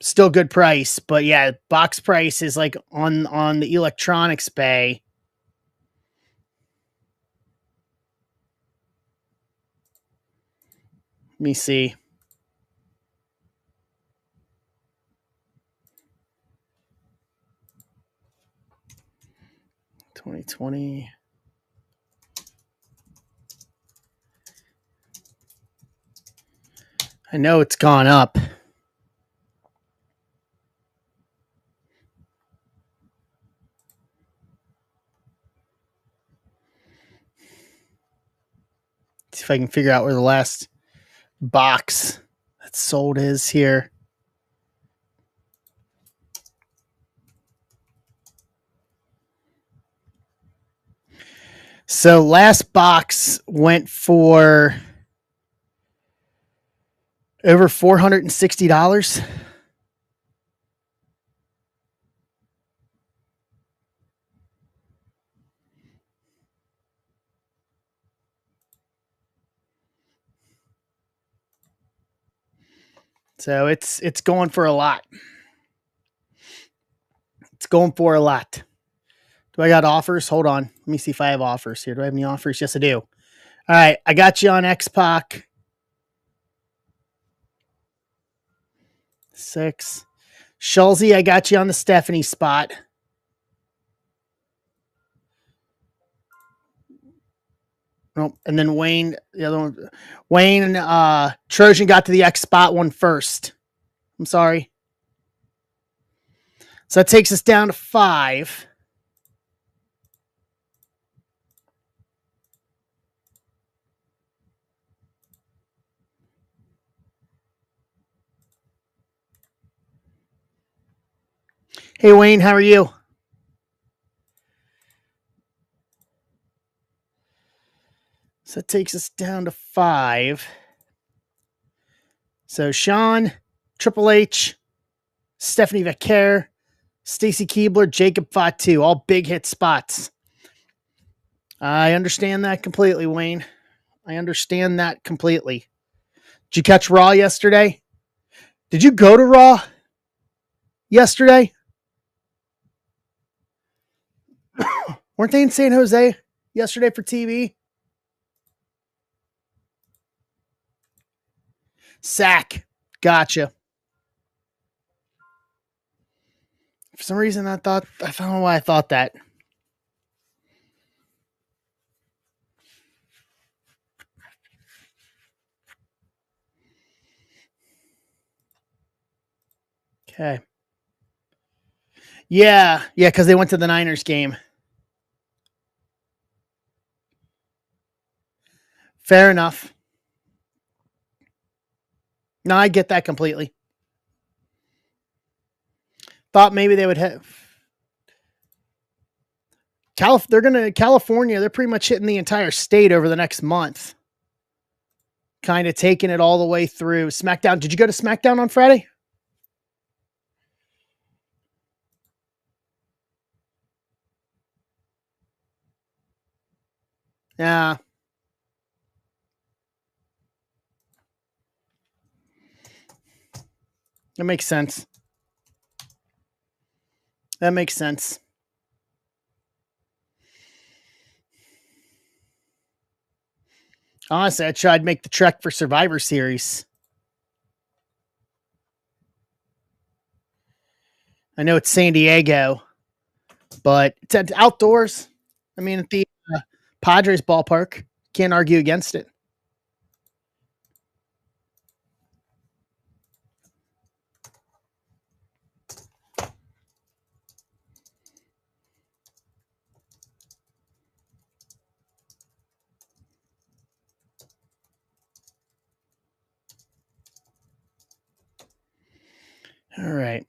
Still good price, but yeah, box price is like on the electronics bay. Let me see. $2020. I know it's gone up. See if I can figure out where the last box that sold is here. So last box went for over $460. So it's going for a lot. It's going for a lot. Do I got offers? Hold on. Let me see if I have offers here. Do I have any offers? Yes, I do. All right. I got you on X-Pac. 6. Schulze, I got you on the Stephanie spot. Nope. And then Wayne, the other one. Wayne and Trojan got to the X spot one first. I'm sorry. So that takes us down to 5. Hey, Wayne, how are you? So that takes us down to 5. So Sean, Triple H, Stephanie Vaquer, Stacy Keebler, Jacob Fatu, all big hit spots. I understand that completely, Wayne. I understand that completely. Did you catch Raw yesterday? Did you go to Raw yesterday? Weren't they in San Jose yesterday for TV? Sack. Gotcha. For some reason, I don't know why I thought that. Okay. Yeah, because they went to the Niners game. Fair enough. No, I get that completely. Thought maybe they would have. California, they're pretty much hitting the entire state over the next month. Kind of taking it all the way through. SmackDown. Did you go to SmackDown on Friday? Yeah. That makes sense. That makes sense. Honestly, I tried to make the trek for Survivor Series. I know it's San Diego, but it's outdoors. I mean, at the Padres ballpark. Can't argue against it. All right.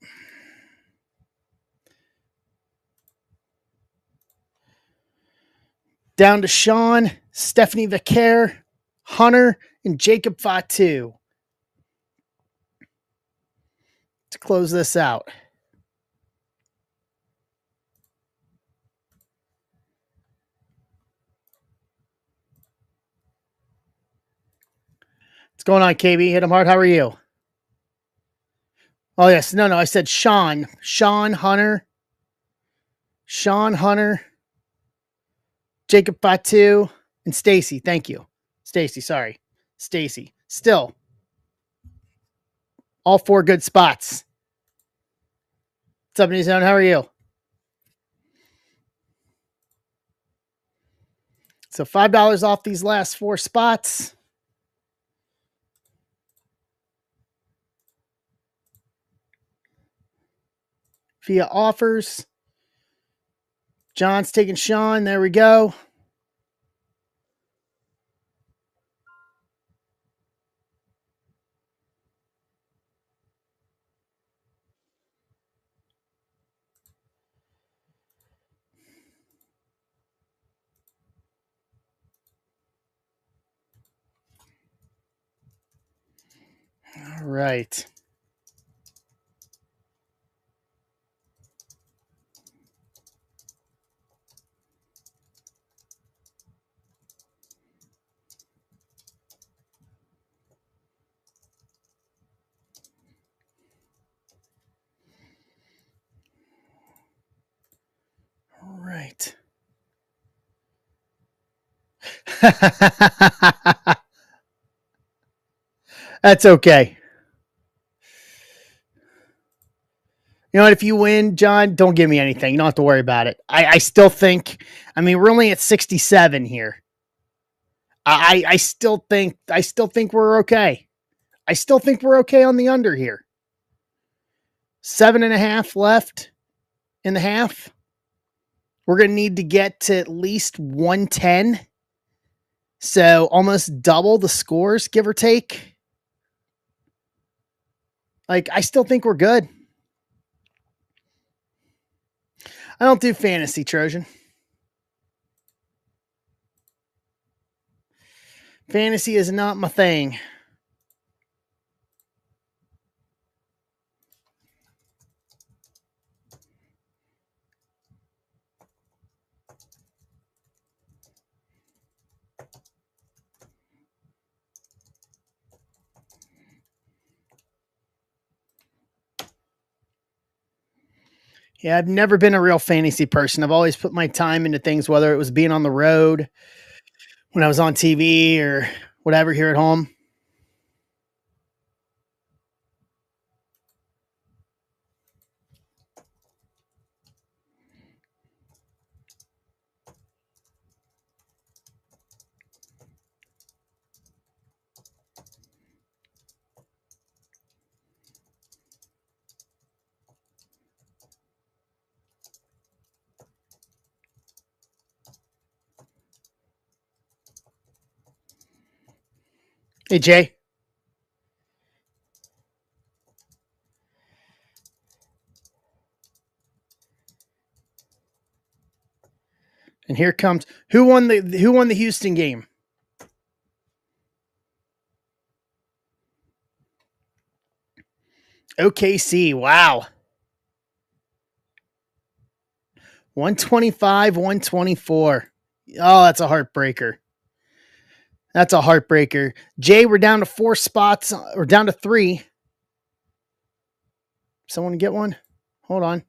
Down to Sean, Stephanie Vaquer, Hunter, and Jacob Fatu to close this out. What's going on, KB? Hit him hard. How are you? Oh, yes. No, I said Sean. Sean Hunter, Jacob Fatu, and Stacy. Thank you. Stacy, sorry. Stacy. Still, all 4 good spots. What's up, New Zone? How are you? So $5 off these last 4 spots. Via offers. John's taking Sean. There we go. All right. That's okay. You know what? If you win, John, don't give me anything. You don't have to worry about it. I still think. I mean, we're only at 67 here. I still think we're okay. I still think we're okay on the under here. 7.5 left in the half. We're going to need to get to at least 110. So almost double the scores, give or take. Like, I still think we're good. I don't do fantasy, Trojan. Fantasy is not my thing. Yeah, I've never been a real fantasy person. I've always put my time into things, whether it was being on the road, when I was on TV, or whatever here at home. Hey, Jay. And here comes who won the Houston game? OKC. Wow. 125, 124. Oh, that's a heartbreaker. That's a heartbreaker. Jay, we're down to 4 spots. We're down to 3. Someone get one? Hold on.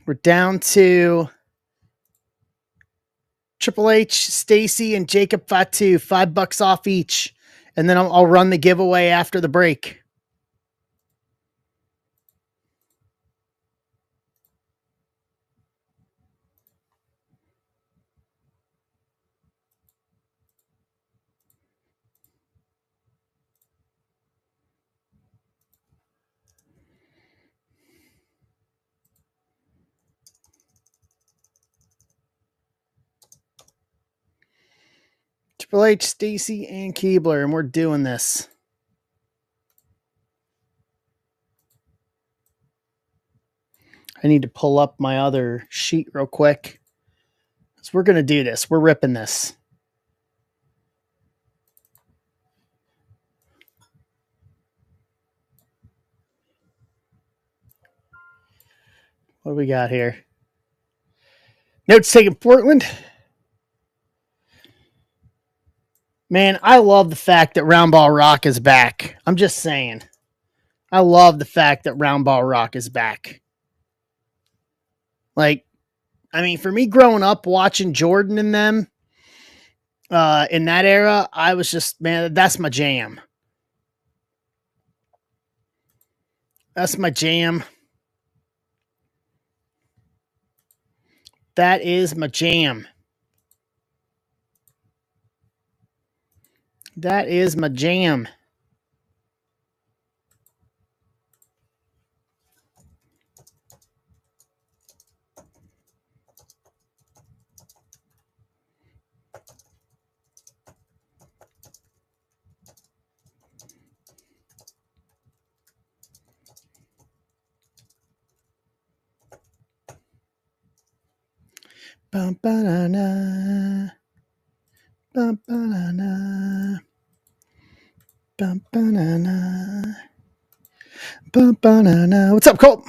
We're down to Triple H, Stacy, and Jacob Fatu. $5 off each. And then I'll run the giveaway after the break. Triple H, Stacy, and Keebler, and we're doing this. I need to pull up my other sheet real quick. So we're going to do this. We're ripping this. What do we got here? Notes taken Portland. Man, I love the fact that Roundball Rock is back. I'm just saying. I love the fact that Roundball Rock is back. Like, I mean, for me growing up watching Jordan and them in that era, I was just, man, that's my jam. That's my jam. That is my jam. That is my jam. Bum, ba-da-na. Bum, ba-da-na. Bum, ba-da-na. Bum, ba-da-na. What's up, Colt?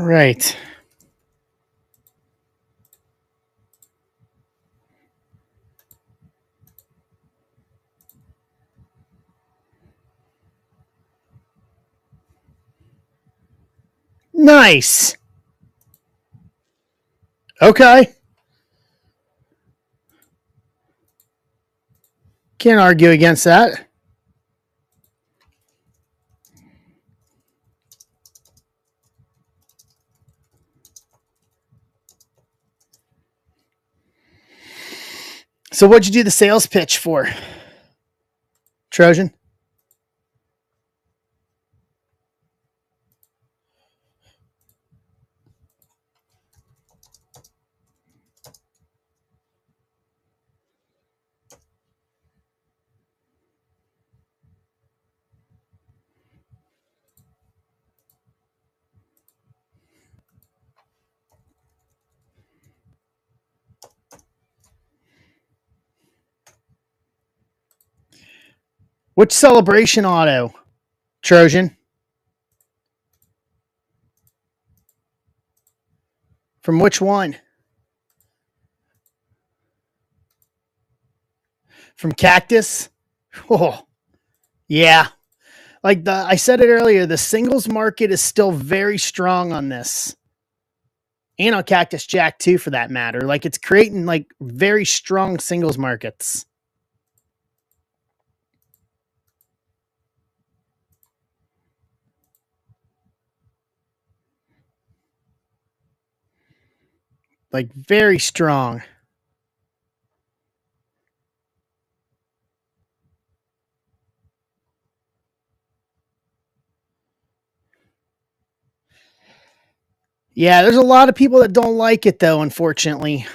right. Nice. Okay. Can't argue against that. So what'd you do the sales pitch for, Trojan? Which celebration auto, Trojan? From which one? From Cactus? Oh, yeah. Like I said it earlier, the singles market is still very strong on this. And on Cactus Jack too, for that matter. Like it's creating like very strong singles markets. Like very strong. Yeah, there's a lot of people that don't like it though, unfortunately.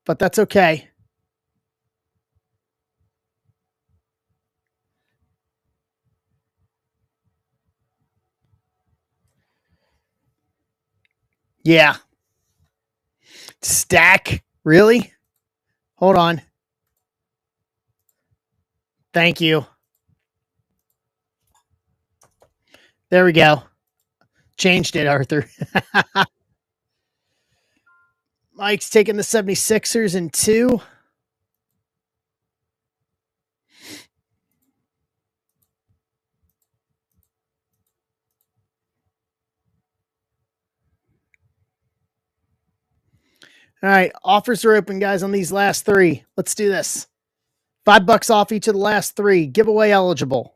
But that's okay. Yeah. Stack? Really? Hold on. Thank you. There we go. Changed it, Arthur. Mike's taking the 76ers in 2. All right, offers are open, guys, on these last 3. Let's do this. $5 off each of the last 3. Giveaway eligible.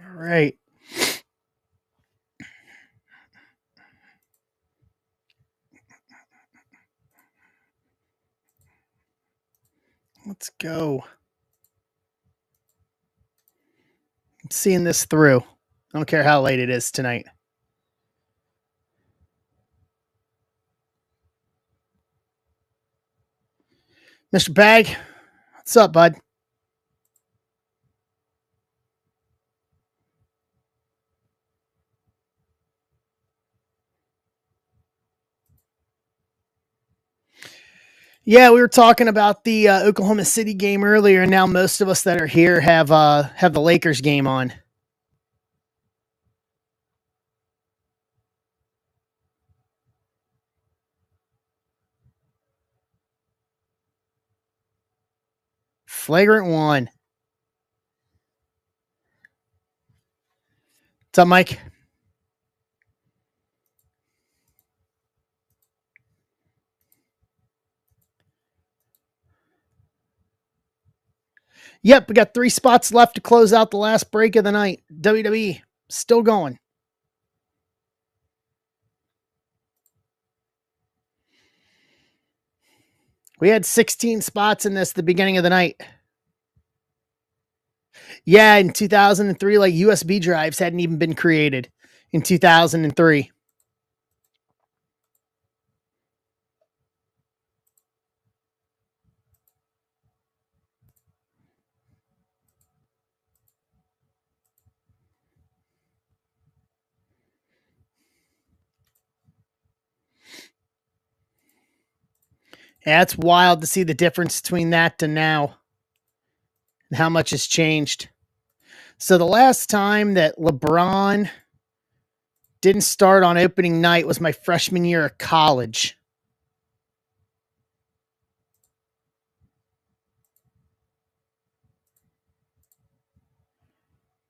All right. Let's go. I'm seeing this through. I don't care how late it is tonight. Mr. Bag, what's up, bud? Yeah, we were talking about the Oklahoma City game earlier, and now most of us that are here have the Lakers game on. Flagrant 1. What's up, Mike? Yep, we got 3 spots left to close out the last break of the night. WWE still going. We had 16 spots in this at the beginning of the night. Yeah, in 2003, like USB drives hadn't even been created in 2003. Yeah, it's wild to see the difference between that to now and how much has changed. So the last time that LeBron didn't start on opening night was my freshman year of college.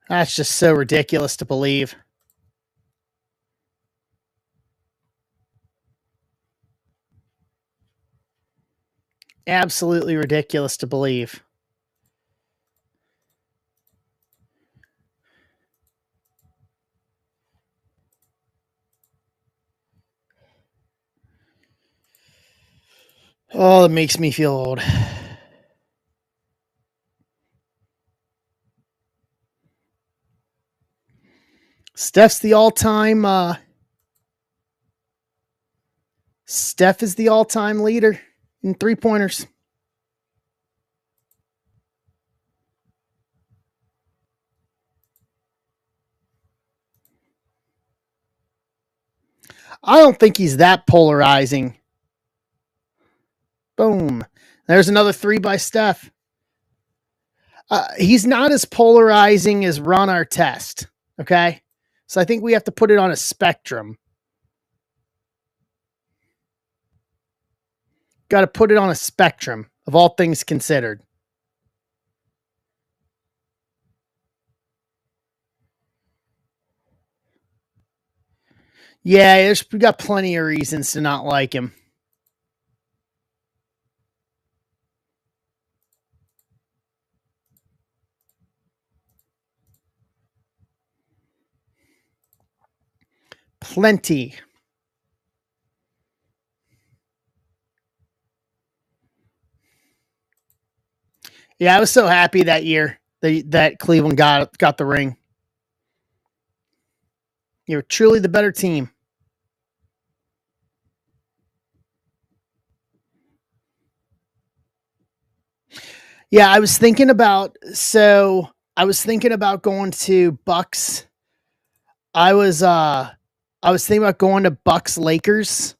That's just so ridiculous to believe. Absolutely ridiculous to believe. Oh, it makes me feel old. Steph's the all-time. Steph is the all-time leader in three-pointers. I don't think he's that polarizing. Boom. There's another three by Steph. He's not as polarizing as Ron Artest. Okay. So I think we have to put it on a spectrum. Got to put it on a spectrum of all things considered. Yeah, we got plenty of reasons to not like him. Plenty. Yeah, I was so happy that year that Cleveland got the ring. You were truly the better team. Yeah, I was thinking about going to Bucks. I was uh I was thinking about going to Bucks Lakers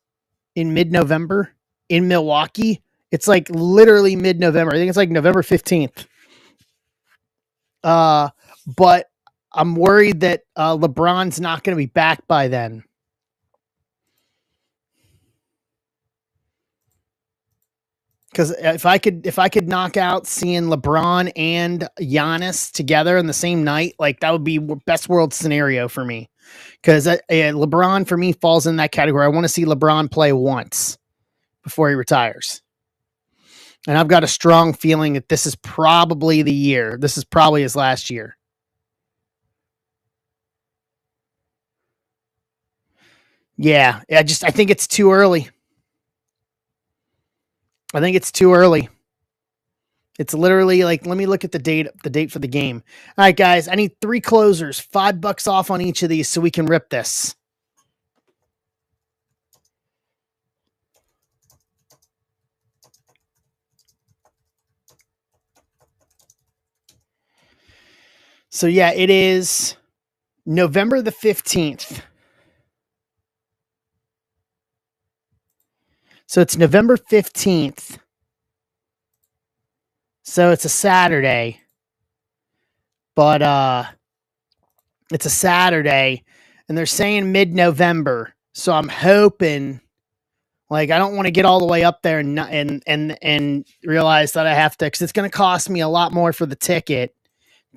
in mid-November in Milwaukee. It's like literally mid-November. I think it's like November 15th. Uh but I'm worried that LeBron's not going to be back by then. Because if I could knock out seeing LeBron and Giannis together in the same night, like that would be best world scenario for me. Because LeBron for me falls in that category. I want to see LeBron play once before he retires, and I've got a strong feeling that this is probably the year. This is probably his last year. Yeah, I think it's too early. I think it's too early. It's literally like, let me look at the date for the game. All right, guys, I need three closers, $5 off on each of these so we can rip this. So yeah, it is November the 15th. So it's November 15th. So it's a Saturday. But it's a Saturday and they're saying mid-November. So I'm hoping, like, I don't want to get all the way up there and realize that I have to, because it's going to cost me a lot more for the ticket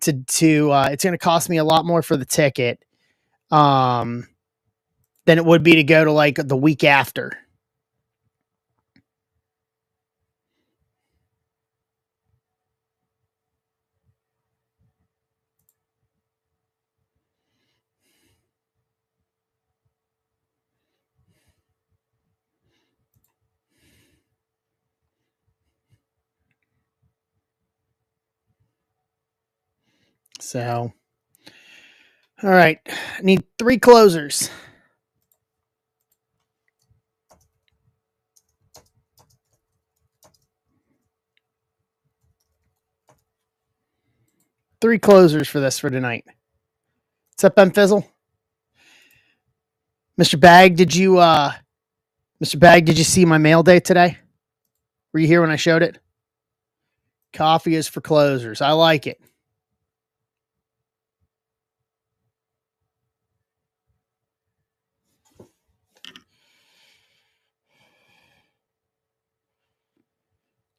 to it's going to cost me a lot more for the ticket um than it would be to go to like the week after. So, all right. I need 3 closers. Three closers for this for tonight. What's up, Ben Fizzle? Mr. Bag, did you see my mail day today? Were you here when I showed it? Coffee is for closers. I like it.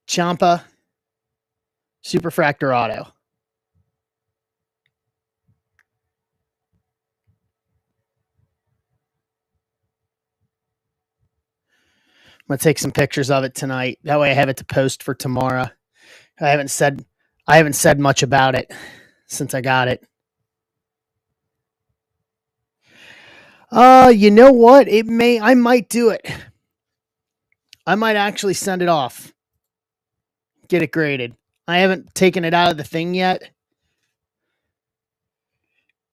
Champa, Superfractor Auto. I'm going to take some pictures of it tonight. That way I have it to post for tomorrow. I haven't said much about it since I got it. You know what? I might do it. I might actually send it off. Get it graded. I haven't taken it out of the thing yet.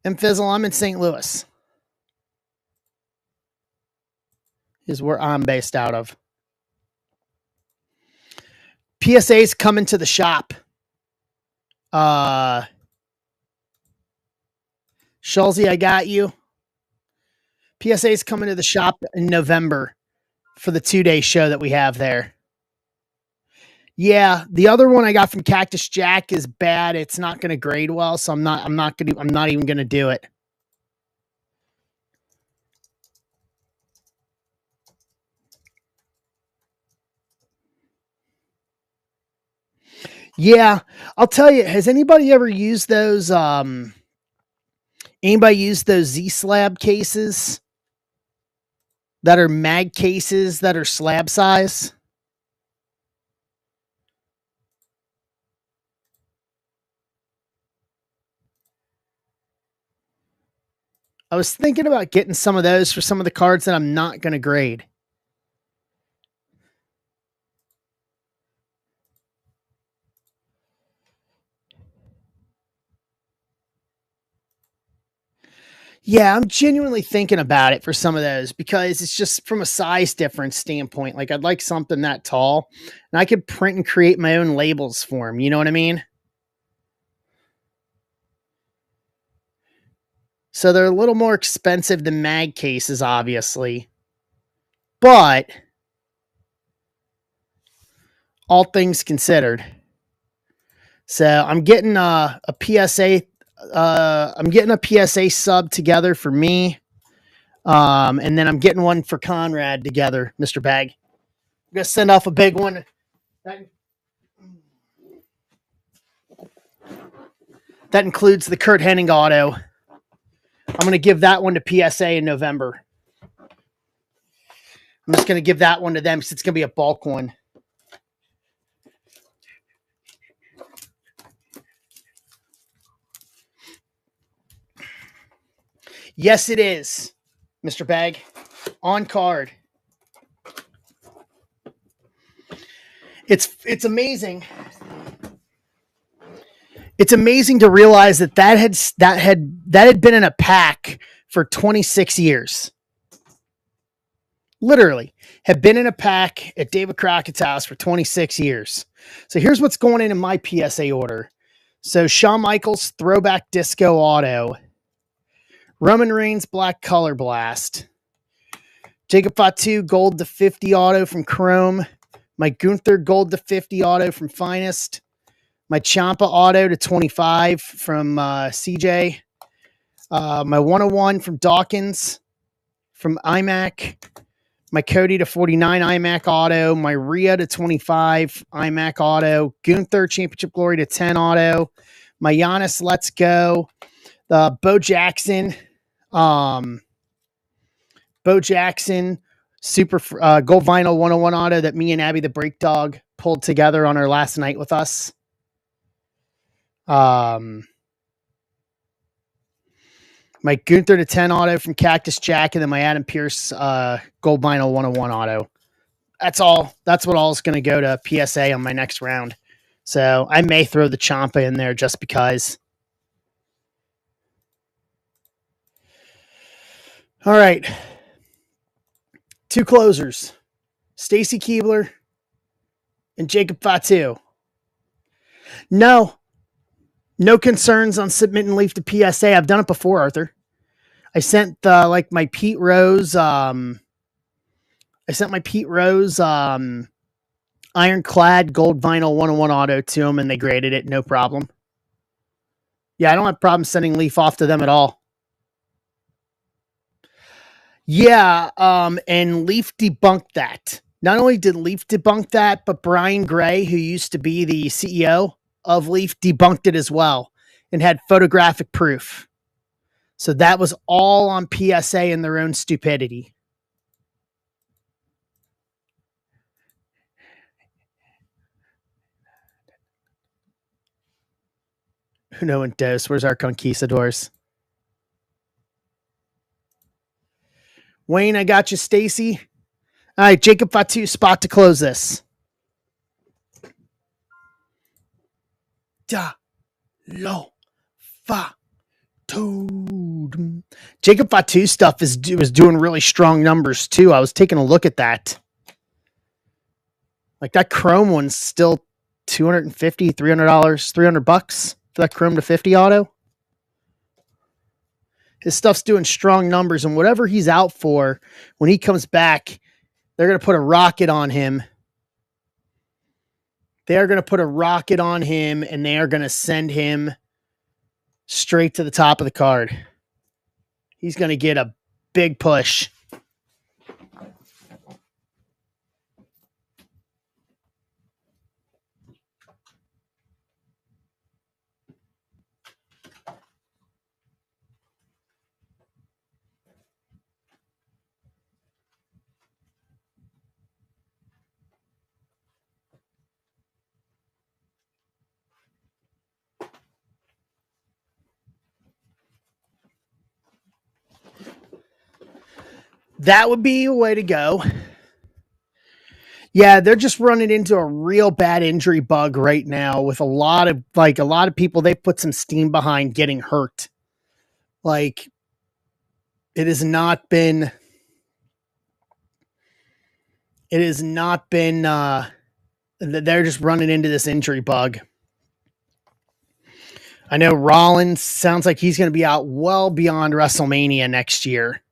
And Fizzle, I'm in St. Louis. Is where I'm based out of. PSA's coming to the shop. Schulze, I got you. PSA's coming to the shop in November for the 2-day show that we have there. Yeah, the other one I got from Cactus Jack is bad. It's not going to grade well, so I'm not even going to do it. Yeah, I'll tell you, has anybody ever used those Z-Slab cases that are mag cases that are slab size? I was thinking about getting some of those for some of the cards that I'm not going to grade. Yeah, I'm genuinely thinking about it for some of those because it's just from a size difference standpoint. Like I'd like something that tall and I could print and create my own labels for them. You know what I mean? So they're a little more expensive than mag cases, obviously. But all things considered. So I'm getting a PSA. I'm getting a PSA sub together for me. And then I'm getting one for Conrad together, Mr. Bag. I'm going to send off a big one. That includes the Kurt Hennig auto. I'm going to give that one to PSA in November. I'm just going to give that one to them because it's going to be a bulk one. Yes, it is, Mr. Bag. On card. It's amazing. It's amazing to realize that had been in a pack for 26 years. Literally, had been in a pack at David Crockett's house for 26 years. So here's what's going in my PSA order. So Shawn Michaels Throwback Disco Auto, Roman Reigns Black Color Blast, Jacob Fatu Gold to 50 Auto from Chrome, my Gunther Gold to 50 Auto from Finest, my Ciampa Auto to 25 from CJ, my 101 from Dawkins from iMac, my Cody to 49 iMac Auto, my Rhea to 25 iMac Auto, Gunther Championship Glory to 10 Auto, my Giannis Let's Go, Bo Jackson, Super Gold Vinyl 101 Auto that me and Abby the Break Dog pulled together on our last night with us. My Gunther to 10 Auto from Cactus Jack, and then my Adam Pearce Gold Vinyl 101 Auto. That's all. That's what all is going to go to PSA on my next round. So I may throw the Ciampa in there just because. All right. 2 closers. Stacy Keebler and Jacob Fatu. No. No concerns on submitting Leaf to PSA. I've done it before, Arthur. I sent my Pete Rose ironclad gold vinyl 101 auto to them, and they graded it, no problem. Yeah, I don't have problem sending Leaf off to them at all. Yeah, and Leaf debunked that. Not only did Leaf debunk that, but Brian Gray, who used to be the CEO of Leaf, debunked it as well and had photographic proof. So that was all on PSA and their own stupidity. Uno and Dos. Where's our conquistadors? Wayne, I got you. Stacy. All right, Jacob Fatu, spot to close this. Da lo fa. Jacob Fatu stuff was doing really strong numbers too. I was taking a look at that. Like that Chrome one's still $250, $300, $300 for that Chrome to 50 auto. His stuff's doing strong numbers, and whatever he's out for, when he comes back, they're going to put a rocket on him. They're going to put a rocket on him, and they are going to send him straight to the top of the card. He's going to get a big push. That would be a way to go. Yeah, they're just running into a real bad injury bug right now with a lot of people. They put some steam behind getting hurt. Like, it has not been. They're just running into this injury bug. I know Rollins sounds like he's going to be out well beyond WrestleMania next year.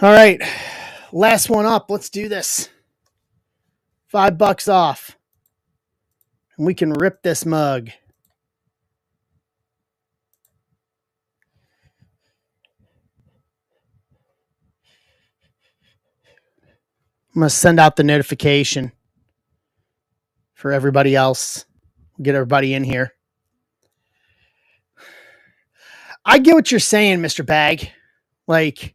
All right. Last one up. Let's do this. $5 off. And we can rip this mug. I'm going to send out the notification for everybody else. Get everybody in here. I get what you're saying, Mr. Bag. Like,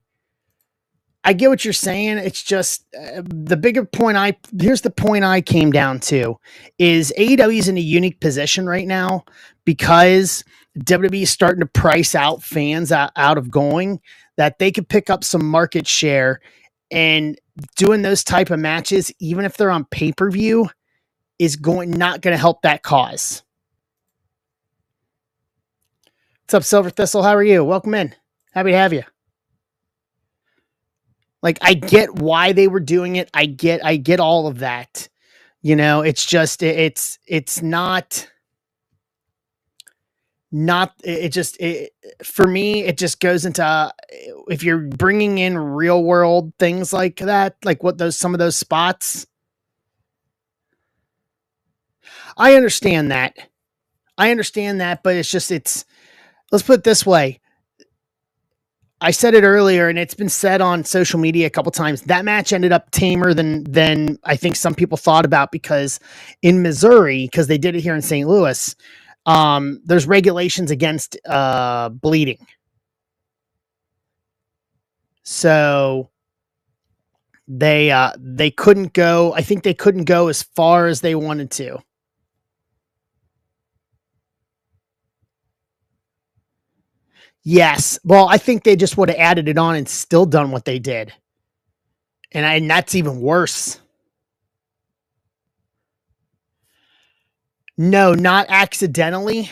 I get what you're saying. It's just the bigger point. Here's the point I came down to is AEW is in a unique position right now because WWE is starting to price out fans out of going, that they could pick up some market share, and doing those type of matches, even if they're on pay-per-view, is not going to help that cause. What's up, Silver Thistle? How are you? Welcome in. Happy to have you. Like, I get why they were doing it. I get all of that. You know, it's just, it's not, for me, it just goes into, if you're bringing in real world things like that, like some of those spots. I understand that, but let's put it this way. I said it earlier, and it's been said on social media a couple times. That match ended up tamer than I think some people thought about, because in Missouri, because they did it here in St. Louis, there's regulations against bleeding. So they couldn't go. I think they couldn't go as far as they wanted to. Yes. Well, I think they just would have added it on and still done what they did. And that's even worse. No, not accidentally.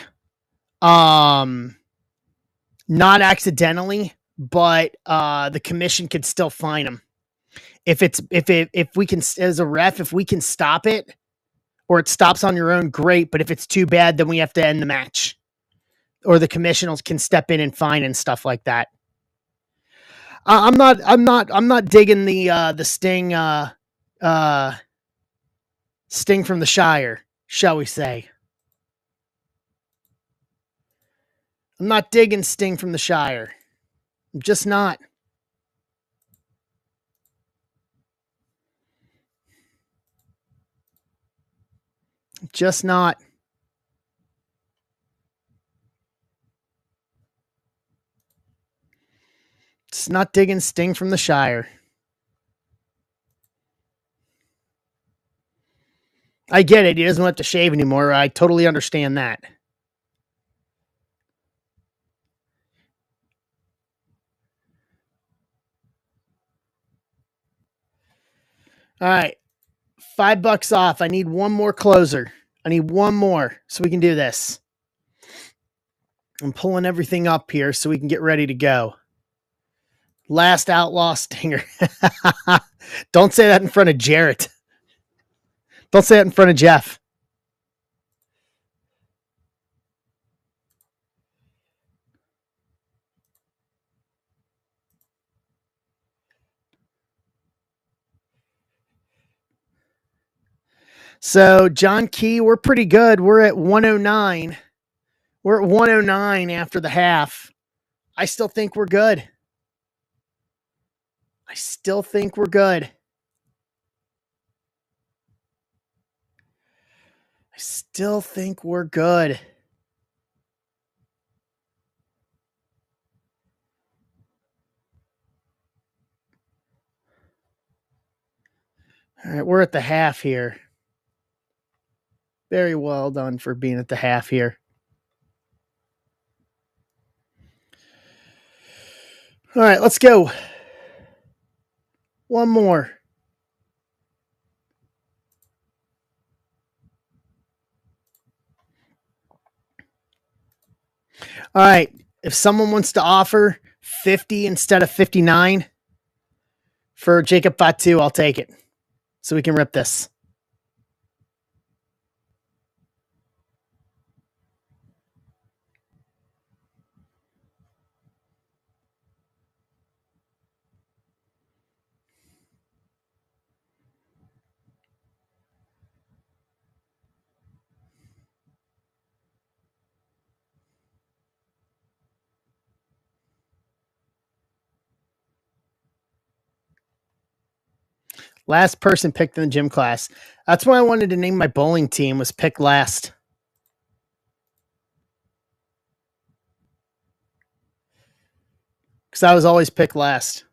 not accidentally, but the commission could still fine them. If we can, as a ref, if we can stop it or it stops on your own, great. But if it's too bad, then we have to end the match, or the commissioners can step in and fine and stuff like that. I'm not digging the Sting from the Shire, shall we say? I'm not digging Sting from the Shire. I'm just not. Just not. Just not digging Sting from the Shire. I get it. He doesn't have to shave anymore. I totally understand that. All right. $5 off. I need one more closer. I need one more so we can do this. I'm pulling everything up here so we can get ready to go. Last Outlaw Stinger. Don't say that in front of Jarrett. Don't say that in front of Jeff. So, John Key, we're pretty good. We're at 109. We're at 109 after the half. I still think we're good. I still think we're good. I still think we're good. All right, we're at the half here. Very well done for being at the half here. All right, let's go. One more. All right, if someone wants to offer 50 instead of 59 for Jacob Fatu, I'll take it. So we can rip this. Last person picked in the gym class. That's why I wanted to name my bowling team was pick last. Because I was always pick last.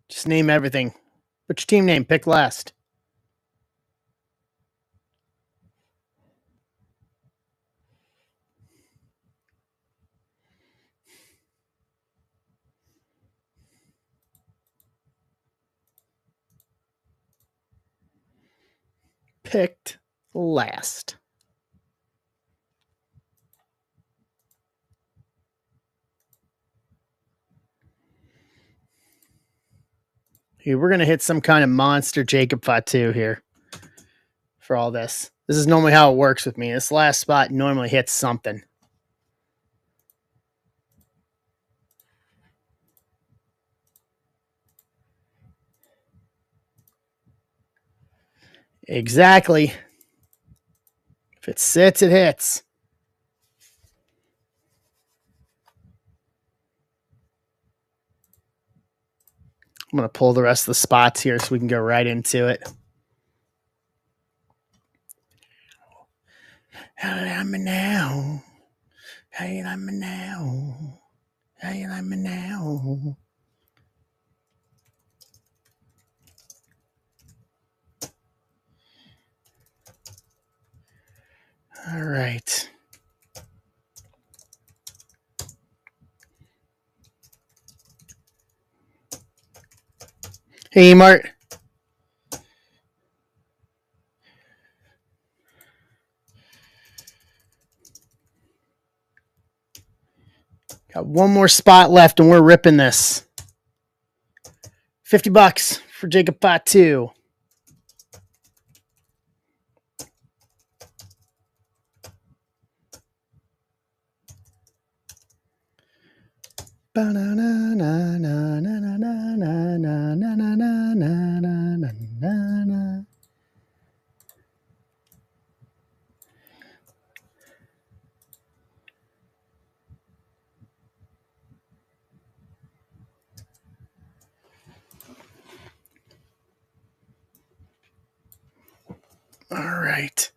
Just name everything. What's your team name? Pick last. Picked last. Here, we're going to hit some kind of monster Jacob Fatu here for all this. This is normally how it works with me. This last spot normally hits something. Exactly. If it sits, it hits. I'm going to pull the rest of the spots here so we can go right into it. I'm now. Hey, I'm now. Hey, I'm now. All right. Hey, Mart. Got one more spot left, and we're ripping this. $50 for Jacob Fatu. All right.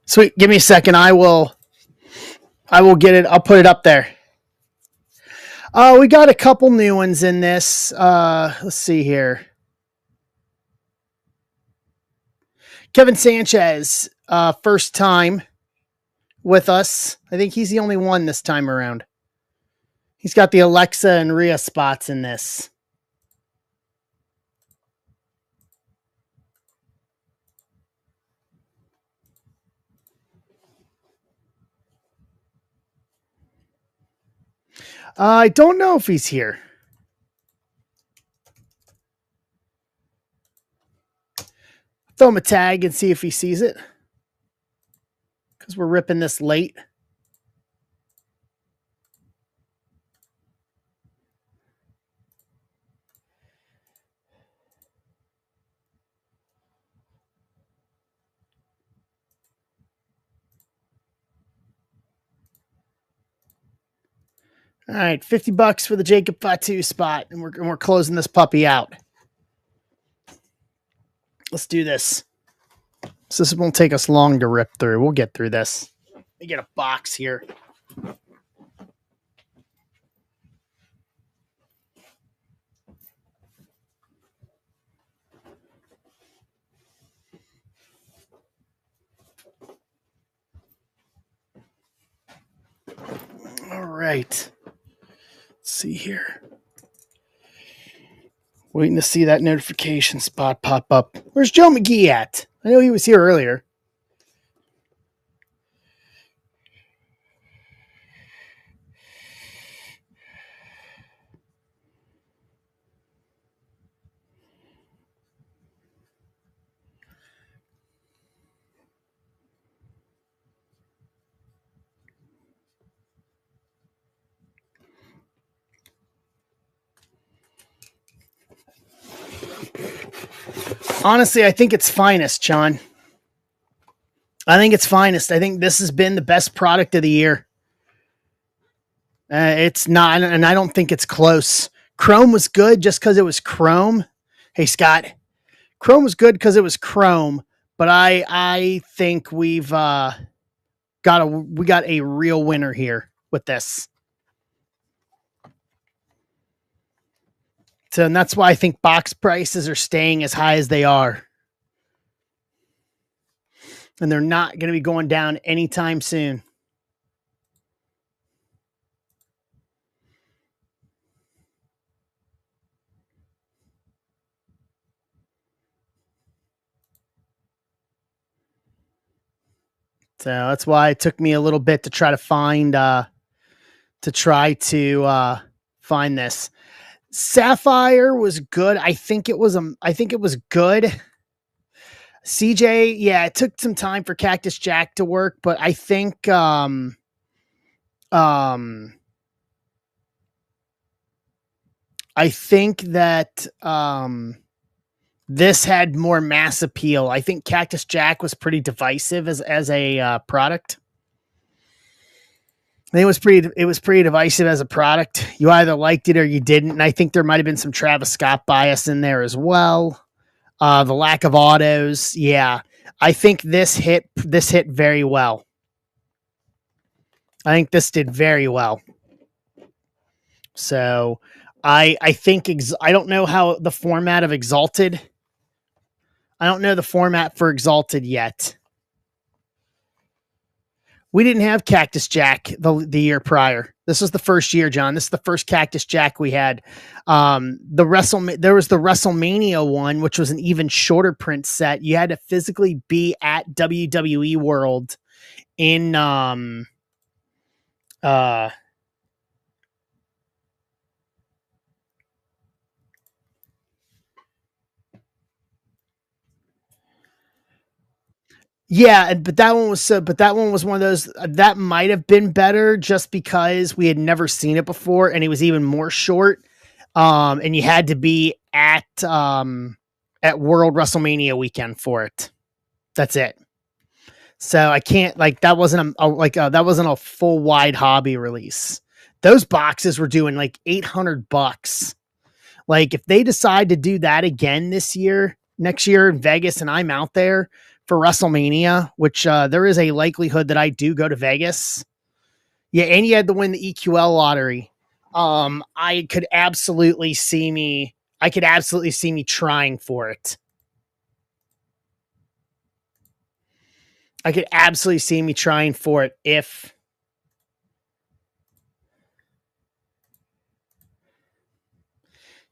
Sweet. Give me a second. I will get it. I'll put it up there. We got a couple new ones in this. Let's see here. Kevin Sanchez, first time with us. I think he's the only one this time around. He's got the Alexa and Rhea spots in this. I don't know if he's here. Throw him a tag and see if he sees it. Because we're ripping this late. All right, $50 for the Jacob Fatu spot, and we're closing this puppy out. Let's do this. So this won't take us long to rip through. We'll get through this. Let me get a box here. All right. Let's see here. Waiting to see that notification spot pop up. Where's Joe McGee at? I know he was here earlier. Honestly, I think it's finest, John. I think it's finest. I think this has been the best product of the year. It's not, and I don't think it's close. Chrome was good just because it was Chrome. Hey, Scott. Chrome was good because it was Chrome, but I think we got a real winner here with this. So, and that's why I think box prices are staying as high as they are. And they're not going to be going down anytime soon. So that's why it took me a little bit to try to find this. Sapphire was good. I think it was good. CJ, yeah, it took some time for Cactus Jack to work, but I think that this had more mass appeal. I think Cactus Jack was pretty divisive as a product. I think it was pretty divisive as a product. You either liked it or you didn't. And I think there might have been some Travis Scott bias in there as well. The lack of autos. Yeah. I think this hit very well. I think this did very well. So I think, I don't know how the format of Exalted. I don't know the format for Exalted yet. We didn't have Cactus Jack the year prior. This was the first year, John. This is the first Cactus Jack we had. There was the WrestleMania one, which was an even shorter print set. You had to physically be at WWE World in Yeah, but that one was but that one was one of those that might have been better just because we had never seen it before and it was even more short. And you had to be at World WrestleMania weekend for it. That's it. So I can't like that wasn't that wasn't a full wide hobby release. Those boxes were doing like $800. Like if they decide to do that again next year in Vegas, and I'm out there for WrestleMania, which there is a likelihood that I do go to Vegas. Yeah, and you had to win the EQL lottery. I could absolutely see me. I could absolutely see me trying for it. I could absolutely see me trying for it if.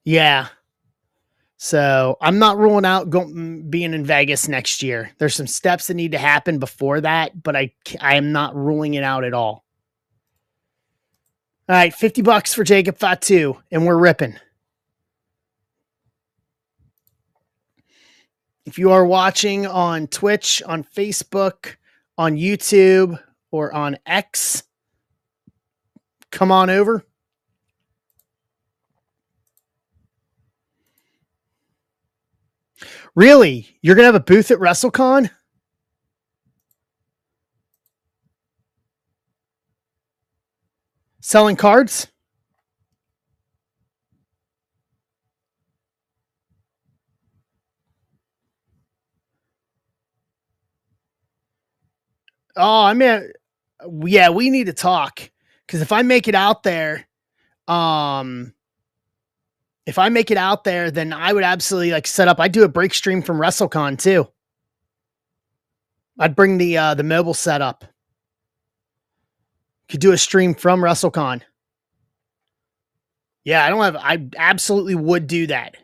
Yeah. So I'm not ruling out being in Vegas next year. There's some steps that need to happen before that, but I am not ruling it out at all. All right, $50 for Jacob Fatu, and we're ripping. If you are watching on Twitch, on Facebook, on YouTube, or on X, come on over. Really? You're going to have a booth at WrestleCon? Selling cards? Oh, I mean, yeah, we need to talk because if I make it out there, then I would absolutely like set up. I'd do a break stream from WrestleCon too. I'd bring the mobile setup. Could do a stream from WrestleCon. Yeah, I absolutely would do that.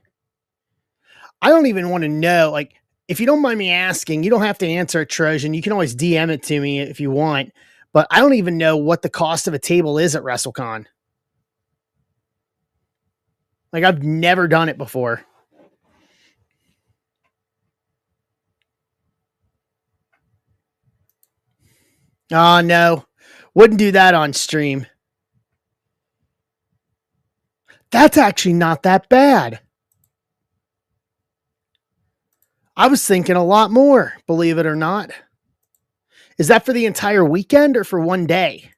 I don't even want to know. Like, if you don't mind me asking, you don't have to answer it, Trojan. You can always DM it to me if you want. But I don't even know what the cost of a table is at WrestleCon. Like, I've never done it before. Oh, no. Wouldn't do that on stream. That's actually not that bad. I was thinking a lot more, believe it or not. Is that for the entire weekend or for one day?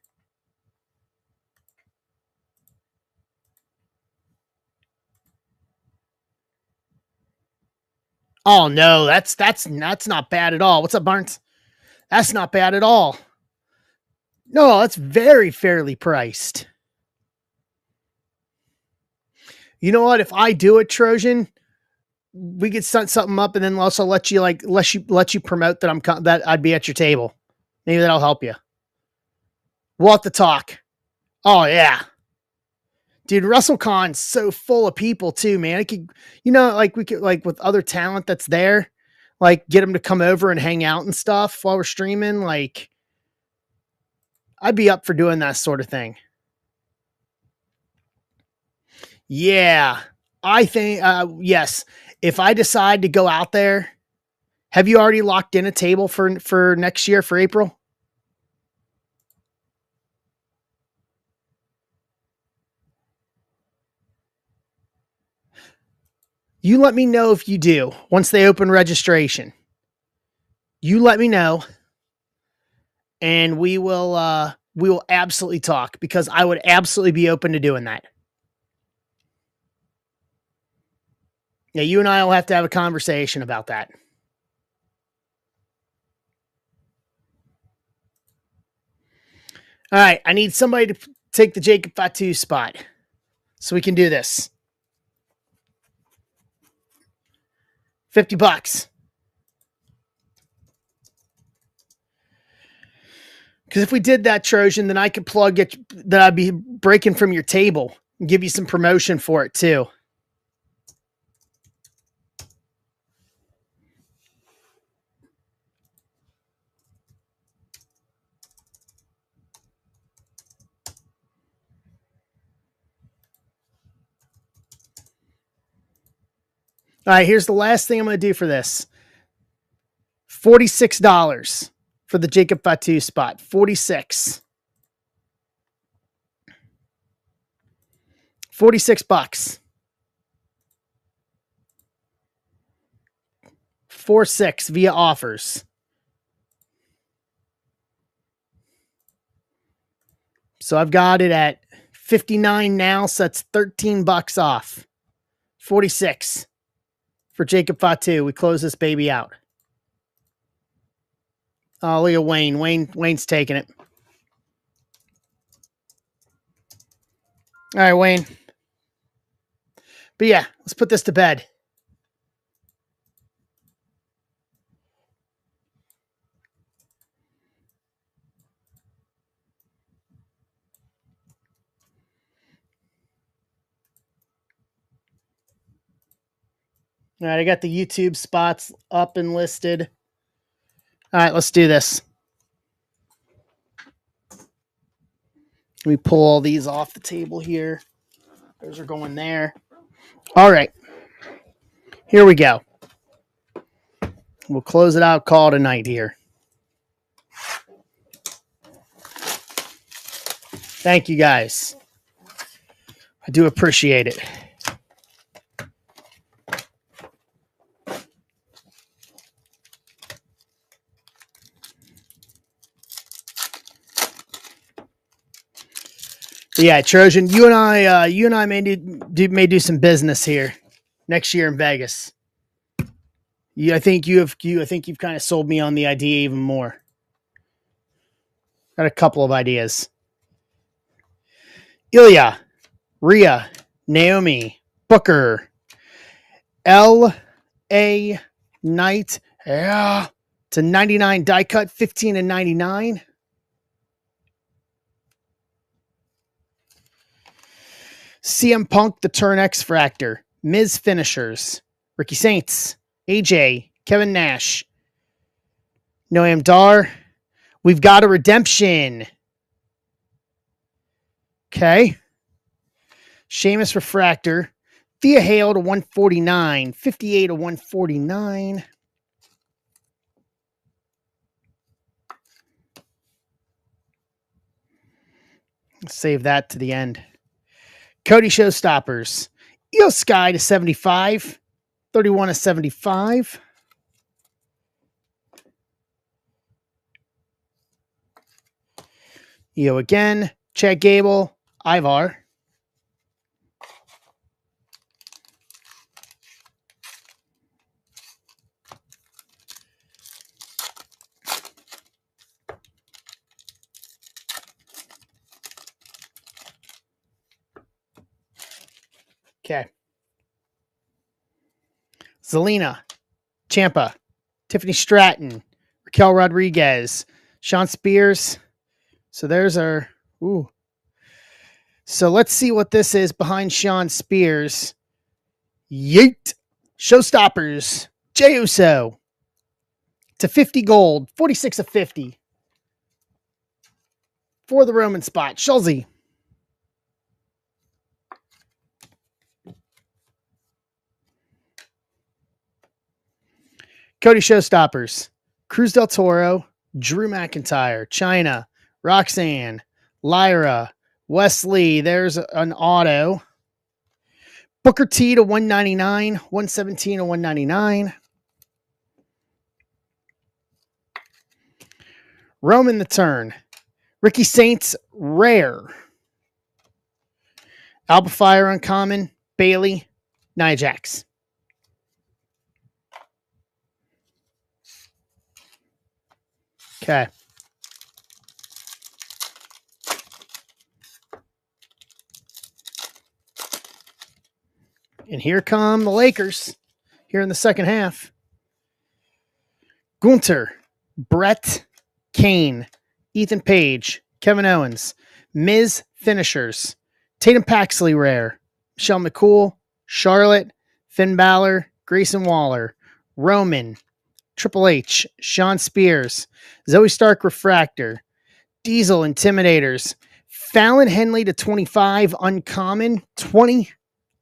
Oh no, that's not bad at all. What's up, Barnes? That's not bad at all. No, that's very fairly priced. You know what? If I do it, Trojan, we could set something up, and then also let you promote that that I'd be at your table. Maybe that'll help you. We'll have to talk. Oh yeah, dude, WrestleCon's so full of people too, man. It could, like we could like with other talent that's there, like get them to come over and hang out and stuff while we're streaming. Like, I'd be up for doing that sort of thing. Yeah, I think yes. If I decide to go out there, have you already locked in a table for next year for April? You let me know if you do once they open registration. You let me know, and we will absolutely talk because I would absolutely be open to doing that. Yeah, you and I will have to have a conversation about that. All right, I need somebody to take the Jacob Fatu spot so we can do this. $50. Because if we did that, Trojan, then I could plug it that I'd be breaking from your table and give you some promotion for it too. All right, here's the last thing I'm going to do for this. $46 for the Jacob Fatu spot. 46. 46 bucks. 4-6 via offers. So I've got it at 59 now, so that's 13 bucks off. 46 for Jacob Fatu. We close this baby out. Oh, look at Wayne. Wayne's taking it. All right, Wayne. But yeah, let's put this to bed. All right, I got the YouTube spots up and listed. All right, let's do this. Let me pull all these off the table here. Those are going there. All right. Here we go. We'll close it out, call it a night here. Thank you, guys. I do appreciate it. Yeah, Trojan, you and I may do some business here next year in Vegas. I think you've kind of sold me on the idea even more. Got a couple of ideas. Ilya, Rhea, Naomi, Booker, L.A. Knight, yeah, to 99 die cut, 15 and 99. CM Punk, the Turn X Fractor, Miz Finishers, Ricky Saints, AJ, Kevin Nash, Noam Dar. We've got a redemption. Okay. Sheamus Refractor, Thea Hale to 149, 58 to 149. Save that to the end. Cody Showstoppers, Io Sky to 75, 31 to 75. Io again, Chad Gable, Ivar. Okay. Zelina, Ciampa, Tiffany Stratton, Raquel Rodriguez, Sean Spears. So there's our... Ooh. So let's see what this is behind Sean Spears. Yeet. Showstoppers, Jey Uso to 50 gold, 46 of 50. For the Roman spot, Schulze. Cody Showstoppers, Cruz del Toro, Drew McIntyre, Chyna, Roxanne, Lyra, Wesley. There's an auto. Booker T to 199, 117 to 199. Roman the Turn, Ricky Saints, rare. Alba Fire uncommon, Bailey, Nia Jax. Okay. And here come the Lakers here in the second half. Gunter, Brett, Kane, Ethan Page, Kevin Owens, Miz Finishers, Tatum Paxley rare, Michelle McCool, Charlotte, Finn Balor, Grayson Waller, Roman, Triple H, Sean Spears, Zoe Stark Refractor, Diesel Intimidators, Fallon Henley to 25 uncommon, 20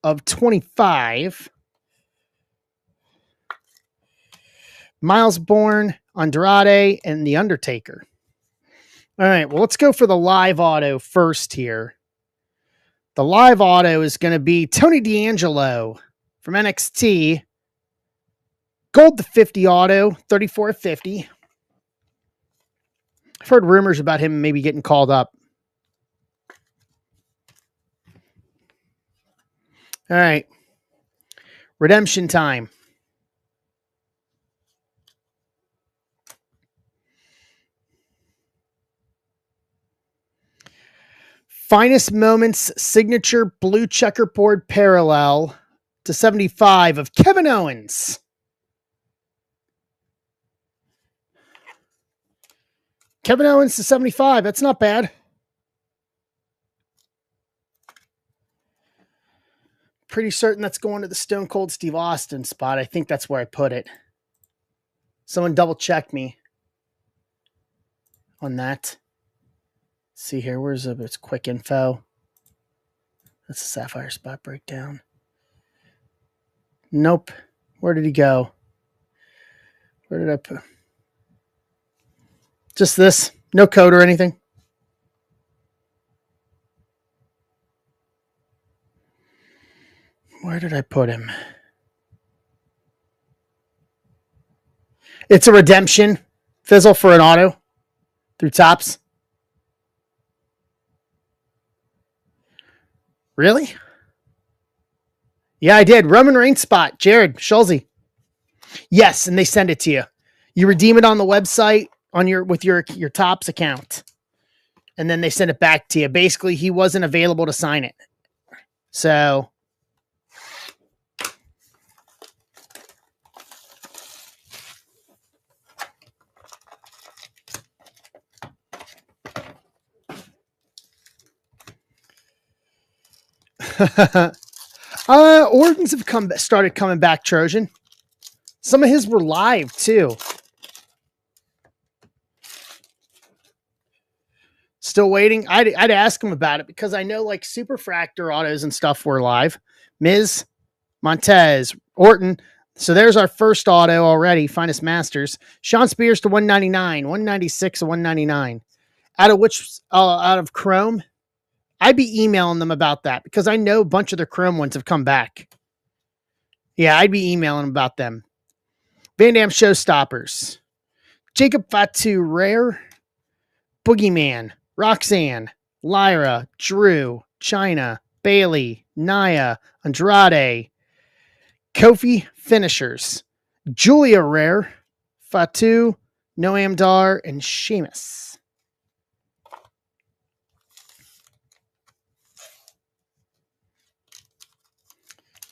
of 25. Miles Bourne, Andrade, and The Undertaker. All right, well, let's go for the live auto first here. The live auto is going to be Tony D'Angelo from NXT. Gold to 50 auto, 34.50. I've heard rumors about him maybe getting called up. All right. Redemption time. Finest Moments signature blue checkerboard parallel to 75 of Kevin Owens. Kevin Owens to 75. That's not bad. Pretty certain that's going to the Stone Cold Steve Austin spot. I think that's where I put it. Someone double check me on that. Let's see here. Where's its quick info? That's a Sapphire spot breakdown. Nope. Where did he go? Where did I put? Just this. No code or anything. Where did I put him? It's a redemption. Fizzle for an auto through Topps. Really? Yeah, I did. Roman Reigns spot. Jared Schulze. Yes, and they send it to you. You redeem it on the website on with your Topps account, and then they send it back to you. Basically, he wasn't available to sign it, so. Orton's have started coming back, Trojan. Some of his were live too. Still waiting. I'd ask him about it because I know like Superfractor autos and stuff were live. Miz, Montez, Orton. So there's our first auto already. Finest Masters. Sean Spears to 199, 196 to 199. Out of Chrome. I'd be emailing them about that because I know a bunch of their Chrome ones have come back. Yeah, I'd be emailing them about them. Van Dam Showstoppers. Jacob Fatu Rare. Boogeyman. Roxanne. Lyra. Drew. China. Bailey. Nia. Andrade. Kofi Finishers. Julia Rare. Fatu. Noam Dar. And Sheamus.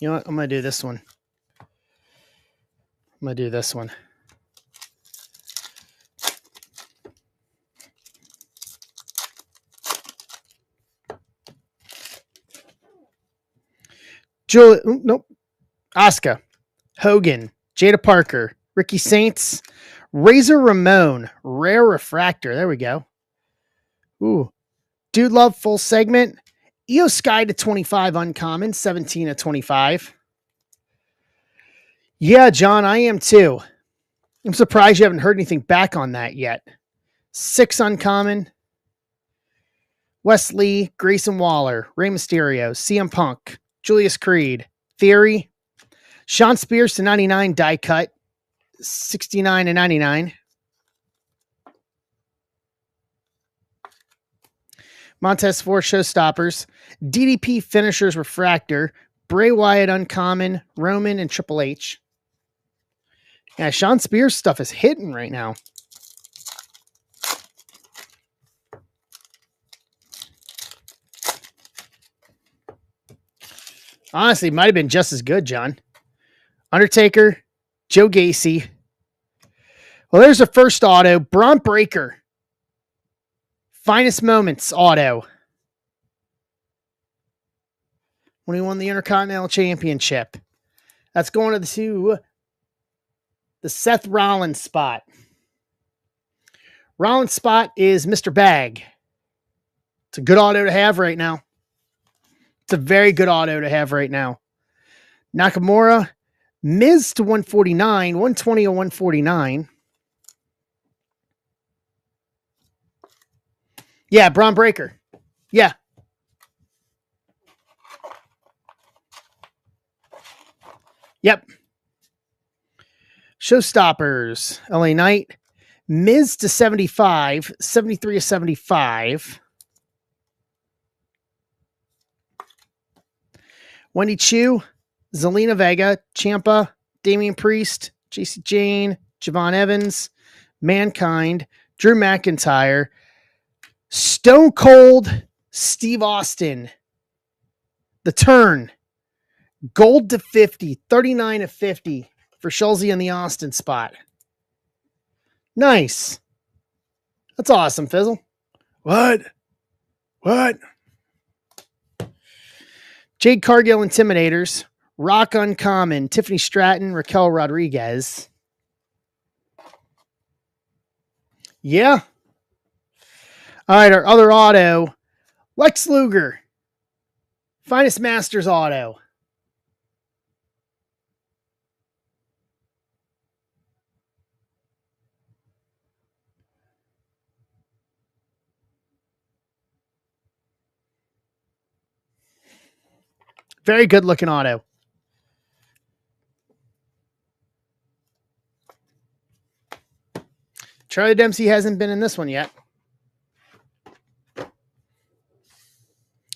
You know what? I'm going to do this one. Julie, nope. Asuka, Hogan, Jada Parker, Ricky Saints, Razor Ramon, Rare Refractor. There we go. Ooh. Dude Love full segment. Io Sky to 25 uncommon, 17 to 25. Yeah, John, I am too. I'm surprised you haven't heard anything back on that yet. 6 uncommon. Wesley, Grayson Waller, Rey Mysterio, CM Punk, Julius Creed, Theory, Sean Spears to 99 die cut, 69 to 99. Montez Ford Showstoppers, DDP Finishers Refractor, Bray Wyatt Uncommon, Roman, and Triple H. Yeah, Sean Spears stuff is hitting right now. Honestly, it might have been just as good, John. Undertaker, Joe Gacy. Well, there's the first auto. Braun Breaker. Finest Moments auto. When he won the Intercontinental Championship. That's going to the Seth Rollins spot. Rollins spot is Mr. Bag. It's a good auto to have right now. It's a very good auto to have right now. Nakamura, Miz to 149, 120 to 149. Yeah, Braun Breaker. Yeah. Yep. Showstoppers, LA Knight. Miz to 75, 73 to 75. Wendy Chu, Zelina Vega, Ciampa, Damian Priest, JC Jane, Javon Evans, Mankind, Drew McIntyre, Stone Cold, Steve Austin. The Turn, gold to 50, 39 to 50 for Schulze in the Austin spot. Nice. That's awesome, Fizzle. What? Jade Cargill, Intimidators. Rock Uncommon, Tiffany Stratton, Raquel Rodriguez. Yeah. All right, our other auto, Lex Luger. Finest Masters auto. Very good looking auto. Charlie Dempsey hasn't been in this one yet.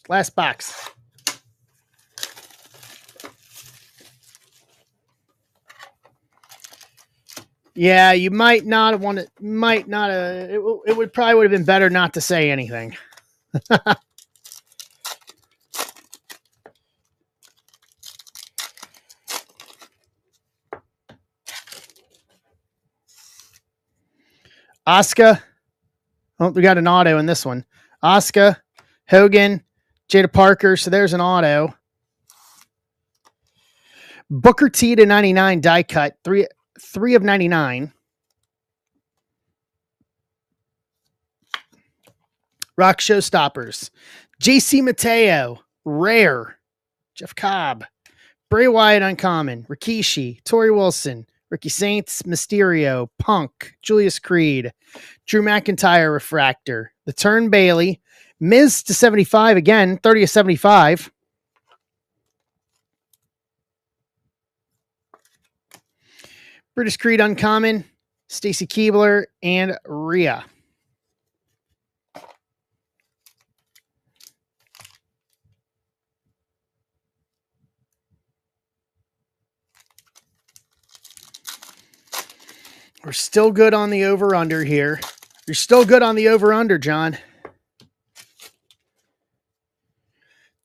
Last box. Yeah, you might not want to, it would probably would have been better not to say anything. Asuka. Oh, we got an auto in this one. Asuka, Hogan, Jada Parker. So there's an auto. Booker T to 99 die cut. Three of 99. Rock Showstoppers. JC Mateo. Rare. Jeff Cobb. Bray Wyatt Uncommon. Rikishi. Tori Wilson. Ricky Saints. Mysterio. Punk. Julius Creed. Drew McIntyre Refractor. The Turn Bailey. Miz to 75 again. 30 to 75. British Creed Uncommon. Stacy Keibler and Rhea. We're still good on the over-under here. You're still good on the over-under, John.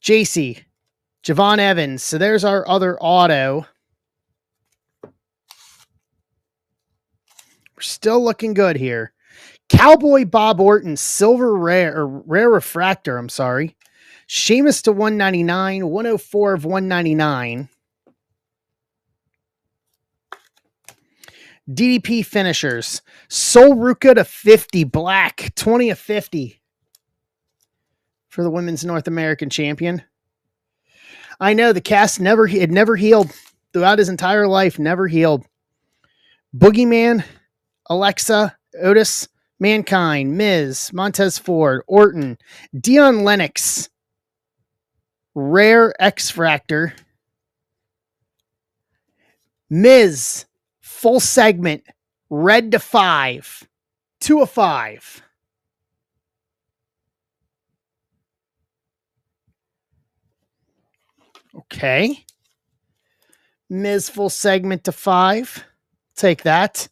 JC. Javon Evans. So there's our other auto. We're still looking good here. Cowboy Bob Orton. Silver Rare. Or Rare Refractor, I'm sorry. Sheamus to 199. 104 of 199. DDP finishers. Sol Ruka to 50 black. 20 of 50 for the Women's North American Champion. I know the cast never healed throughout his entire life. Never healed. Boogeyman, Alexa, Otis, Mankind, Miz, Montez Ford, Orton, Dion Lennox, Rare X-Fractor, Miz, full segment, red to 5, 2 of 5. Okay. Miz full segment to 5. Take that.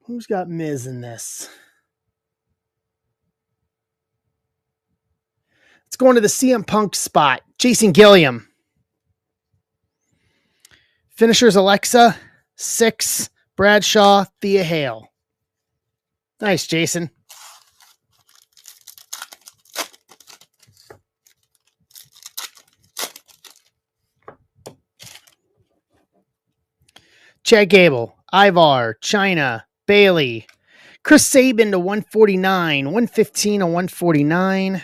Who's got Miz in this? Let's go into the CM Punk spot. Jason Gilliam. Finishers Alexa, 6, Bradshaw, Thea Hale. Nice, Jason. Chad Gable, Ivar, China, Bailey, Chris Sabin to 149, 115 to 149.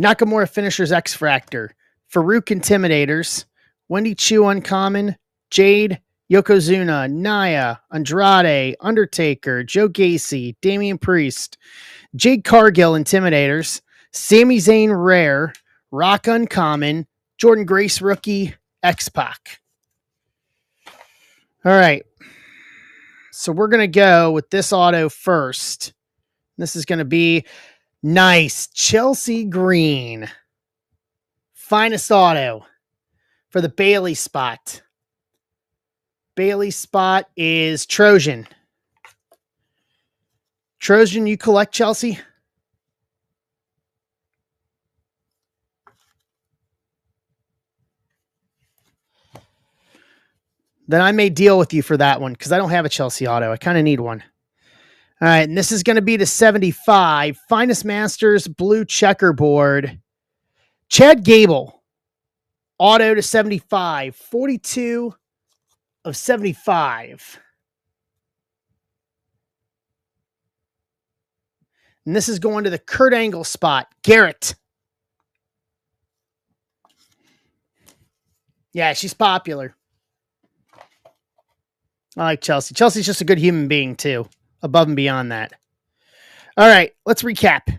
Nakamura Finishers X Fractor, Farouk Intimidators, Wendy Chu Uncommon, Jade, Yokozuna, Naya, Andrade, Undertaker, Joe Gacy, Damian Priest, Jade Cargill Intimidators, Sami Zayn Rare, Rock Uncommon, Jordan Grace Rookie, X-Pac. All right. So we're going to go with this auto first. This is going to be nice. Chelsea Green. Finest auto for the Bailey spot. Bailey spot is Trojan. Trojan, you collect Chelsea? Then I may deal with you for that one because I don't have a Chelsea auto. I kind of need one. All right, and this is going to be the 75. Finest Masters Blue Checkerboard. Chad Gable. Auto to 75. 42 of 75. And this is going to the Kurt Angle spot. Garrett. Yeah, she's popular. I like Chelsea. Chelsea's just a good human being, too. Above and beyond that. All right, let's recap.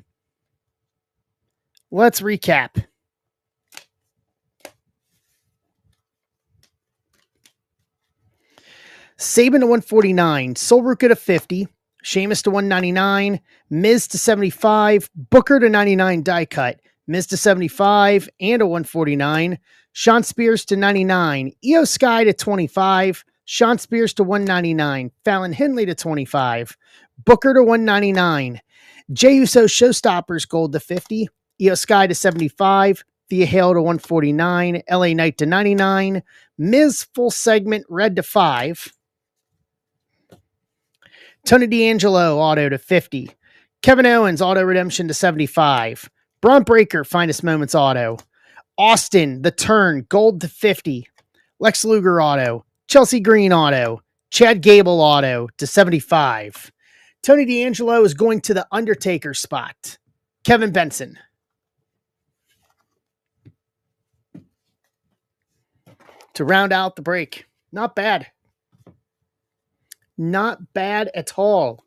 Sabin to 149. Solruka to 50. Sheamus to 199. Miz to 75. Booker to 99 die cut. Miz to 75 and a 149. Sean Spears to 99. Io Sky to 25. Sean Spears to 199. Fallon Henley to 25. Booker to 199. Jey Uso Showstoppers Gold to 50. Io Sky to 75. Thea Hale to 149. LA Knight to 99. Miz Full Segment Red to 5. Tony D'Angelo Auto to 50. Kevin Owens Auto Redemption to 75. Braun Breaker Finest Moments Auto. Austin The Turn Gold to 50. Lex Luger Auto. Chelsea Green Auto. Chad Gable Auto to 75. Tony D'Angelo is going to the Undertaker spot. Kevin Benson. To round out the break. Not bad. Not bad at all.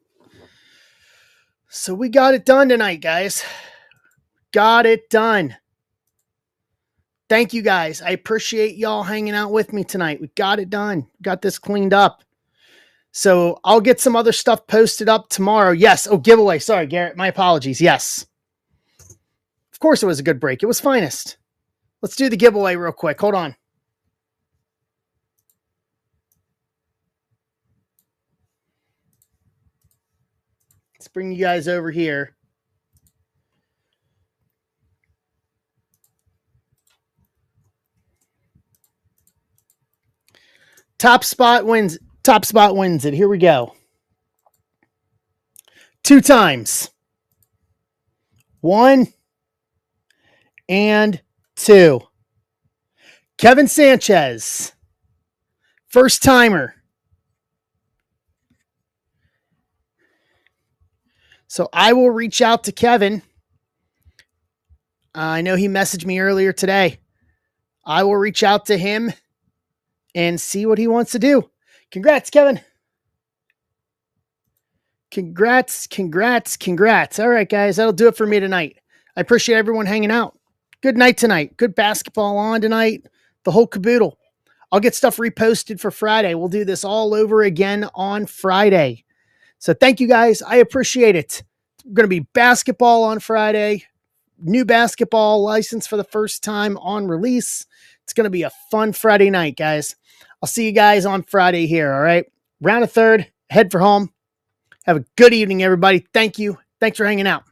So we got it done tonight, guys. Got it done. Thank you, guys. I appreciate y'all hanging out with me tonight. We got it done. Got this cleaned up. So I'll get some other stuff posted up tomorrow. Yes. Oh, giveaway. Sorry, Garrett. My apologies. Yes. Of course it was a good break. It was finest. Let's do the giveaway real quick. Hold on. Let's bring you guys over here. Top spot wins it. Here we go. 2 times. 1 and 2. Kevin Sanchez. First timer. So I will reach out to Kevin. I know he messaged me earlier today. I will reach out to him and see what he wants to do. Congrats, Kevin. Congrats. All right, guys, that'll do it for me tonight. I appreciate everyone hanging out. Good night tonight. Good basketball on tonight. The whole caboodle. I'll get stuff reposted for Friday. We'll do this all over again on Friday. So thank you, guys. I appreciate it. It's going to be basketball on Friday. New basketball license for the first time on release. It's going to be a fun Friday night, guys. I'll see you guys on Friday here, all right? Round of third, head for home. Have a good evening, everybody. Thank you. Thanks for hanging out.